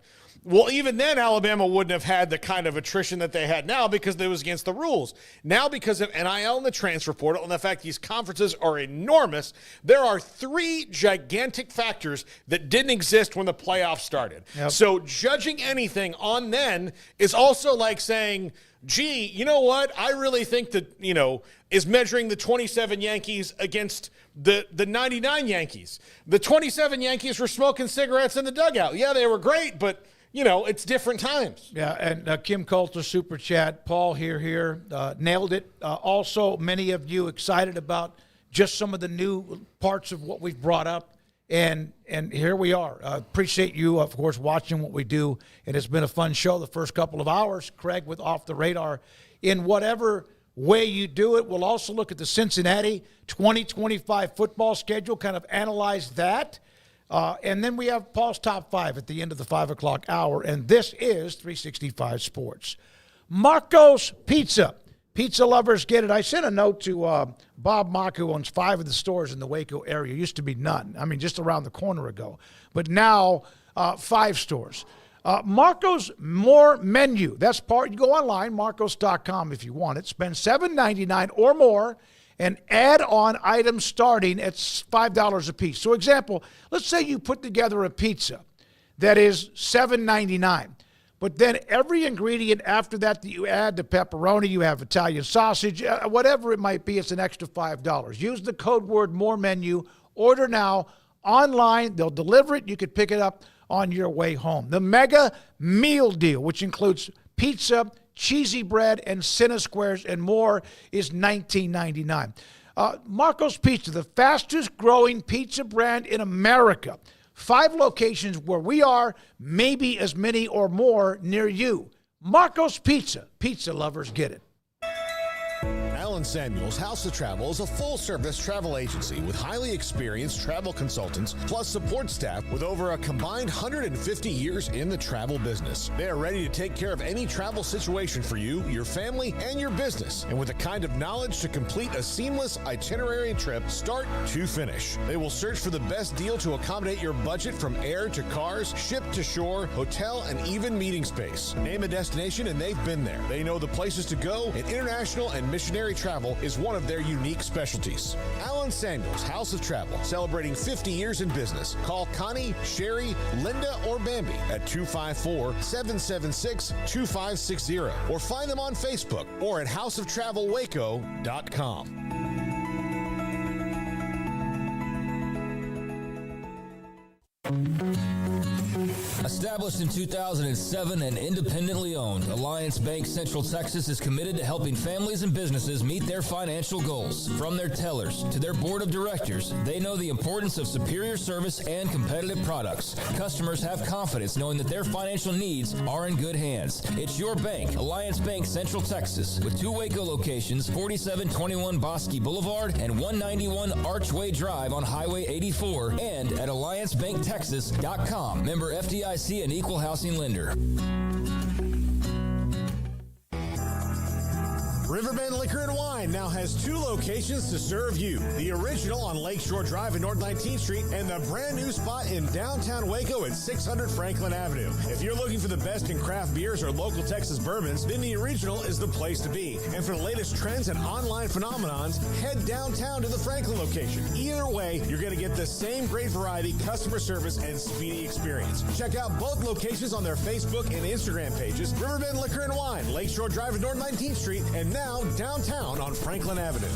Well, even then, Alabama wouldn't have had the kind of attrition that they had now because it was against the rules. Now, because of NIL and the transfer portal and the fact these conferences are enormous, there are 3 gigantic factors that didn't exist when the playoffs started. Yep. So judging anything on then is also like saying, gee, you know what? I really think that, is measuring the 27 Yankees against the 99 Yankees. The 27 Yankees were smoking cigarettes in the dugout. Yeah, they were great, but, it's different times. Yeah, and Kim Coulter, Super Chat, Paul here, nailed it. Also, many of you excited about just some of the new parts of what we've brought up. And here we are. Appreciate you, of course, watching what we do. And it's been a fun show the first couple of hours. Craig with Off the Radar. In whatever way you do it, we'll also look at the Cincinnati 2025 football schedule, kind of analyze that. And then we have Paul's Top 5 at the end of the 5 o'clock hour. And this is 365 Sports. Marco's Pizza. Pizza lovers get it. I sent a note to Bob Mock, who owns 5 of the stores in the Waco area. Used to be none. I mean, just around the corner ago. But now 5 stores. Marco's More Menu. That's part. You go online, marcos.com if you want it. Spend $7.99 or more and add on items starting at $5 a piece. So example, let's say you put together a pizza that is $7.99. But then every ingredient after that you add, the pepperoni, you have Italian sausage, whatever it might be, it's an extra $5. Use the code word More Menu. Order now online. They'll deliver it. You could pick it up on your way home. The Mega Meal Deal, which includes pizza, cheesy bread, and Cinna Squares and more, is $19.99. Marco's Pizza, the fastest growing pizza brand in America. 5 locations where we are, maybe as many or more near you. Marco's Pizza. Pizza lovers get it. Alan Samuels House of Travel is a full-service travel agency with highly experienced travel consultants plus support staff with over a combined 150 years in the travel business. They are ready to take care of any travel situation for you, your family, and your business, and with the kind of knowledge to complete a seamless itinerary trip start to finish. They will search for the best deal to accommodate your budget from air to cars, ship to shore, hotel, and even meeting space. Name a destination and they've been there. They know the places to go, and international and missionary travel is one of their unique specialties. Alan Samuels House of Travel, celebrating 50 years in business. Call Connie, Sherry, Linda, or Bambi at 254-776-2560 or find them on Facebook or at houseoftravelwaco.com. A Established in 2007 and independently owned, Alliance Bank Central Texas is committed to helping families and businesses meet their financial goals. From their tellers to their board of directors, they know the importance of superior service and competitive products. Customers have confidence knowing that their financial needs are in good hands. It's your bank, Alliance Bank Central Texas, with 2 Waco locations, 4721 Bosque Boulevard and 191 Archway Drive on Highway 84, and at AllianceBankTexas.com. Member FDIC and equal housing lender. Riverbend Liquor and Wine now has 2 locations to serve you. The original on Lakeshore Drive and North 19th Street, and the brand new spot in downtown Waco at 600 Franklin Avenue. If you're looking for the best in craft beers or local Texas bourbons, then the original is the place to be. And for the latest trends and online phenomenons, head downtown to the Franklin location. Either way, you're going to get the same great variety, customer service, and speedy experience. Check out both locations on their Facebook and Instagram pages, Riverbend Liquor and Wine, Lakeshore Drive and North 19th Street, and now downtown on Franklin Avenue.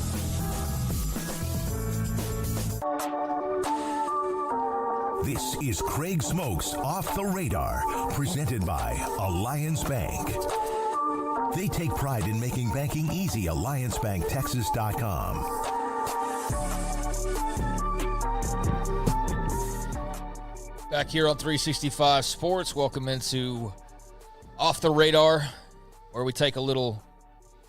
This is Craig Smoak's Off the Radar, presented by Alliance Bank. They take pride in making banking easy. AllianceBankTexas.com. Back here on 365 Sports, welcome into Off the Radar, where we take a little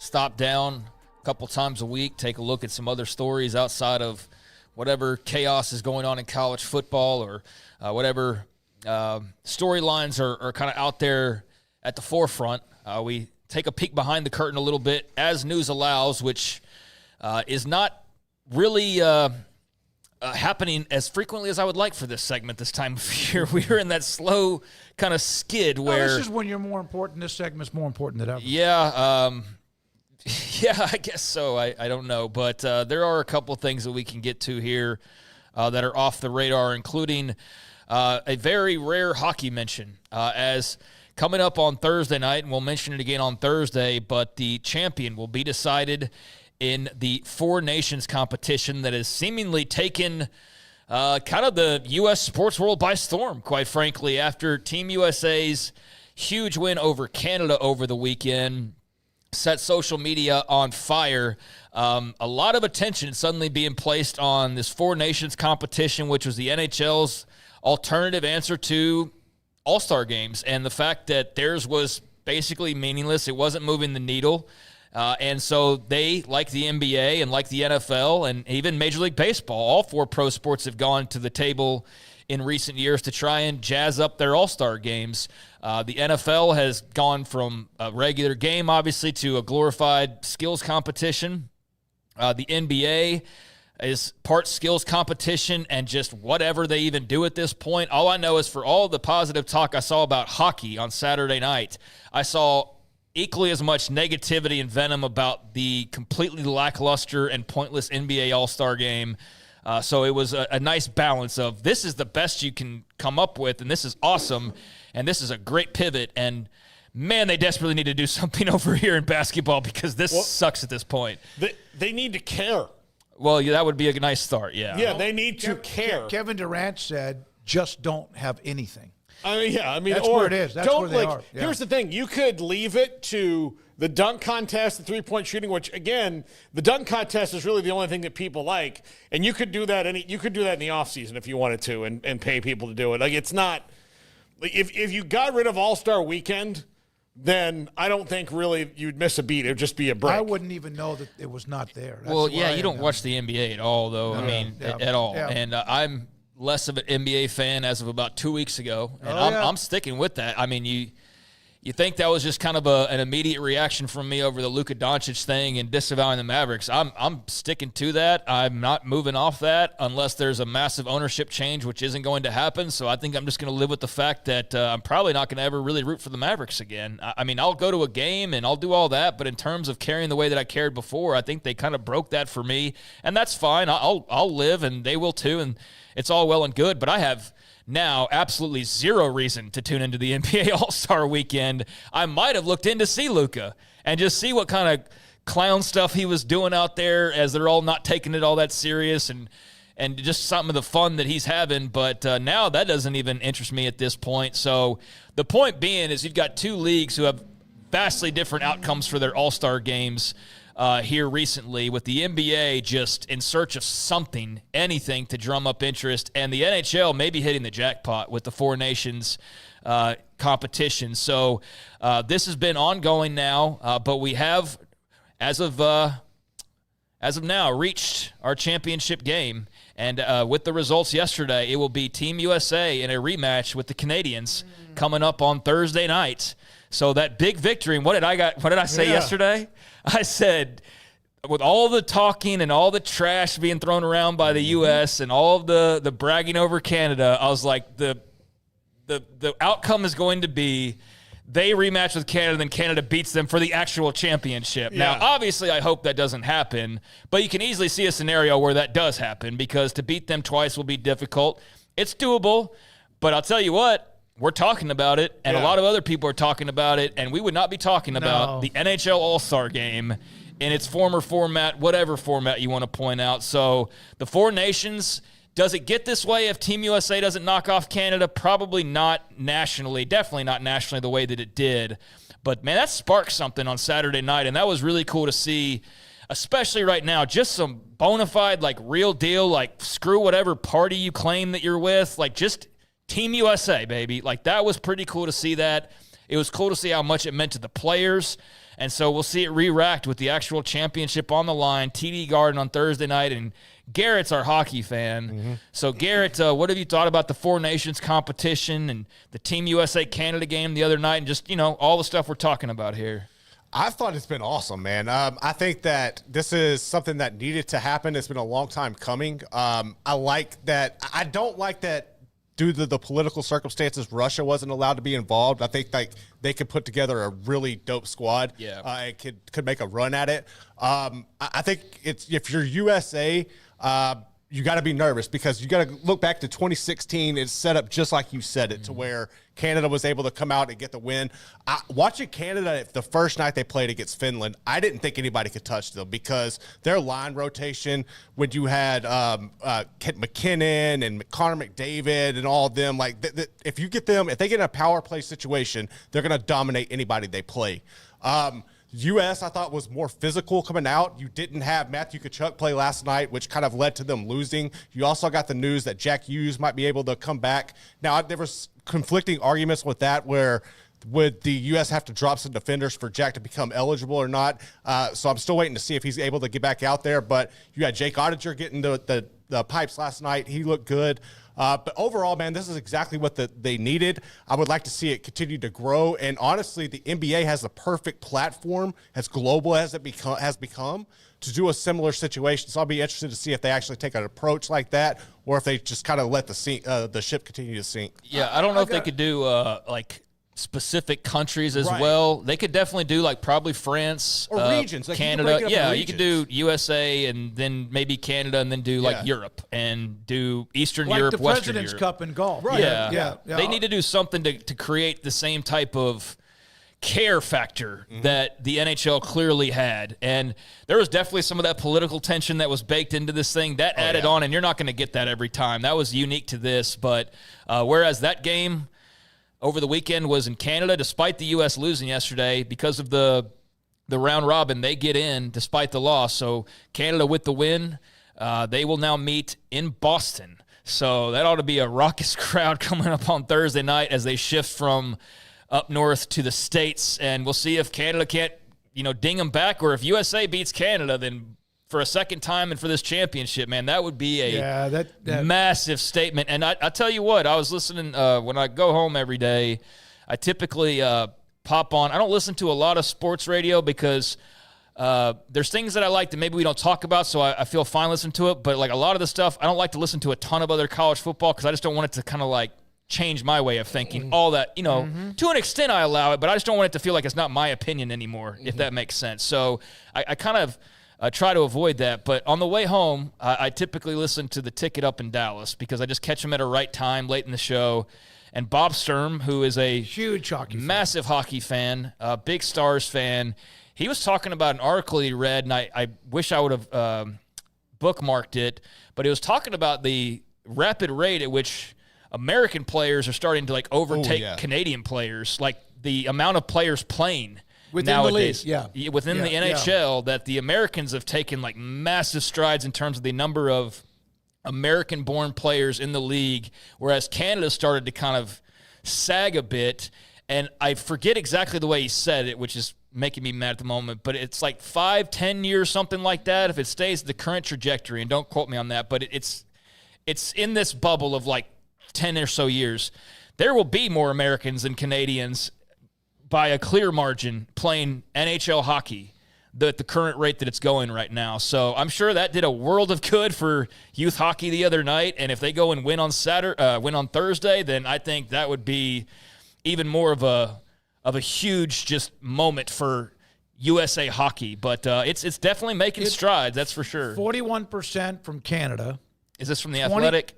stop down a couple times a week, take a look at some other stories outside of whatever chaos is going on in college football or whatever storylines are kind of out there at the forefront. We take a peek behind the curtain a little bit as news allows, which is not really happening as frequently as I would like for this segment this time of year. We are in that slow kind of skid where... this is when you're more important. This segment's more important than ever. Yeah, yeah, I guess so. I don't know. But there are a couple of things that we can get to here that are off the radar, including a very rare hockey mention as coming up on Thursday night, and we'll mention it again on Thursday, but the champion will be decided in the Four Nations competition that has seemingly taken kind of the U.S. sports world by storm, quite frankly, after Team USA's huge win over Canada over the weekend. Set social media on fire. A lot of attention suddenly being placed on this Four Nations competition, which was the NHL's alternative answer to All-Star games, and the fact that theirs was basically meaningless. It wasn't moving the needle. And so they, like the NBA and like the NFL and even Major League Baseball, all 4 pro sports have gone to the table in recent years to try and jazz up their All-Star games. The NFL has gone from a regular game, obviously, to a glorified skills competition. The NBA is part skills competition and just whatever they even do at this point. All I know is for all the positive talk I saw about hockey on Saturday night, I saw equally as much negativity and venom about the completely lackluster and pointless NBA All-Star game. So it was a nice balance of this is the best you can come up with, and this is awesome, and this is a great pivot. And, man, they desperately need to do something over here in basketball because this sucks at this point. They need to care. Well, yeah, that would be a nice start, yeah. Yeah, they need to care. Kevin Durant said, just don't have anything. That's where it is. That's where they are. Yeah. Here's the thing. You could leave it to the dunk contest, the three-point shooting, which, again, the dunk contest is really the only thing that people like. And you could do that in the offseason if you wanted to and pay people to do it. Like, it's not – if you got rid of All-Star Weekend, then I don't think really you'd miss a beat. It would just be a break. I wouldn't even know that it was not there. That's you don't watch the NBA at all, though. No. At all. Yeah. And I'm – less of an NBA fan as of about 2 weeks ago, and I'm sticking with that. I mean, you think that was just kind of an immediate reaction from me over the Luka Doncic thing and disavowing the Mavericks. I'm sticking to that. I'm not moving off that unless there's a massive ownership change, which isn't going to happen. So I think I'm just going to live with the fact that I'm probably not going to ever really root for the Mavericks again. I mean, I'll go to a game and I'll do all that, but in terms of caring the way that I cared before, I think they kind of broke that for me, and that's fine. I'll live, and they will too, and it's all well and good, but I have now absolutely zero reason to tune into the NBA All-Star Weekend. I might have looked in to see Luka and just see what kind of clown stuff he was doing out there as they're all not taking it all that serious. And and just some of the fun that he's having. But now that doesn't even interest me at this point. So the point being is you've got two leagues who have vastly different outcomes for their all-star games here recently, with the NBA just in search of something, anything to drum up interest, and the NHL maybe hitting the jackpot with the Four Nations competition. So this has been ongoing now, but we have, as of now, reached our championship game. And with the results yesterday, it will be Team USA in a rematch with the Canadians coming up on Thursday night. So that big victory. And what did I say yesterday? I said, with all the talking and all the trash being thrown around by the U.S. and all of the bragging over Canada, I was like, the outcome is going to be they rematch with Canada, then Canada beats them for the actual championship. Yeah. Now, obviously, I hope that doesn't happen, but you can easily see a scenario where that does happen, because to beat them twice will be difficult. It's doable, but I'll tell you what, we're talking about it, and a lot of other people are talking about it, and we would not be talking about the NHL All-Star Game in its former format, whatever format you want to point out. So the Four Nations, does it get this way if Team USA doesn't knock off Canada? Probably not nationally, definitely not nationally the way that it did. But, man, that sparked something on Saturday night, and that was really cool to see, especially right now, just some bona fide, like, real deal, like, screw whatever party you claim that you're with, like, just Team USA, baby. Like, that was pretty cool to see that. It was cool to see how much it meant to the players. And so we'll see it re-racked with the actual championship on the line, TD Garden on Thursday night. And Garrett's our hockey fan. Mm-hmm. So, Garrett, what have you thought about the Four Nations competition and the Team USA-Canada game the other night and just, all the stuff we're talking about here? I thought it's been awesome, man. I think that this is something that needed to happen. It's been a long time coming. I like that. I don't like that due to the political circumstances, Russia wasn't allowed to be involved. I think they could put together a really dope squad. Yeah, and could make a run at it. I think if you're USA, you got to be nervous, because you got to look back to 2016. It's set up just like you said it, to where Canada was able to come out and get the win. Watching Canada the first night they played against Finland, I didn't think anybody could touch them, because their line rotation, when you had McKinnon and Connor McDavid and all of them, like if they get in a power play situation, they're going to dominate anybody they play. U.S., I thought, was more physical coming out. You didn't have Matthew Tkachuk play last night, which kind of led to them losing. You also got the news that Jack Hughes might be able to come back. Now, there was conflicting arguments with that, where would the U.S. have to drop some defenders for Jack to become eligible or not? So I'm still waiting to see if he's able to get back out there. But you had Jake Ottinger getting the pipes last night. He looked good. But overall, man, this is exactly what they needed. I would like to see it continue to grow. And honestly, the NBA has the perfect platform, as global as it has become, to do a similar situation. So I'll be interested to see if they actually take an approach like that, or if they just kind of let the ship continue to sink. Yeah, I don't know if they could do specific countries as well. They could definitely do probably France or regions, Canada. You could do USA and then maybe Canada, and then do Europe and do Eastern Europe, the Western President's Europe. Cup in golf. Right. Yeah. They need to do something to create the same type of care factor that the NHL clearly had. And there was definitely some of that political tension that was baked into this thing that added on, and you're not going to get that every time. That was unique to this. But whereas that game over the weekend was in Canada, despite the U.S. losing yesterday, because of the round robin, they get in despite the loss. So Canada with the win, they will now meet in Boston. So that ought to be a raucous crowd coming up on Thursday night as they shift from up north to the States. And we'll see if Canada can't, ding them back, or if USA beats Canada, then for a second time and for this championship, man, that would be a massive statement. And I tell you what, I was listening when I go home every day, I typically pop on. I don't listen to a lot of sports radio because there's things that I like that maybe we don't talk about, so I feel fine listening to it. But a lot of the stuff, I don't like to listen to a ton of other college football because I just don't want it to kind of change my way of thinking. All that, to an extent I allow it, but I just don't want it to feel like it's not my opinion anymore, if that makes sense. So I kind of try to avoid that. But on the way home, I typically listen to The Ticket up in Dallas because I just catch them at a right time late in the show. And Bob Sturm, who is a huge massive hockey fan, big Stars fan, he was talking about an article he read, and I wish I would have bookmarked it, but he was talking about the rapid rate at which American players are starting to like overtake Canadian players, like the amount of players playing within nowadays. the league, within the NHL, that the Americans have taken like massive strides in terms of the number of American-born players in the league, whereas Canada started to kind of sag a bit. And I forget exactly the way he said it, which is making me mad at the moment, but it's like 5-10 years, something like that, if it stays the current trajectory, and don't quote me on that, but it's in this bubble of like 10 or so years, there will be more Americans than Canadians by a clear margin playing NHL hockey at the current rate that it's going right now. So I'm sure that did a world of good for youth hockey the other night, and if they go and win on Thursday, then I think that would be even more of a huge just moment for USA hockey. But it's definitely making strides, that's for sure. 41% from Canada. Is this from the Athletic?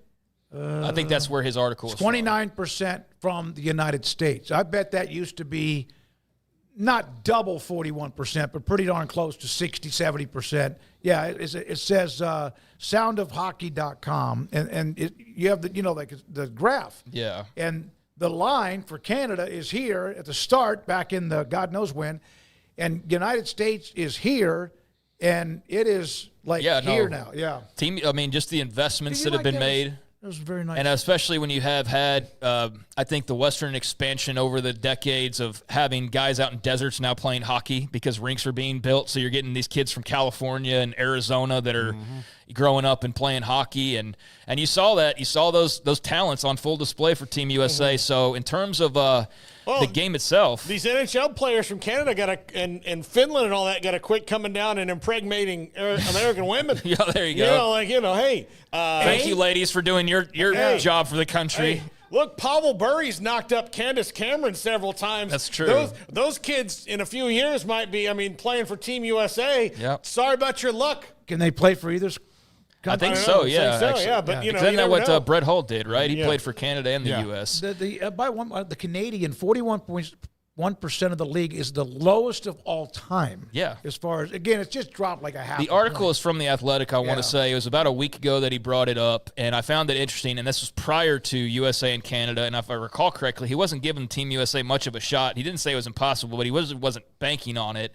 I think that's where his article is 29% from the United States. I bet that used to be not double 41%, but pretty darn close to 60, 70%. Yeah, it says soundofhockey.com, and you have the graph. Yeah. And the line for Canada is here at the start, back in the God knows when, and United States is here, and it is like here now. Yeah. Just the investments that have been made. It was very nice. And especially when you have had, I think, the Western expansion over the decades of having guys out in deserts now playing hockey because rinks are being built. So you're getting these kids from California and Arizona that are growing up and playing hockey. And you saw that. You saw those talents on full display for Team USA. So in terms of the game itself. These NHL players from Canada and Finland and all that got to quit coming down and impregnating American women. Yeah, there you go. Hey. Thank you, ladies, for doing your job for the country. Hey, look, Pavel Bury's knocked up Candace Cameron several times. That's true. Those kids in a few years might be, playing for Team USA. Yep. Sorry about your luck. Can they play for either? I think so, yeah. But isn't that what Brett Hull did, right? He played for Canada and the U.S. The Canadian 41.1% of the league is the lowest of all time. Yeah. As far as, again, it's just dropped like a half. The article is from The Athletic, I want to say. It was about a week ago that he brought it up, and I found it interesting, and this was prior to USA and Canada, and if I recall correctly, he wasn't giving Team USA much of a shot. He didn't say it was impossible, but he wasn't banking on it,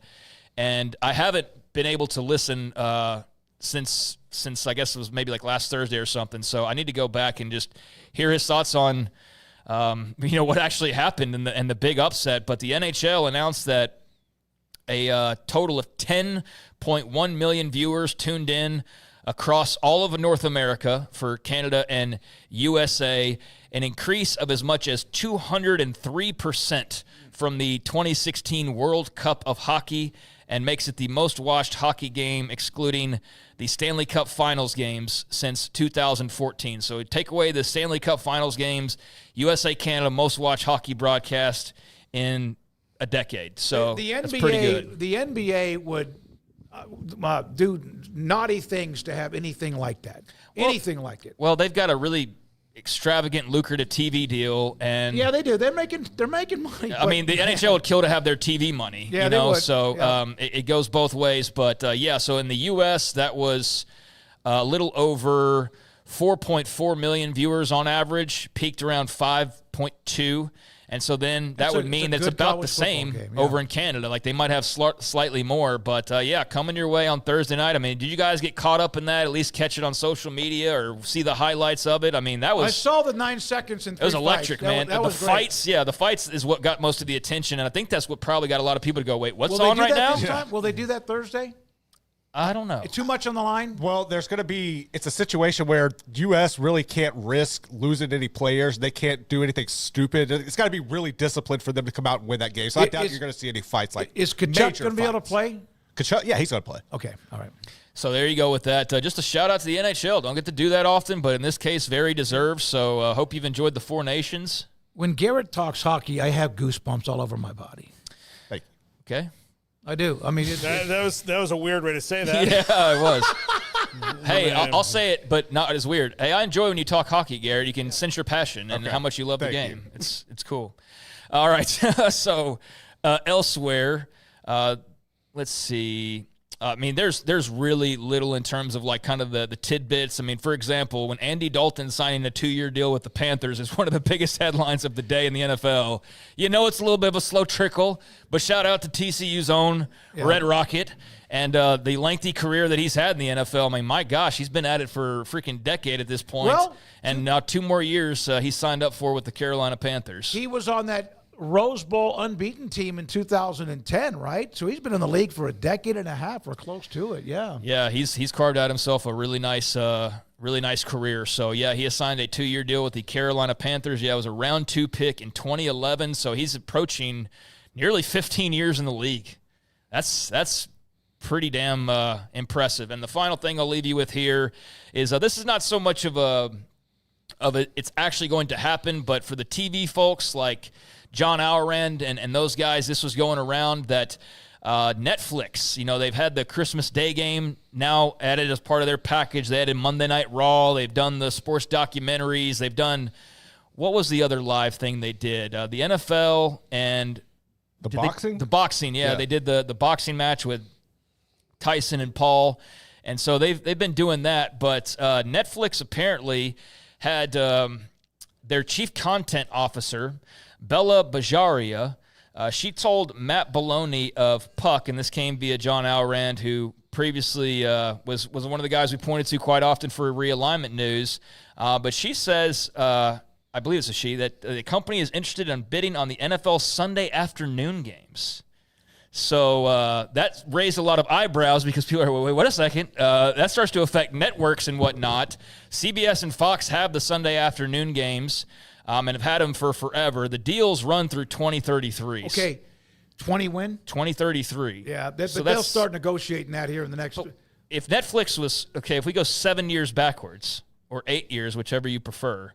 and I haven't been able to listen since I guess it was maybe like last Thursday or something. So I need to go back and just hear his thoughts on, what actually happened and the big upset. But the NHL announced that a total of 10.1 million viewers tuned in across all of North America for Canada and USA, an increase of as much as 203% from the 2016 World Cup of Hockey, and makes it the most watched hockey game, excluding the Stanley Cup Finals games, since 2014. So take away the Stanley Cup Finals games, USA-Canada most watched hockey broadcast in a decade. So that's pretty good. The NBA would do naughty things to have anything like that. Anything like it. Well, they've got a really extravagant, lucrative TV deal, and yeah, they do. They're making money. The NHL would kill to have their TV money. Yeah, they would. So it goes both ways. But so in the U.S., that was a little over 4.4 million viewers on average, peaked around 5.2. And so then that would mean it's about the same over in Canada. Like they might have slightly more, but coming your way on Thursday night. Did you guys get caught up in that? At least catch it on social media or see the highlights of it? I saw the 9 seconds and 3 It was electric, man. That was fights, great. The fights is what got most of the attention, and I think that's what probably got a lot of people to go, wait, what's Will on they do right that now? This time? Will they do that Thursday? I don't know. Too much on the line? Well, there's going to be – it's a situation where U.S. really can't risk losing any players. They can't do anything stupid. It's got to be really disciplined for them to come out and win that game. So I doubt you're going to see any fights like Is Kachuk going to be able to play? Kachuk, yeah, he's going to play. Okay, all right. So there you go with that. Just a shout-out to the NHL. Don't get to do that often, but in this case, very deserved. So hope you've enjoyed the Four Nations. When Garrett talks hockey, I have goosebumps all over my body. Thank you. Okay. I do. That was a weird way to say that. Yeah, it was. Hey, I'll say it, but not as weird. Hey, I enjoy when you talk hockey, Garrett. You can sense your passion and how much you love the game. It's cool. All right. So elsewhere, let's see. I mean, there's really little in terms of like kind of the tidbits. I mean, for example, when Andy Dalton signing a 2-year deal with the Panthers is one of the biggest headlines of the day in the NFL. You know, it's a little bit of a slow trickle, but shout out to TCU's own Red Rocket and the lengthy career that he's had in the NFL. I mean, my gosh, he's been at it for a freaking decade at this point. Well, and now 2 more years he's signed up for with the Carolina Panthers. He was on that Rose Bowl unbeaten team in 2010, right? So he's been in the league for a decade and a half or close to it. Yeah. Yeah, he's carved out himself a really nice career. So yeah, he has signed a 2-year deal with the Carolina Panthers. Yeah, it was a round 2 pick in 2011. So he's approaching nearly 15 years in the league. That's pretty damn impressive. And the final thing I'll leave you with here is this is not so much of it's actually going to happen, but for the TV folks like John Hourand and those guys, this was going around that Netflix, you know, they've had the Christmas Day game now added as part of their package. They added Monday Night Raw. They've done the sports documentaries. They've done, what was the other live thing they did? The NFL and the boxing? The boxing, yeah. They did the boxing match with Tyson and Paul. And so they've been doing that. But Netflix apparently had their chief content officer, Bella Bajaria, she told Matt Baloney of Puck, and this came via John Hourand, who previously was one of the guys we pointed to quite often for realignment news. But she says, I believe it's a she, that the company is interested in bidding on the NFL Sunday afternoon games. So that raised a lot of eyebrows because people are, wait a second. That starts to affect networks and whatnot. CBS and Fox have the Sunday afternoon games. And have had them for forever. The deals run through 2033. Okay, 20 when? 2033. Yeah, they'll start negotiating that here in the next. If Netflix was, okay, if we go 7 years backwards, or 8 years, whichever you prefer,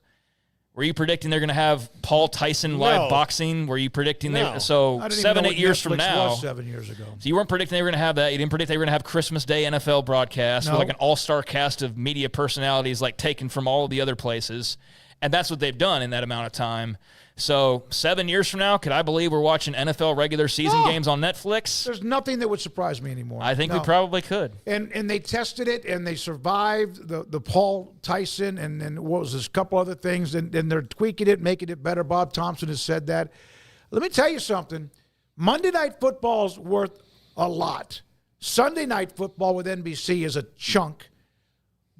were you predicting they're going to have Paul Tyson live boxing? Were you predicting so 7, 8 years from now? Was 7 years ago. So you weren't predicting they were going to have that. You didn't predict they were going to have Christmas Day NFL broadcast with like an all-star cast of media personalities like taken from all of the other places. And that's what they've done in that amount of time. So 7 years from now, could I believe we're watching NFL regular season games on Netflix? There's nothing that would surprise me anymore. I think we probably could. And they tested it, and they survived the Paul Tyson and what was this, a couple other things, and they're tweaking it, making it better. Bob Thompson has said that. Let me tell you something. Monday Night Football's worth a lot. Sunday Night Football with NBC is a chunk.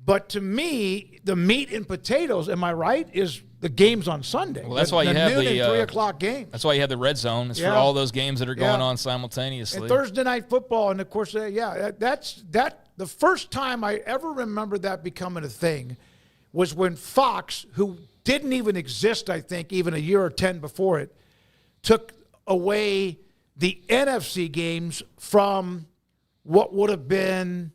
But to me, the meat and potatoes, am I right, is the games on Sunday. Well, that's why you have noon the and 3 o'clock games. That's why you have the red zone. It's for all those games that are going on simultaneously. And Thursday Night Football, and of course, that's the first time I ever remember that becoming a thing was when Fox, who didn't even exist, I think, even a year or 10 before it, took away the NFC games from what would have been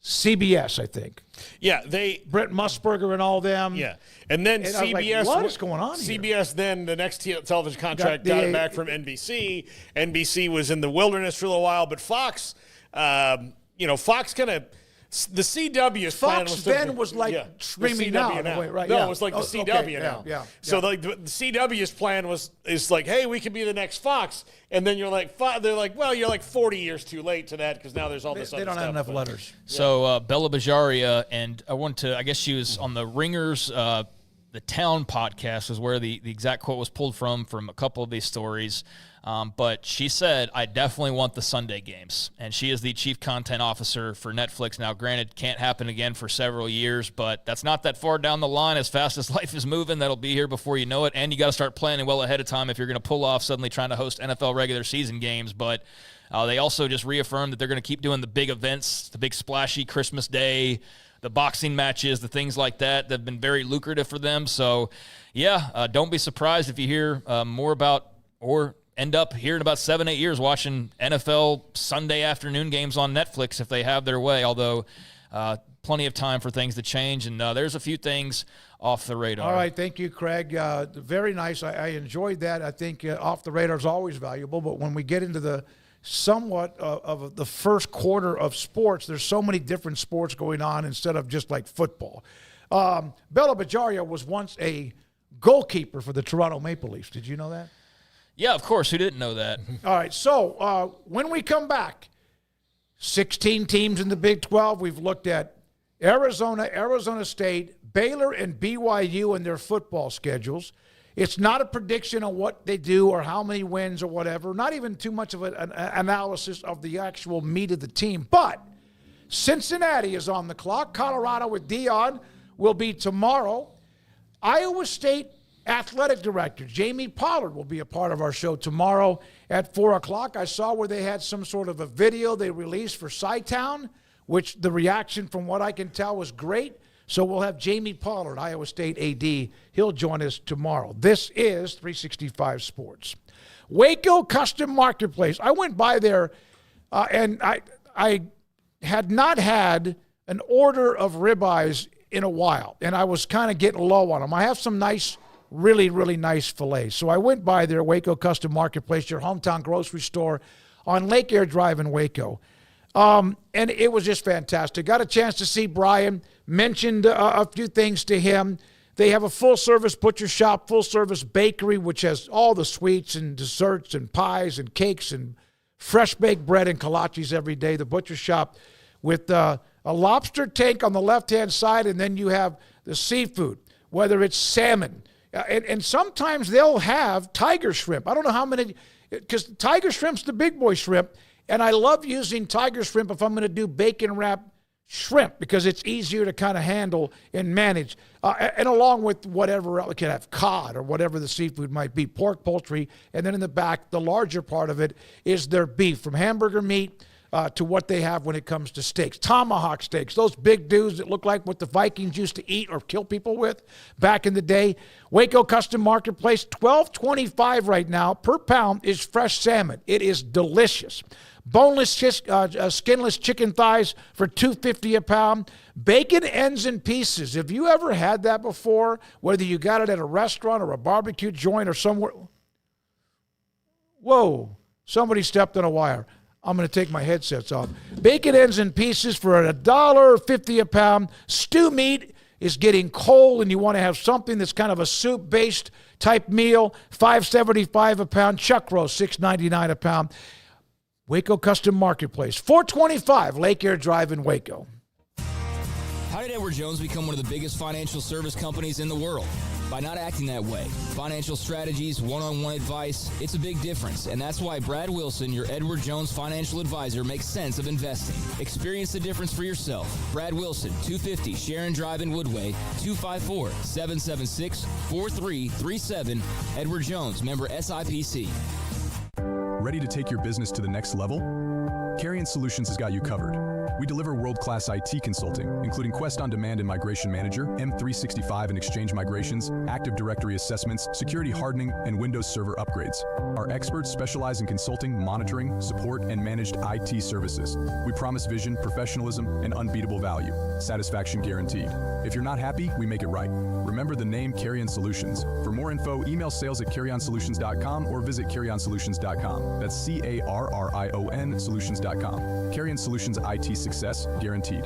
CBS, I think. Yeah, Brent Musburger and all them. Yeah, and then CBS. Like, what is going on here? CBS then the next television contract got it back from NBC. NBC was in the wilderness for a little while, but Fox, Fox kind of. The CW's plan was like streaming now, right? No, it was like the CW now. Yeah. So like the CW's plan is like, hey, we could be the next Fox, and then you're like, they're like, well, you're like 40 years too late to that because now there's all this. They don't have enough letters. So Bella Bajaria, and I guess she was on the Ringers, the Town podcast was where the exact quote was pulled from a couple of these stories. But she said, I definitely want the Sunday games. And she is the chief content officer for Netflix. Now, granted, can't happen again for several years, but that's not that far down the line. As fast as life is moving, that'll be here before you know it. And you got to start planning well ahead of time if you're going to pull off suddenly trying to host NFL regular season games. But they also just reaffirmed that they're going to keep doing the big events, the big splashy Christmas Day, the boxing matches, the things like that have been very lucrative for them. So, don't be surprised if you hear more about or end up hearing about 7-8 years watching NFL Sunday afternoon games on Netflix if they have their way, although plenty of time for things to change. And there's a few things off the radar. All right, thank you, Craig. Very nice. I enjoyed that. I think off the radar is always valuable, but when we get into the somewhat of the first quarter of sports, there's so many different sports going on instead of just like football. Bella Bajaria was once a goalkeeper for the Toronto Maple Leafs. Did you know that? Yeah, of course. Who didn't know that? All right, so when we come back, 16 teams in the Big 12. We've looked at Arizona, Arizona State, Baylor, and BYU and their football schedules. It's not a prediction on what they do or how many wins or whatever, not even too much of an analysis of the actual meat of the team. But Cincinnati is on the clock. Colorado with Dion will be tomorrow. Iowa State Athletic Director Jamie Pollard will be a part of our show tomorrow at 4 o'clock. I saw where they had some sort of a video they released for Chi-Town, which the reaction from what I can tell was great. So we'll have Jamie Pollard, Iowa State AD. He'll join us tomorrow. This is 365 Sports. Waco Custom Marketplace. I went by there and I had not had an order of ribeyes in a while, and I was kind of getting low on them. I have some nice, really, really nice fillets. So I went by there, Waco Custom Marketplace, your hometown grocery store on Lake Air Drive in Waco. And it was just fantastic. Got a chance to see Brian, mentioned a few things to him. They have a full-service butcher shop, full-service bakery, which has all the sweets and desserts and pies and cakes and fresh-baked bread and kolaches every day. The butcher shop with a lobster tank on the left-hand side, and then you have the seafood, whether it's salmon. And sometimes they'll have tiger shrimp. I don't know how many, because tiger shrimp's the big boy shrimp, and I love using tiger shrimp if I'm going to do bacon-wrapped shrimp because it's easier to kind of handle and manage. And along with whatever else, it can have cod or whatever the seafood might be, pork, poultry, and then in the back, the larger part of it is their beef, from hamburger meat to what they have when it comes to steaks. Tomahawk steaks, those big dudes that look like what the Vikings used to eat or kill people with back in the day. Waco Custom Marketplace, $12.25 right now per pound is fresh salmon. It is delicious. Boneless, skinless chicken thighs for $2.50 a pound. Bacon ends in pieces. Have you ever had that before, whether you got it at a restaurant or a barbecue joint or somewhere? Whoa, somebody stepped on a wire. I'm going to take my headsets off. Bacon ends in pieces for $1.50 a pound. Stew meat is getting cold and you want to have something that's kind of a soup-based type meal, $5.75 a pound. Chuck roast, $6.99 a pound. Waco Custom Marketplace, 425 Lake Air Drive in Waco. How did Edward Jones become one of the biggest financial service companies in the world? By not acting that way. Financial strategies, one-on-one advice, it's a big difference. And that's why Brad Wilson, your Edward Jones financial advisor, makes sense of investing. Experience the difference for yourself. Brad Wilson, 250 Sharon Drive in Woodway, 254-776-4337. Edward Jones, member SIPC. Ready to take your business to the next level? Carrion Solutions has got you covered. We deliver world-class IT consulting, including Quest On Demand and Migration Manager, M365 and Exchange migrations, Active Directory assessments, security hardening, and Windows Server upgrades. Our experts specialize in consulting, monitoring, support, and managed IT services. We promise vision, professionalism, and unbeatable value. Satisfaction guaranteed. If you're not happy, we make it right. Remember the name Carrion Solutions. For more info, email sales@carrionsolutions.com or visit carrionsolutions.com. That's CARRION solutions.com. Carrion Solutions IT success guaranteed.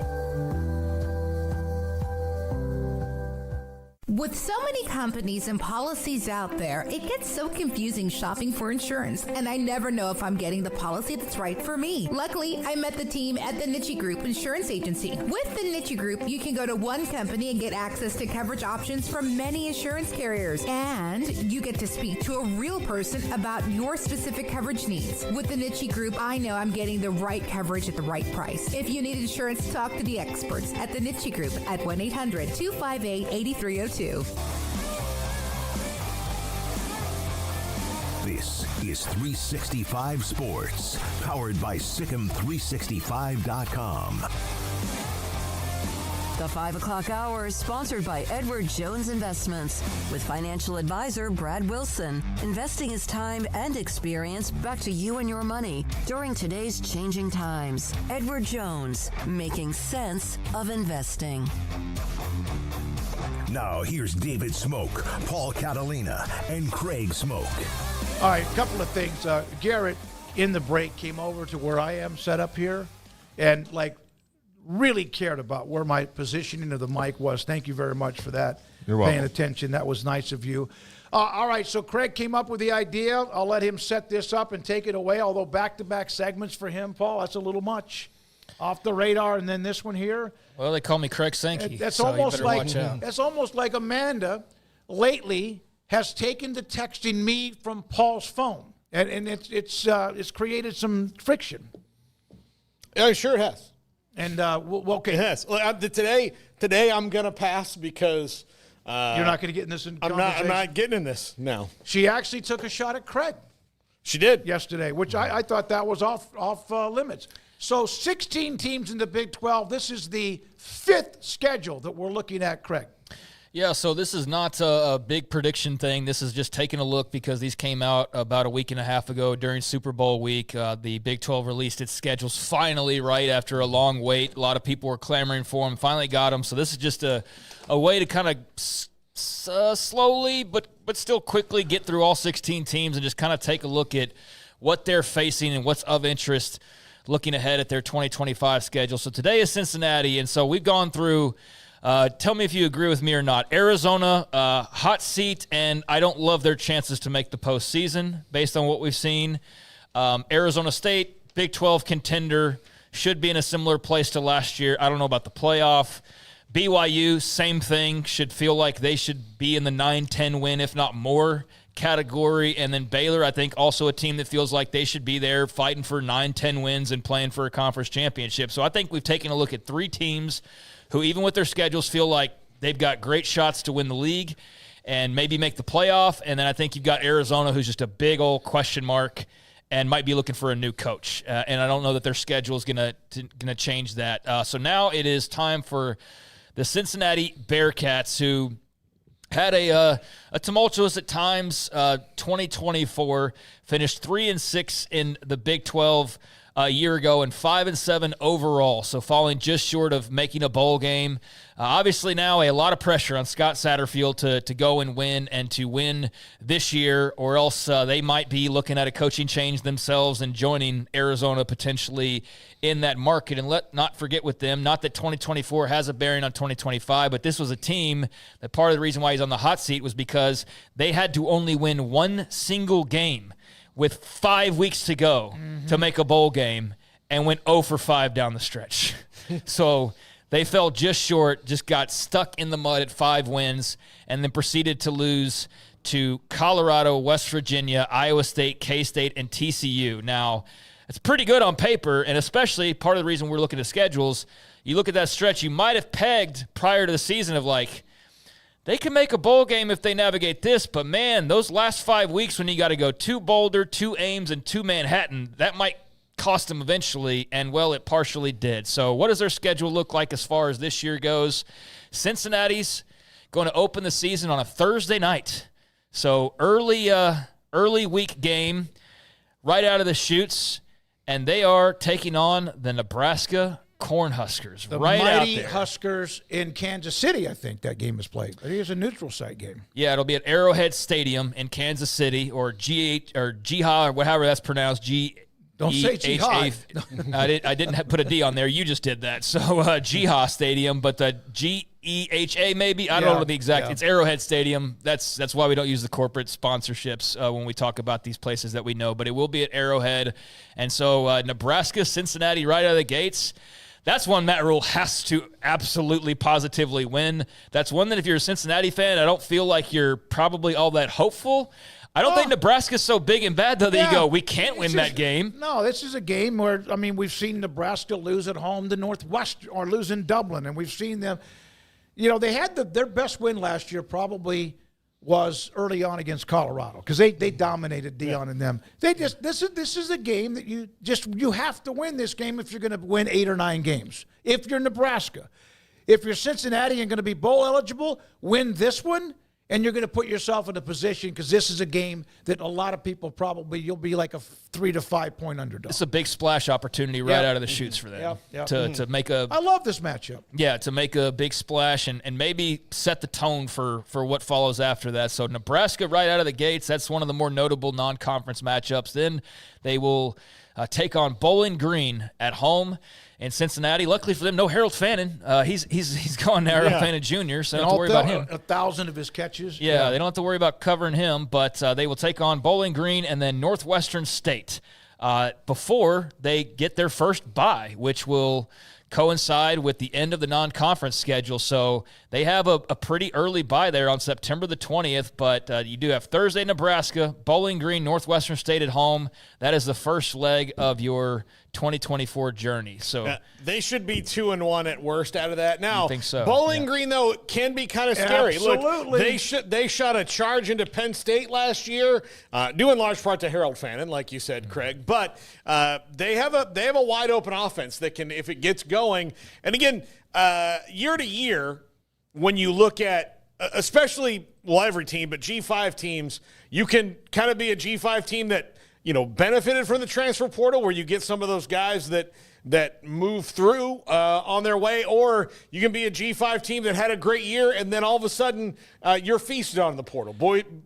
With so many companies and policies out there, it gets so confusing shopping for insurance, and I never know if I'm getting the policy that's right for me. Luckily, I met the team at the Niche Group Insurance Agency. With the Niche Group, you can go to one company and get access to coverage options from many insurance carriers, and you get to speak to a real person about your specific coverage needs. With the Niche Group, I know I'm getting the right coverage at the right price. If you need insurance, talk to the experts at the Niche Group at 1-800-258-8302. This is 365 Sports, powered by Sikkim365.com. The 5 o'clock hour is sponsored by Edward Jones Investments with financial advisor Brad Wilson. Investing is time and experience back to you and your money during today's changing times. Edward Jones, making sense of investing. Now, here's David Smoak, Paul Catalina, and Craig Smoak. All right, a couple of things. Garrett, in the break, came over to where I am set up here and, really cared about where my positioning of the mic was. Thank you very much for that. You're welcome. Paying attention. That was nice of you. All right, so Craig came up with the idea. I'll let him set this up and take it away, although back-to-back segments for him, Paul, that's a little much. Off the radar, and then this one here. Well, they call me Craig Sankey. That's so almost you better like watch out. that's almost like Amanda lately has taken to texting me from Paul's phone, and it's created some friction. Yeah, sure it has. And okay, it has. Today I'm gonna pass because you're not going to get in this. I'm not getting in this. No. She actually took a shot at Craig. She did yesterday, which I thought that was off limits. So 16 teams in the Big 12. This is the 5th schedule that we're looking at, Craig. Yeah, so this is not a big prediction thing. This is just taking a look because these came out about a week and a half ago during Super Bowl week. The Big 12 released its schedules finally, right after a long wait. A lot of people were clamoring for them, finally got them. So this is just a way to kind of slowly but still quickly get through all 16 teams and just kind of take a look at what they're facing and what's of interest looking ahead at their 2025 schedule. So today is Cincinnati, and so we've gone through tell me if you agree with me or not. Arizona, hot seat, and I don't love their chances to make the postseason based on what we've seen. Arizona State, Big 12 contender, should be in a similar place to last year. I don't know about the playoff. BYU, same thing, should feel like they should be in the 9-10 win, if not more, category. And then Baylor, I think, also a team that feels like they should be there fighting for 9-10 wins and playing for a conference championship. So I think we've taken a look at 3 teams who, even with their schedules, feel like they've got great shots to win the league and maybe make the playoff. And then I think you've got Arizona, who's just a big old question mark and might be looking for a new coach. And I don't know that their schedule is going to change that. So now it is time for the Cincinnati Bearcats, who had a tumultuous at times 2024, finished 3-6 in the Big 12 a year ago and 5-7 overall, so falling just short of making a bowl game. Obviously now a lot of pressure on Scott Satterfield to go and win this year, or else they might be looking at a coaching change themselves and joining Arizona potentially in that market. And let not forget with them, not that 2024 has a bearing on 2025, but this was a team that part of the reason why he's on the hot seat was because they had to only win one single game with 5 weeks to go to make a bowl game, and went 0 for 5 down the stretch. So they fell just short, just got stuck in the mud at 5 wins, and then proceeded to lose to Colorado, West Virginia, Iowa State, K-State, and TCU. Now, it's pretty good on paper, and especially part of the reason we're looking at schedules, you look at that stretch, you might have pegged prior to the season of like, they can make a bowl game if they navigate this, but man, those last 5 weeks when you got to go to Boulder, to Ames, and to Manhattan, that might cost them eventually, and well, it partially did. So what does their schedule look like as far as this year goes? Cincinnati's going to open the season on a Thursday night. So early week game right out of the chutes, and they are taking on the Nebraska Cornhuskers, the right mighty out there. Huskers in Kansas City, I think that game is played. I think it's a neutral site game. Yeah, it'll be at Arrowhead Stadium in Kansas City, or Jiha, or whatever that's pronounced. Don't say Jihad. I didn't put a D on there. You just did that. So Jiha Stadium, but the GEHA maybe. I don't know the exact. Yeah. It's Arrowhead Stadium. That's why we don't use the corporate sponsorships when we talk about these places that we know. But it will be at Arrowhead, and so Nebraska, Cincinnati, right out of the gates. That's one Matt Rule has to absolutely positively win. That's one that if you're a Cincinnati fan, I don't feel like you're probably all that hopeful. I don't think Nebraska's so big and bad, though, that you go, we can't win that game. No, this is a game where, I mean, we've seen Nebraska lose at home to Northwestern, or lose in Dublin, and we've seen them. You know, they had their best win last year probably was early on against Colorado, because they dominated Dion and them. This is a game that you have to win this game if you're going to win 8 or 9 games. If you're Nebraska, if you're Cincinnati and going to be bowl eligible, win this one, and you're going to put yourself in a position, because this is a game that a lot of people you'll be like a 3 to 5 point underdog. It's a big splash opportunity right out of the chutes for them to make a. I love this matchup. Yeah, to make a big splash and maybe set the tone for what follows after that. So Nebraska right out of the gates, that's one of the more notable non-conference matchups. Then they will take on Bowling Green at home in Cincinnati. Luckily for them, no Harold Fannin. He's gone now, Harold Fannin Jr., so don't have to worry about him. 1,000 of his catches. Yeah, they don't have to worry about covering him, but they will take on Bowling Green and then Northwestern State before they get their first bye, which will coincide with the end of the non-conference schedule. So they have a pretty early bye there on September the 20th, but you do have Thursday, Nebraska, Bowling Green, Northwestern State at home. That is the first leg of your 2024 journey. So they should be 2-1 at worst out of that. Now, I think so. Bowling Green, though, can be kind of scary. Absolutely. Look, they shot a charge into Penn State last year, due in large part to Harold Fannin, like you said, Craig. But they have a wide open offense that can, if it gets going. And again, year to year, when you look at, especially every team, but G5 teams, you can kind of be a G5 team that benefited from the transfer portal, where you get some of those guys that move through on their way, or you can be a G5 team that had a great year and then all of a sudden you're feasted on the portal.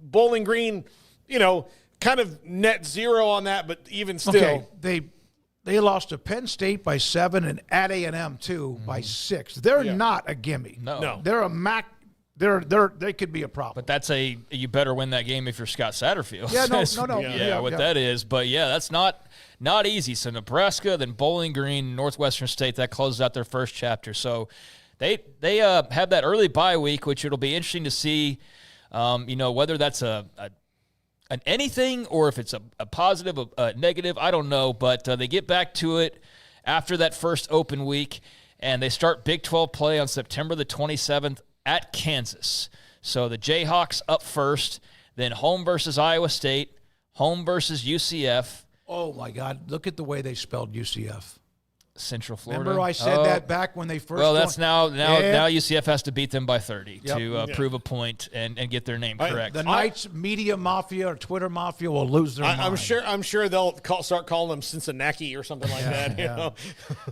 Bowling Green, kind of net zero on that, but even still. Okay, they lost to Penn State by 7 and at A&M too by 6. They're not a gimme. No. They're a MAC. They could be a problem. But you better win that game if you're Scott Satterfield. Yeah, no. That is. But, that's not easy. So Nebraska, then Bowling Green, Northwestern State, that closes out their first chapter. So they have that early bye week, which it'll be interesting to see, whether that's an anything or if it's a positive, a negative, I don't know. But they get back to it after that first open week, and they start Big 12 play on September the 27th. At Kansas. So the Jayhawks up first, then home versus Iowa State, home versus UCF. Oh, my God. Look at the way they spelled UCF. Central Florida. Remember I said that back when they first Well, that's now UCF has to beat them by 30 to prove a point and get their name correct. The Knights media mafia or Twitter mafia will lose their mind. I'm sure they'll start calling them Cincinnati or something like that.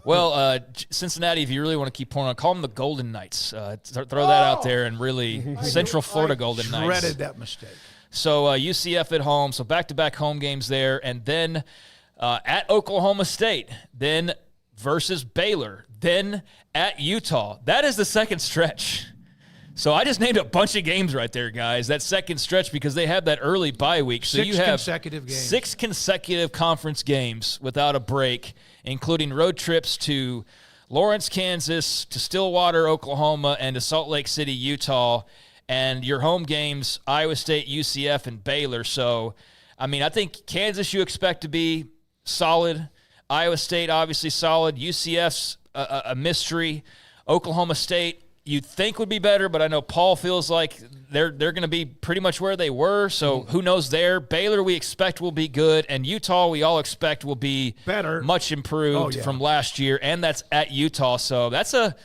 Well, Cincinnati, if you really want to keep pouring on, call them the Golden Knights. Throw that out there and really Central Florida Golden Knights. Shredded that mistake. So UCF at home, so back-to-back home games there, and then at Oklahoma State, then versus Baylor, then at Utah. That is the second stretch. So I just named a bunch of games right there, guys. That second stretch, because they have that early bye week. So you have consecutive games. 6 consecutive conference games without a break, including road trips to Lawrence, Kansas, to Stillwater, Oklahoma, and to Salt Lake City, Utah. And your home games, Iowa State, UCF, and Baylor. So, I think Kansas you expect to be solid. Iowa State, obviously solid. UCF's a mystery. Oklahoma State, you'd think would be better, but I know Paul feels like they're going to be pretty much where they were, so who knows there. Baylor we expect will be good, and Utah we all expect will be better, much improved from last year, and that's at Utah. So that's a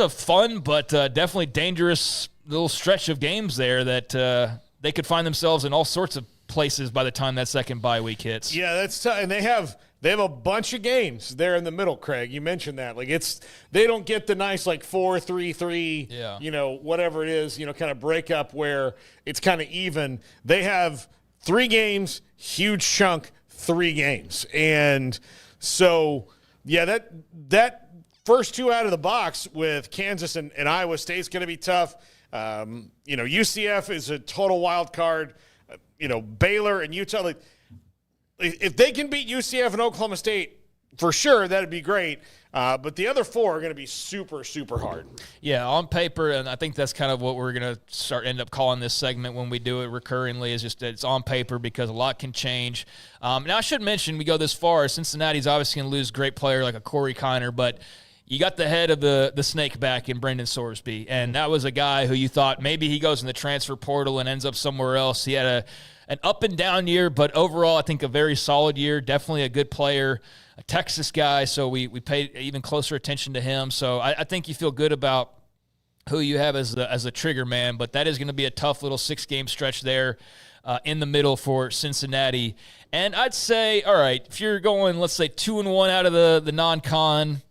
fun but definitely dangerous little stretch of games there that they could find themselves in all sorts of places by the time that second bye week hits. Yeah, that's tough. And they have a bunch of games there in the middle, Craig. You mentioned that. They don't get the nice 4-3-3, whatever it is, kind of break up where it's kind of even. They have 3 games, huge chunk, 3 games. And so, that first 2 out of the box with Kansas and Iowa State is going to be tough. UCF is a total wild card. Baylor and Utah, if they can beat UCF and Oklahoma State, for sure, that'd be great. But the other 4 are going to be super, super hard. Yeah, on paper, and I think that's kind of what we're going to end up calling this segment when we do it recurringly, is just that it's on paper because a lot can change. Now, I should mention, we go this far, Cincinnati's obviously going to lose a great player like a Corey Kiner, but you got the head of the snake back in Brendan Sorsby, and that was a guy who you thought maybe he goes in the transfer portal and ends up somewhere else. He had an up-and-down year, but overall I think a very solid year, definitely a good player, a Texas guy, so we paid even closer attention to him. So I think you feel good about who you have as a trigger man, but that is going to be a tough little 6-game stretch there in the middle for Cincinnati. And I'd say, all right, if you're going, let's say, 2-1 out of the non-con,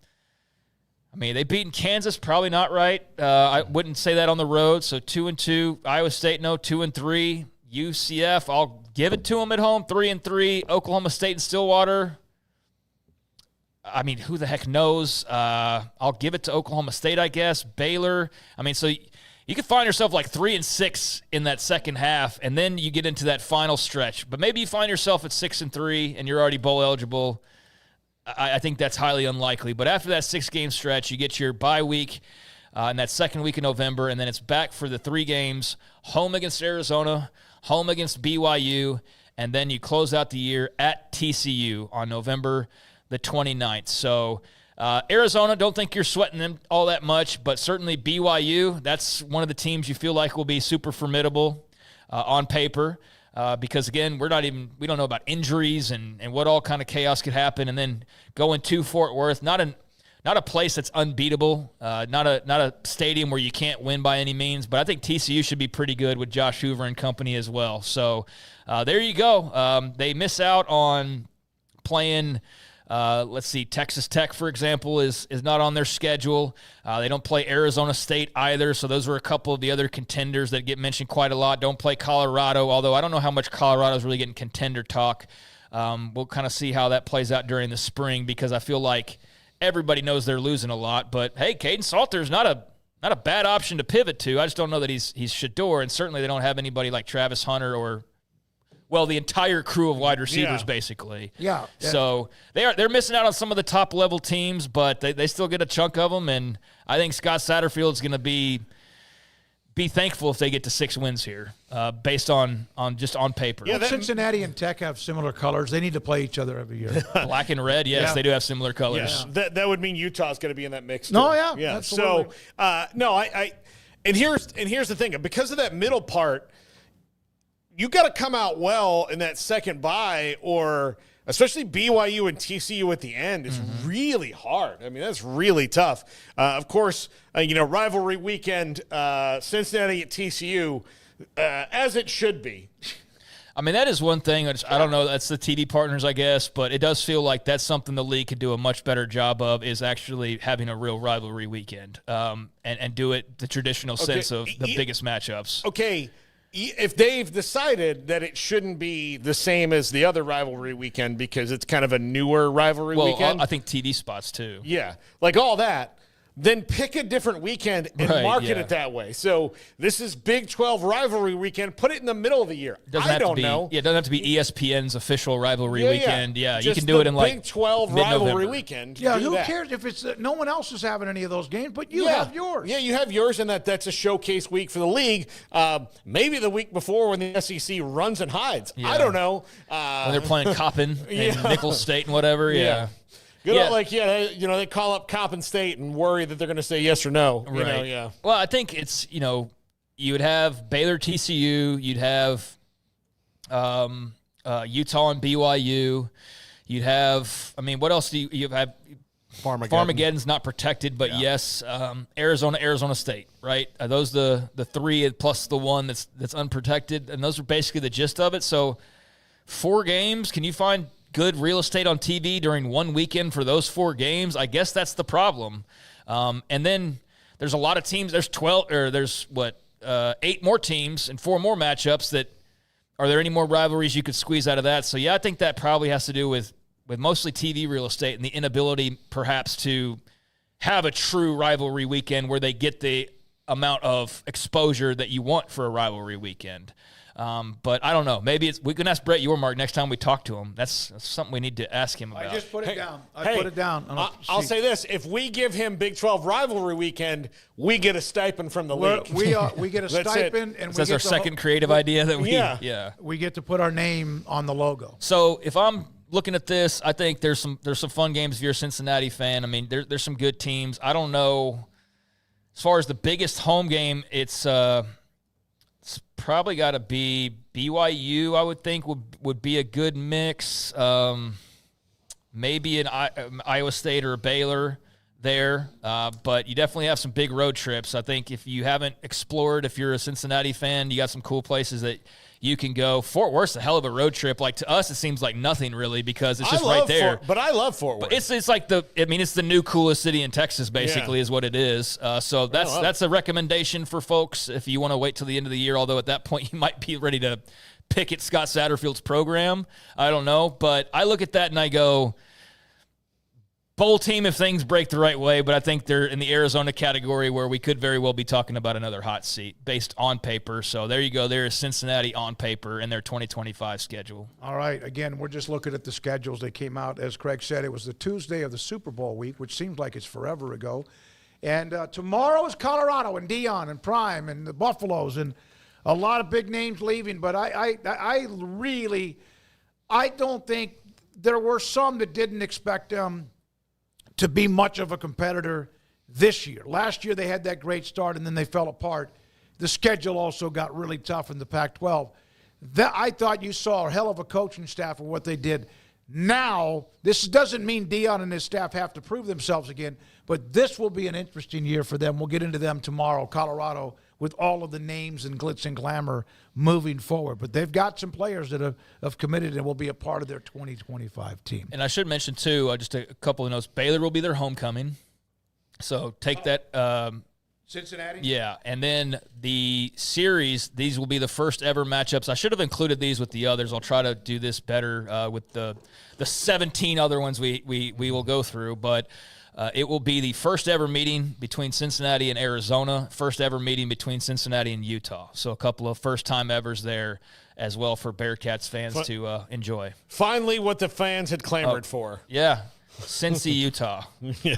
they've beaten Kansas, probably not right. I wouldn't say that on the road. So 2-2. Iowa State, no, 2-3. UCF, I'll give it to them at home, 3-3. Oklahoma State and Stillwater, who the heck knows? I'll give it to Oklahoma State, I guess. Baylor, so you could find yourself like 3-6 in that second half, and then you get into that final stretch. But maybe you find yourself at 6-3 and you're already bowl eligible. I think that's highly unlikely. But after that 6-game stretch, you get your bye week in that second week in November, and then it's back for the 3 games, home against Arizona, home against BYU, and then you close out the year at TCU on November the 29th. So Arizona, don't think you're sweating them all that much, but certainly BYU, that's one of the teams you feel like will be super formidable on paper because, again, we don't know about injuries and what all kind of chaos could happen. And then going to Fort Worth, not a place that's unbeatable, not a stadium where you can't win by any means, but I think TCU should be pretty good with Josh Hoover and company as well. So there you go. They miss out on playing let's see, Texas Tech, for example, is not on their schedule. They don't play Arizona State either, so those were a couple of the other contenders that get mentioned quite a lot. Don't play Colorado, although I don't know how much Colorado's really getting contender talk. We'll kind of see how that plays out during the spring because I feel like everybody knows they're losing a lot. But, hey, Caden Salter's not a bad option to pivot to. I just don't know that he's Shador, and certainly they don't have anybody like Travis Hunter or – well, the entire crew of wide receivers, basically. Yeah. So they're missing out on some of the top-level teams, but they still get a chunk of them, and I think Scott Satterfield's going to be thankful if they get to 6 wins here, based on just on paper. Yeah, Cincinnati and Tech have similar colors. They need to play each other every year. Black and red, yes, they do have similar colors. Yeah. That would mean Utah's going to be in that mix, too. No, yeah. Yeah. Absolutely. So, and here's the thing. Because of that middle part, you got to come out well in that second bye, or especially BYU and TCU at the end is really hard. I mean, that's really tough. Of course, rivalry weekend, Cincinnati at TCU, as it should be. I mean, that is one thing. I don't know. That's the TV partners, I guess, but it does feel like that's something the league could do a much better job of, is actually having a real rivalry weekend and do it the traditional sense of the biggest matchups. Okay. If they've decided that it shouldn't be the same as the other rivalry weekend because it's kind of a newer rivalry weekend. I think TV spots too. Yeah, like all that. Then pick a different weekend and market it that way. So this is Big 12 rivalry weekend. Put it in the middle of the year. I don't know. Yeah, it doesn't have to be ESPN's official rivalry weekend. Yeah, you just can do it in like Big 12 rivalry weekend. Yeah, who cares if it's no one else is having any of those games, but you have yours. Yeah, you have yours, and that's a showcase week for the league. Maybe the week before when the SEC runs and hides. Yeah. I don't know. When they're playing Coppin and Nicholls State and whatever. Yeah. They call up Coppin State and worry that they're going to say yes or no. Right. Well, I think it's, you would have Baylor TCU, you'd have Utah and BYU, you'd have, what else do you have? Farmageddon's not protected, but yes, Arizona State, right? Are those the 3 plus the 1 that's unprotected? And those are basically the gist of it. So 4 games, can you find good real estate on TV during one weekend for those 4 games? I guess that's the problem. And then there's a lot of teams. There's 8 more teams and 4 more matchups. Are there any more rivalries you could squeeze out of that? So, I think that probably has to do with mostly TV real estate and the inability perhaps to have a true rivalry weekend where they get the amount of exposure that you want for a rivalry weekend. But I don't know. Maybe we can ask Brett Yormark next time we talk to him. That's something we need to ask him about. I just put it down. Put it down. I'll say this. If we give him Big 12 rivalry weekend, we get a stipend from the league. We get a stipend. And that's our second creative idea that we get to put our name on the logo. So if I'm looking at this, I think there's some fun games if you're a Cincinnati fan. There's some good teams. I don't know. As far as the biggest home game, it's probably got to be BYU, I would think, would be a good mix. Maybe an Iowa State or a Baylor there. But you definitely have some big road trips. I think if you haven't explored, if you're a Cincinnati fan, you got some cool places that you can go. Fort Worth's a hell of a road trip. Like, to us, it seems like nothing really because it's just right there. But I love Fort Worth. But it's like it's the new coolest city in Texas, basically, is what it is. So that's a recommendation for folks if you want to wait till the end of the year, although at that point you might be ready to pick at Scott Satterfield's program. I don't know. But I look at that and I go, bowl team if things break the right way, but I think they're in the Arizona category where we could very well be talking about another hot seat based on paper. So there you go. There is Cincinnati on paper in their 2025 schedule. All right. Again, we're just looking at the schedules. They came out, as Craig said, it was the Tuesday of the Super Bowl week, which seems like it's forever ago. And tomorrow is Colorado and Dion and Prime and the Buffaloes and a lot of big names leaving. But I don't think there were some that didn't expect them to be much of a competitor this year. Last year they had that great start and then they fell apart. The schedule also got really tough in the Pac-12. I thought you saw a hell of a coaching staff of what they did. Now, this doesn't mean Dion and his staff have to prove themselves again, but this will be an interesting year for them. We'll get into them tomorrow, Colorado, with all of the names and glitz and glamour moving forward. But they've got some players that have committed and will be a part of their 2025 team. And I should mention, too, just a couple of notes. Baylor will be their homecoming. So take that. Cincinnati? Yeah. And then the series, these will be the first ever matchups. I should have included these with the others. I'll try to do this better with the 17 other ones we will go through. But it will be the first ever meeting between Cincinnati and Arizona, first ever meeting between Cincinnati and Utah. So a couple of first-time evers there as well for Bearcats fans to enjoy. Finally, what the fans had clamored for. Yeah, Cincy, Utah,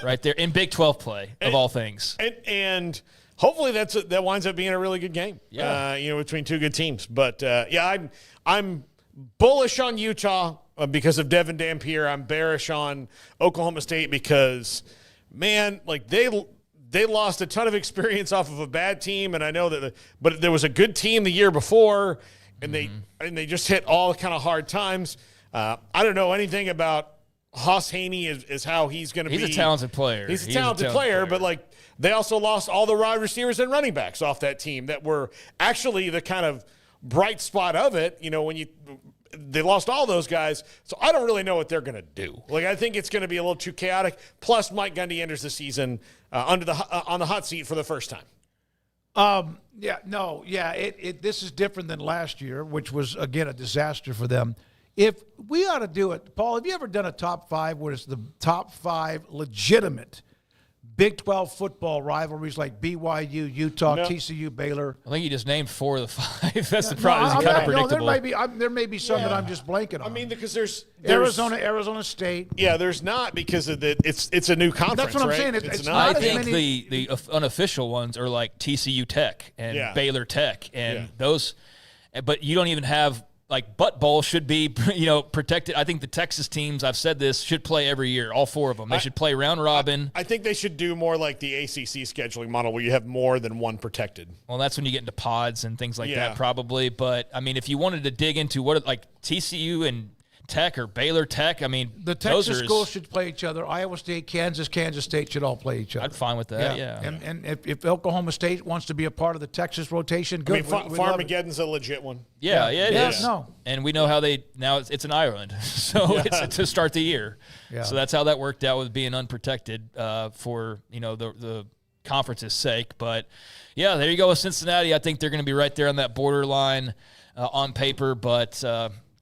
right there in Big 12 play, of all things. And hopefully that winds up being a really good game, between two good teams. But, I'm bullish on Utah because of Devin Dampier. I'm bearish on Oklahoma State because, man, like they lost a ton of experience off of a bad team, and I know that, but there was a good team the year before, and they just hit all kind of hard times. I don't know anything about Haas Haney is how he's going to be. He's a talented player. He's a talented player, but like they also lost all the wide receivers and running backs off that team that were actually the kind of bright spot of it. They lost all those guys, so I don't really know what they're going to do. Like, I think it's going to be a little too chaotic. Plus, Mike Gundy enters the season on the hot seat for the first time. This is different than last year, which was, again, a disaster for them. If we ought to do it, Paul, have you ever done a top five where it's the top five legitimate Big 12 football rivalries like BYU, Utah, TCU, Baylor? I think you just named 4 of the 5. That's the problem. It's kind of predictable. There may be some that I'm just blanking on. I mean, because there's Arizona State. Yeah, there's not because of it's a new conference. That's what I'm saying. It's not I think the unofficial ones are like TCU Tech and Baylor Tech and those, but you don't even have. Like, butt bowl should be, protected. I think the Texas teams, I've said this, should play every year, all 4 of them. They should play round robin. I think they should do more like the ACC scheduling model where you have more than one protected. Well, that's when you get into pods and things like that probably. But, I mean, if you wanted to dig into TCU and Tech or Baylor Tech, I mean, the Texas schools should play each other. Iowa State, Kansas State should all play each other. I'm fine with that, yeah. And if Oklahoma State wants to be a part of the Texas rotation, good. I mean, Farmageddon's a legit one. Yeah, it is. No. And we know how it's in Ireland, so it's to start the year. Yeah. So that's how that worked out with being unprotected for the conference's sake. But yeah, there you go with Cincinnati. I think they're going to be right there on that borderline on paper, but.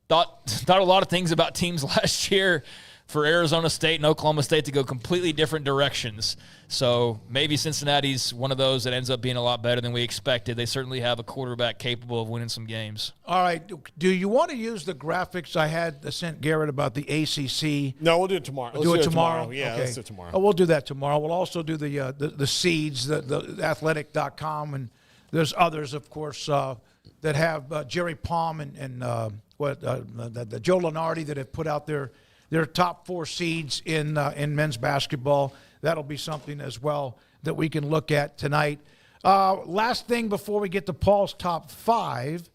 Thought a lot of things about teams last year for Arizona State and Oklahoma State to go completely different directions. So maybe Cincinnati's one of those that ends up being a lot better than we expected. They certainly have a quarterback capable of winning some games. All right. Do you want to use the graphics I had sent Garrett about the ACC? No, we'll do it tomorrow. Let's do it tomorrow? Yeah, okay. Let's do it tomorrow. Oh, we'll do that tomorrow. We'll also do the seeds, the athletic.com, and there's others, of course, that have Jerry Palm and the Joe Lenardi that have put out their top 4 seeds in men's basketball. That'll be something as well that we can look at tonight. Last thing before we get to Paul's top 5,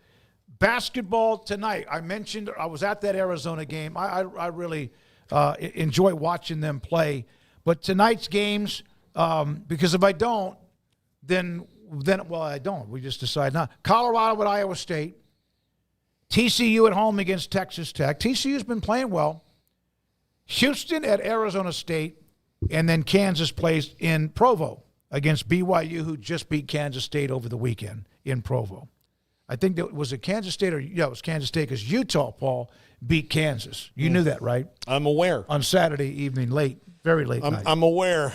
basketball tonight. I mentioned I was at that Arizona game. I really enjoy watching them play. But tonight's games, because if I don't, then I don't. We just decide not. Colorado at Iowa State. TCU at home against Texas Tech. TCU's been playing well. Houston at Arizona State. And then Kansas plays in Provo against BYU, who just beat Kansas State over the weekend in Provo. I think that was it Kansas State it was Kansas State because Utah, Paul, beat Kansas. You knew that, right? I'm aware. On Saturday evening, very late night. I'm aware.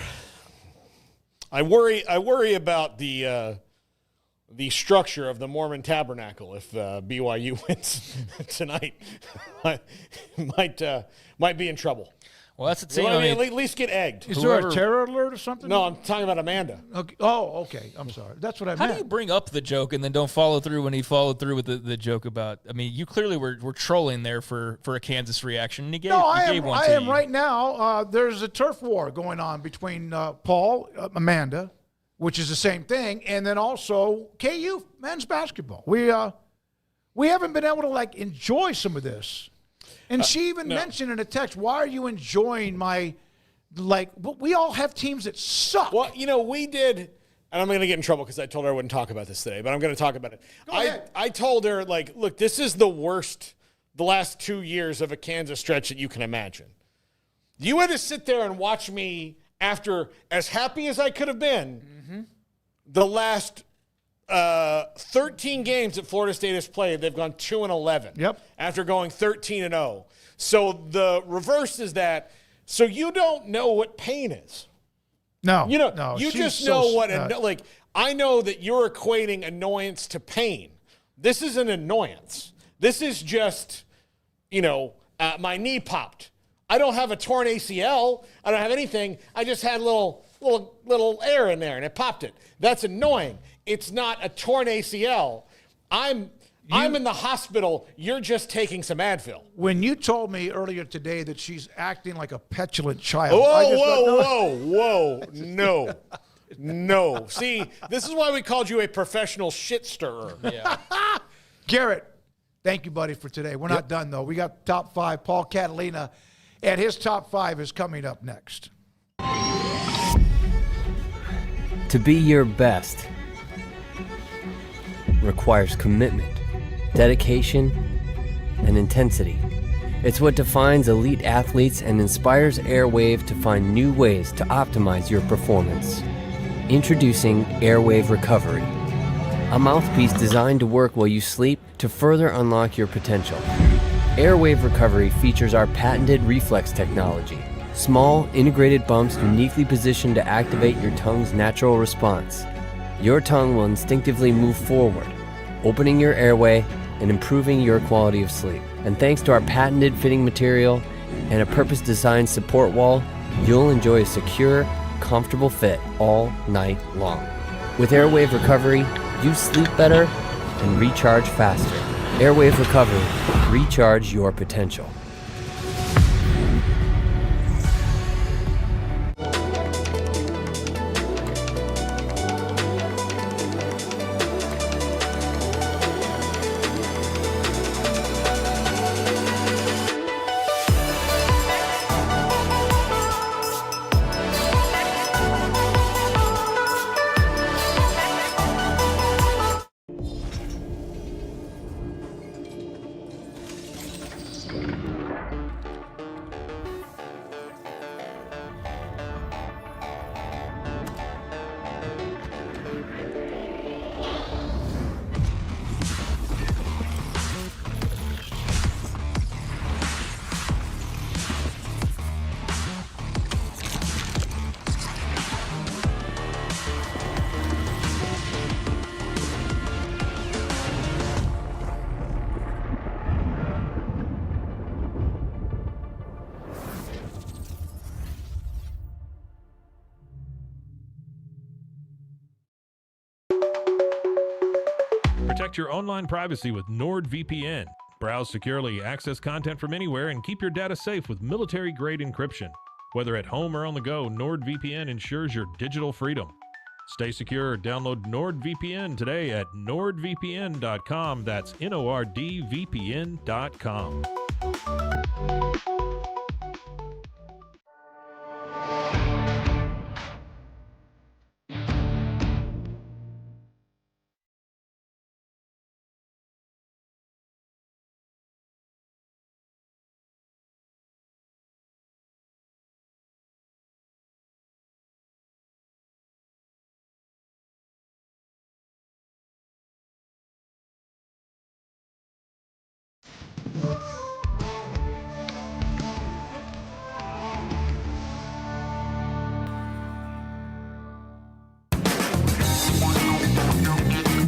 I worry about the structure of the Mormon Tabernacle if BYU wins tonight. might be in trouble. Well, that's a team. Well, at least get egged. Is there a terror alert or something? No, I'm talking about Amanda. Okay. Oh, okay. I'm sorry. That's what I meant. How do you bring up the joke and then don't follow through when he followed through with the joke about? I mean, you clearly were trolling there for a Kansas reaction. And he gave, I am you. right now. There's a turf war going on between Paul, Amanda, which is the same thing, and then also KU men's basketball. We haven't been able to enjoy some of this. And she even mentioned in a text, why are you enjoying we all have teams that suck. Well, we did, and I'm going to get in trouble because I told her I wouldn't talk about this today, but I'm going to talk about it. Go ahead. I told her, look, this is the worst, the last 2 years of a Kansas stretch that you can imagine. You had to sit there and watch me after, as happy as I could have been, the last 13 games that Florida State has played, they've gone 2-11. Yep. After going 13-0. So the reverse is that. So you don't know what pain is. No. You just know what. I know that you're equating annoyance to pain. This is an annoyance. This is just, my knee popped. I don't have a torn ACL. I don't have anything. I just had a little air in there and it popped it. That's annoying. It's not a torn ACL. I'm in the hospital. You're just taking some Advil. When you told me earlier today that she's acting like a petulant child. Whoa. No. See, this is why we called you a professional shit stirrer. Yeah. Garrett, thank you, buddy, for today. We're not done, though. We got top 5. Paul Catalina, and his top 5 is coming up next. To be your best requires commitment, dedication, and intensity. It's what defines elite athletes and inspires Airwave to find new ways to optimize your performance. Introducing Airwave Recovery, a mouthpiece designed to work while you sleep to further unlock your potential. Airwave Recovery features our patented reflex technology, small, integrated bumps uniquely positioned to activate your tongue's natural response. Your tongue will instinctively move forward, opening your airway and improving your quality of sleep. And thanks to our patented fitting material and a purpose-designed support wall, you'll enjoy a secure, comfortable fit all night long. With Airwave Recovery, you sleep better and recharge faster. Airwave Recovery, recharge your potential. Protect your online privacy with NordVPN. Browse securely, access content from anywhere, and keep your data safe with military-grade encryption. Whether at home or on the go, NordVPN ensures your digital freedom. Stay secure. Download NordVPN today at nordvpn.com. That's NORDVPN.com.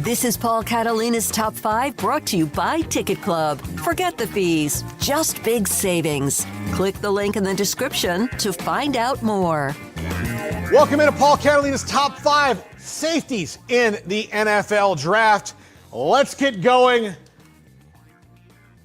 This is Paul Catalina's Top 5, brought to you by Ticket Club. Forget the fees, just big savings. Click the link in the description to find out more. Welcome into Paul Catalina's Top 5 safeties in the NFL Draft. Let's get going.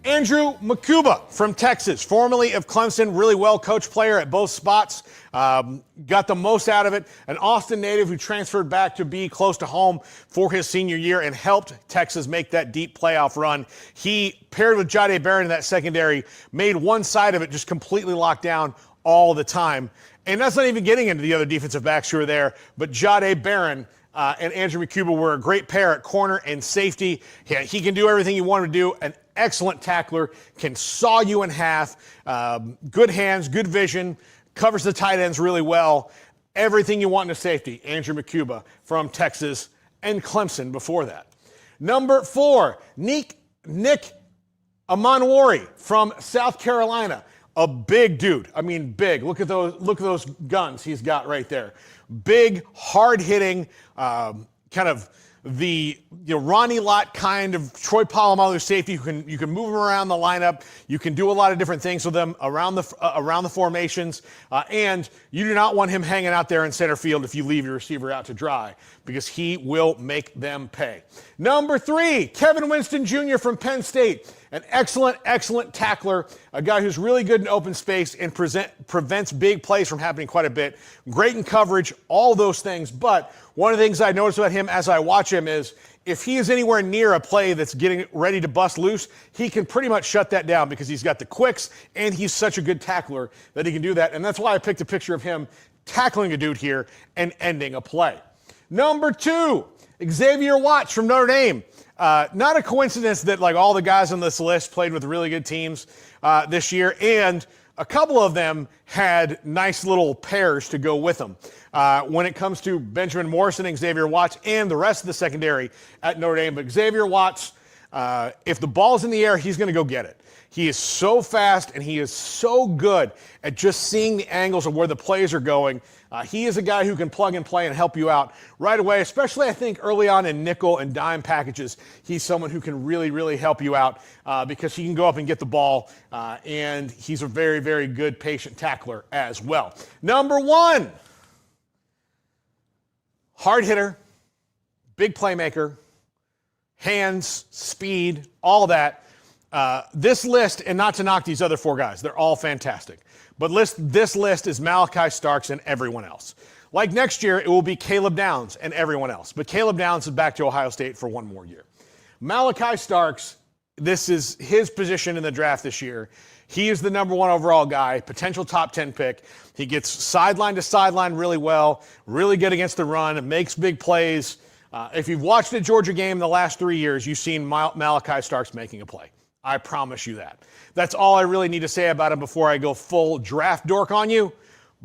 Andrew Makuba from Texas, formerly of Clemson, really well-coached player at both spots. Got the most out of it. An Austin native who transferred back to be close to home for his senior year and helped Texas make that deep playoff run. He paired with Jahdae Barron in that secondary, made one side of it just completely locked down all the time. And that's not even getting into the other defensive backs who are there, but Jahdae Barron and Andrew Makuba were a great pair at corner and safety. He can do everything you want him to do. An excellent tackler, can saw you in half, good hands, good vision, covers the tight ends really well. Everything you want in a safety, Andrew Makuba from Texas and Clemson before that. Number 4, Nick Amanwari from South Carolina. A big dude. I mean, big. Look at those guns he's got right there. Big, hard-hitting, kind of the Ronnie Lott kind of Troy Polamalu safety. You can move him around the lineup. You can do a lot of different things with him around the formations. And you do not want him hanging out there in center field if you leave your receiver out to dry, because he will make them pay. Number 3, Kevin Winston Jr. from Penn State. An excellent tackler, a guy who's really good in open space and prevents big plays from happening quite a bit. Great in coverage, all those things. But one of the things I noticed about him as I watch him is if he is anywhere near a play that's getting ready to bust loose, he can pretty much shut that down because he's got the quicks and he's such a good tackler that he can do that. And that's why I picked a picture of him tackling a dude here and ending a play. Number 2, Xavier Watts from Notre Dame. Not a coincidence that like all the guys on this list played with really good teams this year, and a couple of them had nice little pairs to go with them. When it comes to Benjamin Morrison and Xavier Watts and the rest of the secondary at Notre Dame, but Xavier Watts, if the ball's in the air, he's going to go get it. He is so fast and he is so good at just seeing the angles of where the plays are going. He is a guy who can plug and play and help you out right away, especially I think early on in nickel and dime packages. He's someone who can really, really help you out because he can go up and get the ball, and he's a very, very good patient tackler as well. Number 1, hard hitter, big playmaker, hands, speed, all that. This list, and not to knock these other 4 guys, they're all fantastic. But this list is Malachi Starks and everyone else. Like next year, it will be Caleb Downs and everyone else. But Caleb Downs is back to Ohio State for one more year. Malachi Starks, this is his position in the draft this year. He is the number 1 overall guy, potential top 10 pick. He gets sideline to sideline really well, really good against the run, makes big plays. If you've watched a Georgia game in the last 3 years, you've seen Malachi Starks making a play. I promise you that. That's all I really need to say about him before I go full draft dork on you.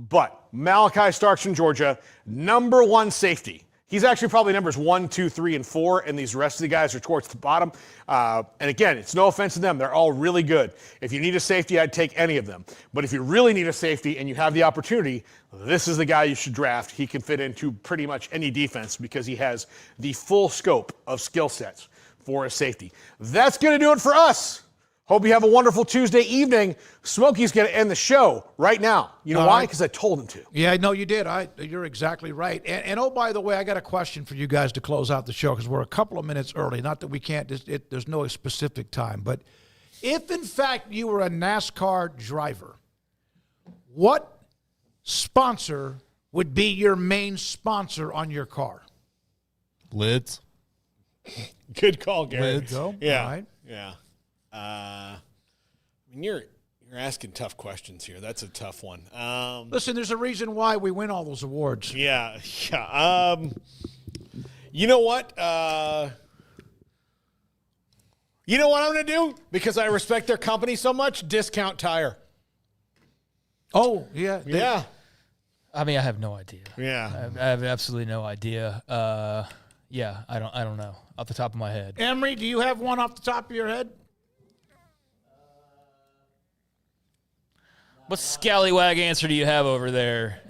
But Malachi Starks from Georgia, number 1 safety. He's actually probably numbers 1, 2, 3, and 4, and these rest of the guys are towards the bottom. And again, it's no offense to them. They're all really good. If you need a safety, I'd take any of them. But if you really need a safety and you have the opportunity, this is the guy you should draft. He can fit into pretty much any defense because he has the full scope of skill sets for a safety. That's going to do it for us. Hope you have a wonderful Tuesday evening. Smokey's going to end the show right now. You know why? Because I told him to. Yeah, no, you did. You're exactly right. And oh, by the way, I got a question for you guys to close out the show because we're a couple of minutes early. Not that we can't, there's no specific time. But if, in fact, you were a NASCAR driver, what sponsor would be your main sponsor on your car? Lids. Good call, Gary. Lids. Yeah. Right. Yeah. I mean, you're asking tough questions here. That's a tough one. Listen, there's a reason why we win all those awards. Yeah. You know what? You know what I'm going to do? Because I respect their company so much, Discount Tire. Oh, yeah. Yeah. I mean, I have no idea. Yeah. I have absolutely no idea. Yeah, I don't know off the top of my head. Emery, do you have one off the top of your head? What scallywag answer do you have over there?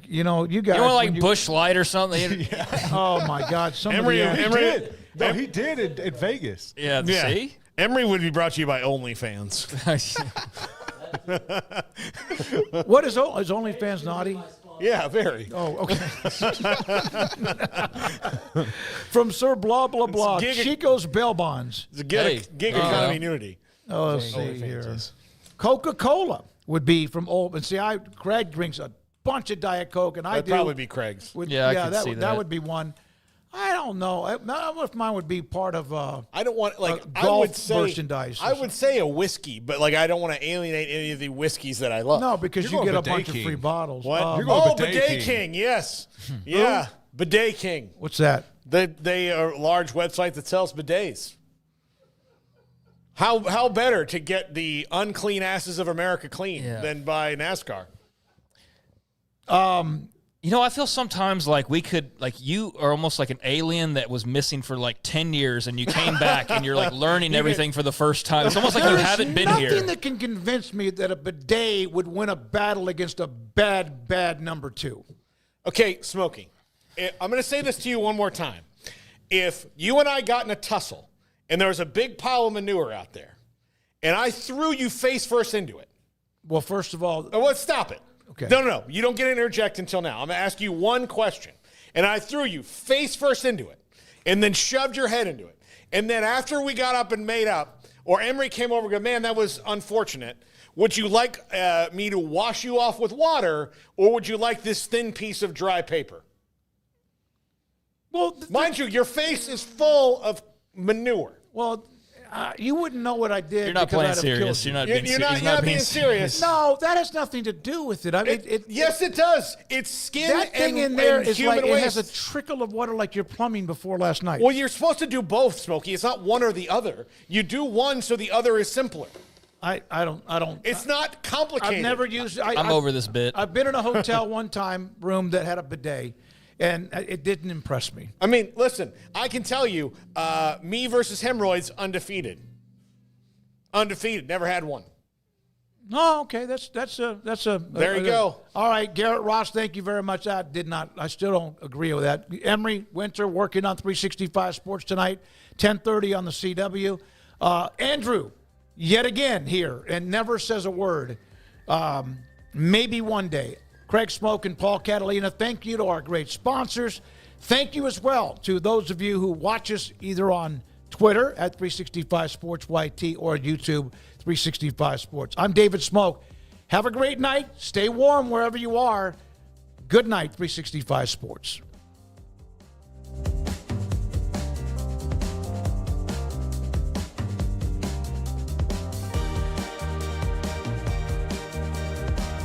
You guys. You want like Bush Light or something? Oh my God! Emory did. No, he did at Vegas. Yeah. See, Emory would be brought to you by OnlyFans. What is OnlyFans naughty? Yeah, very. Oh, okay. From Sir Blah Blah Blah, Chico's Bail Bonds. It's a gig economy nudity. Oh, let's see here. Coca-Cola would be from old. And see, Craig drinks a bunch of Diet Coke, and I That'd do. probably be Craig's. I could see that. That would be one. I don't know. I don't know if mine would be part of. I don't want golf I would say merchandise. I would say a whiskey, but I don't want to alienate any of the whiskeys that I love. No, because you get a bunch of free bottles. What? You're going Bidet King. Yes. Yeah, Bidet King. What's that? They are a large website that sells bidets. How better to get the unclean asses of America clean than by NASCAR? I feel sometimes like we could, you are almost like an alien that was missing for 10 years and you came back and you're learning everything for the first time. It's almost like you haven't been here. Nothing that can convince me that a bidet would win a battle against a bad number 2. Okay, Smokey, I'm going to say this to you one more time. If you and I got in a tussle and there was a big pile of manure out there and I threw you face first into it. Well, first of all. Stop it. Okay. No. You don't get to interject until now. I'm going to ask you one question. And I threw you face first into it and then shoved your head into it. And then after we got up and made up, or Emory came over and go, man, that was unfortunate. Would you like me to wash you off with water, or would you like this thin piece of dry paper? Well, mind you, your face is full of manure. Well, you wouldn't know what I did. You're not because playing I'd have serious. killed You're you. not being serious. No, that has nothing to do with it. I mean, yes, it does. It's skin that thing and, in there and is human like waste. it has a trickle of water like your plumbing before last night. Well, you're supposed to do both, Smokey. It's not one or the other. You do one so the other is simpler. I don't. It's not complicated. I've never used. I'm over this bit. I've been in a hotel one time room that had a bidet, and it didn't impress me. I mean, listen, I can tell you, me versus hemorrhoids, undefeated. Undefeated, never had one. Oh, okay. That's a. There you go. All right, Garrett Ross. Thank you very much. I still don't agree with that. Emory Winter working on 365 Sports tonight, 10:30 on the CW. Andrew, yet again here, and never says a word. Maybe one day. Craig Smoak and Paul Catalina. Thank you to our great sponsors. Thank you as well to those of you who watch us either on Twitter at 365 Sports YT or YouTube 365 Sports. I'm David Smoak. Have a great night. Stay warm wherever you are. Good night, 365 Sports.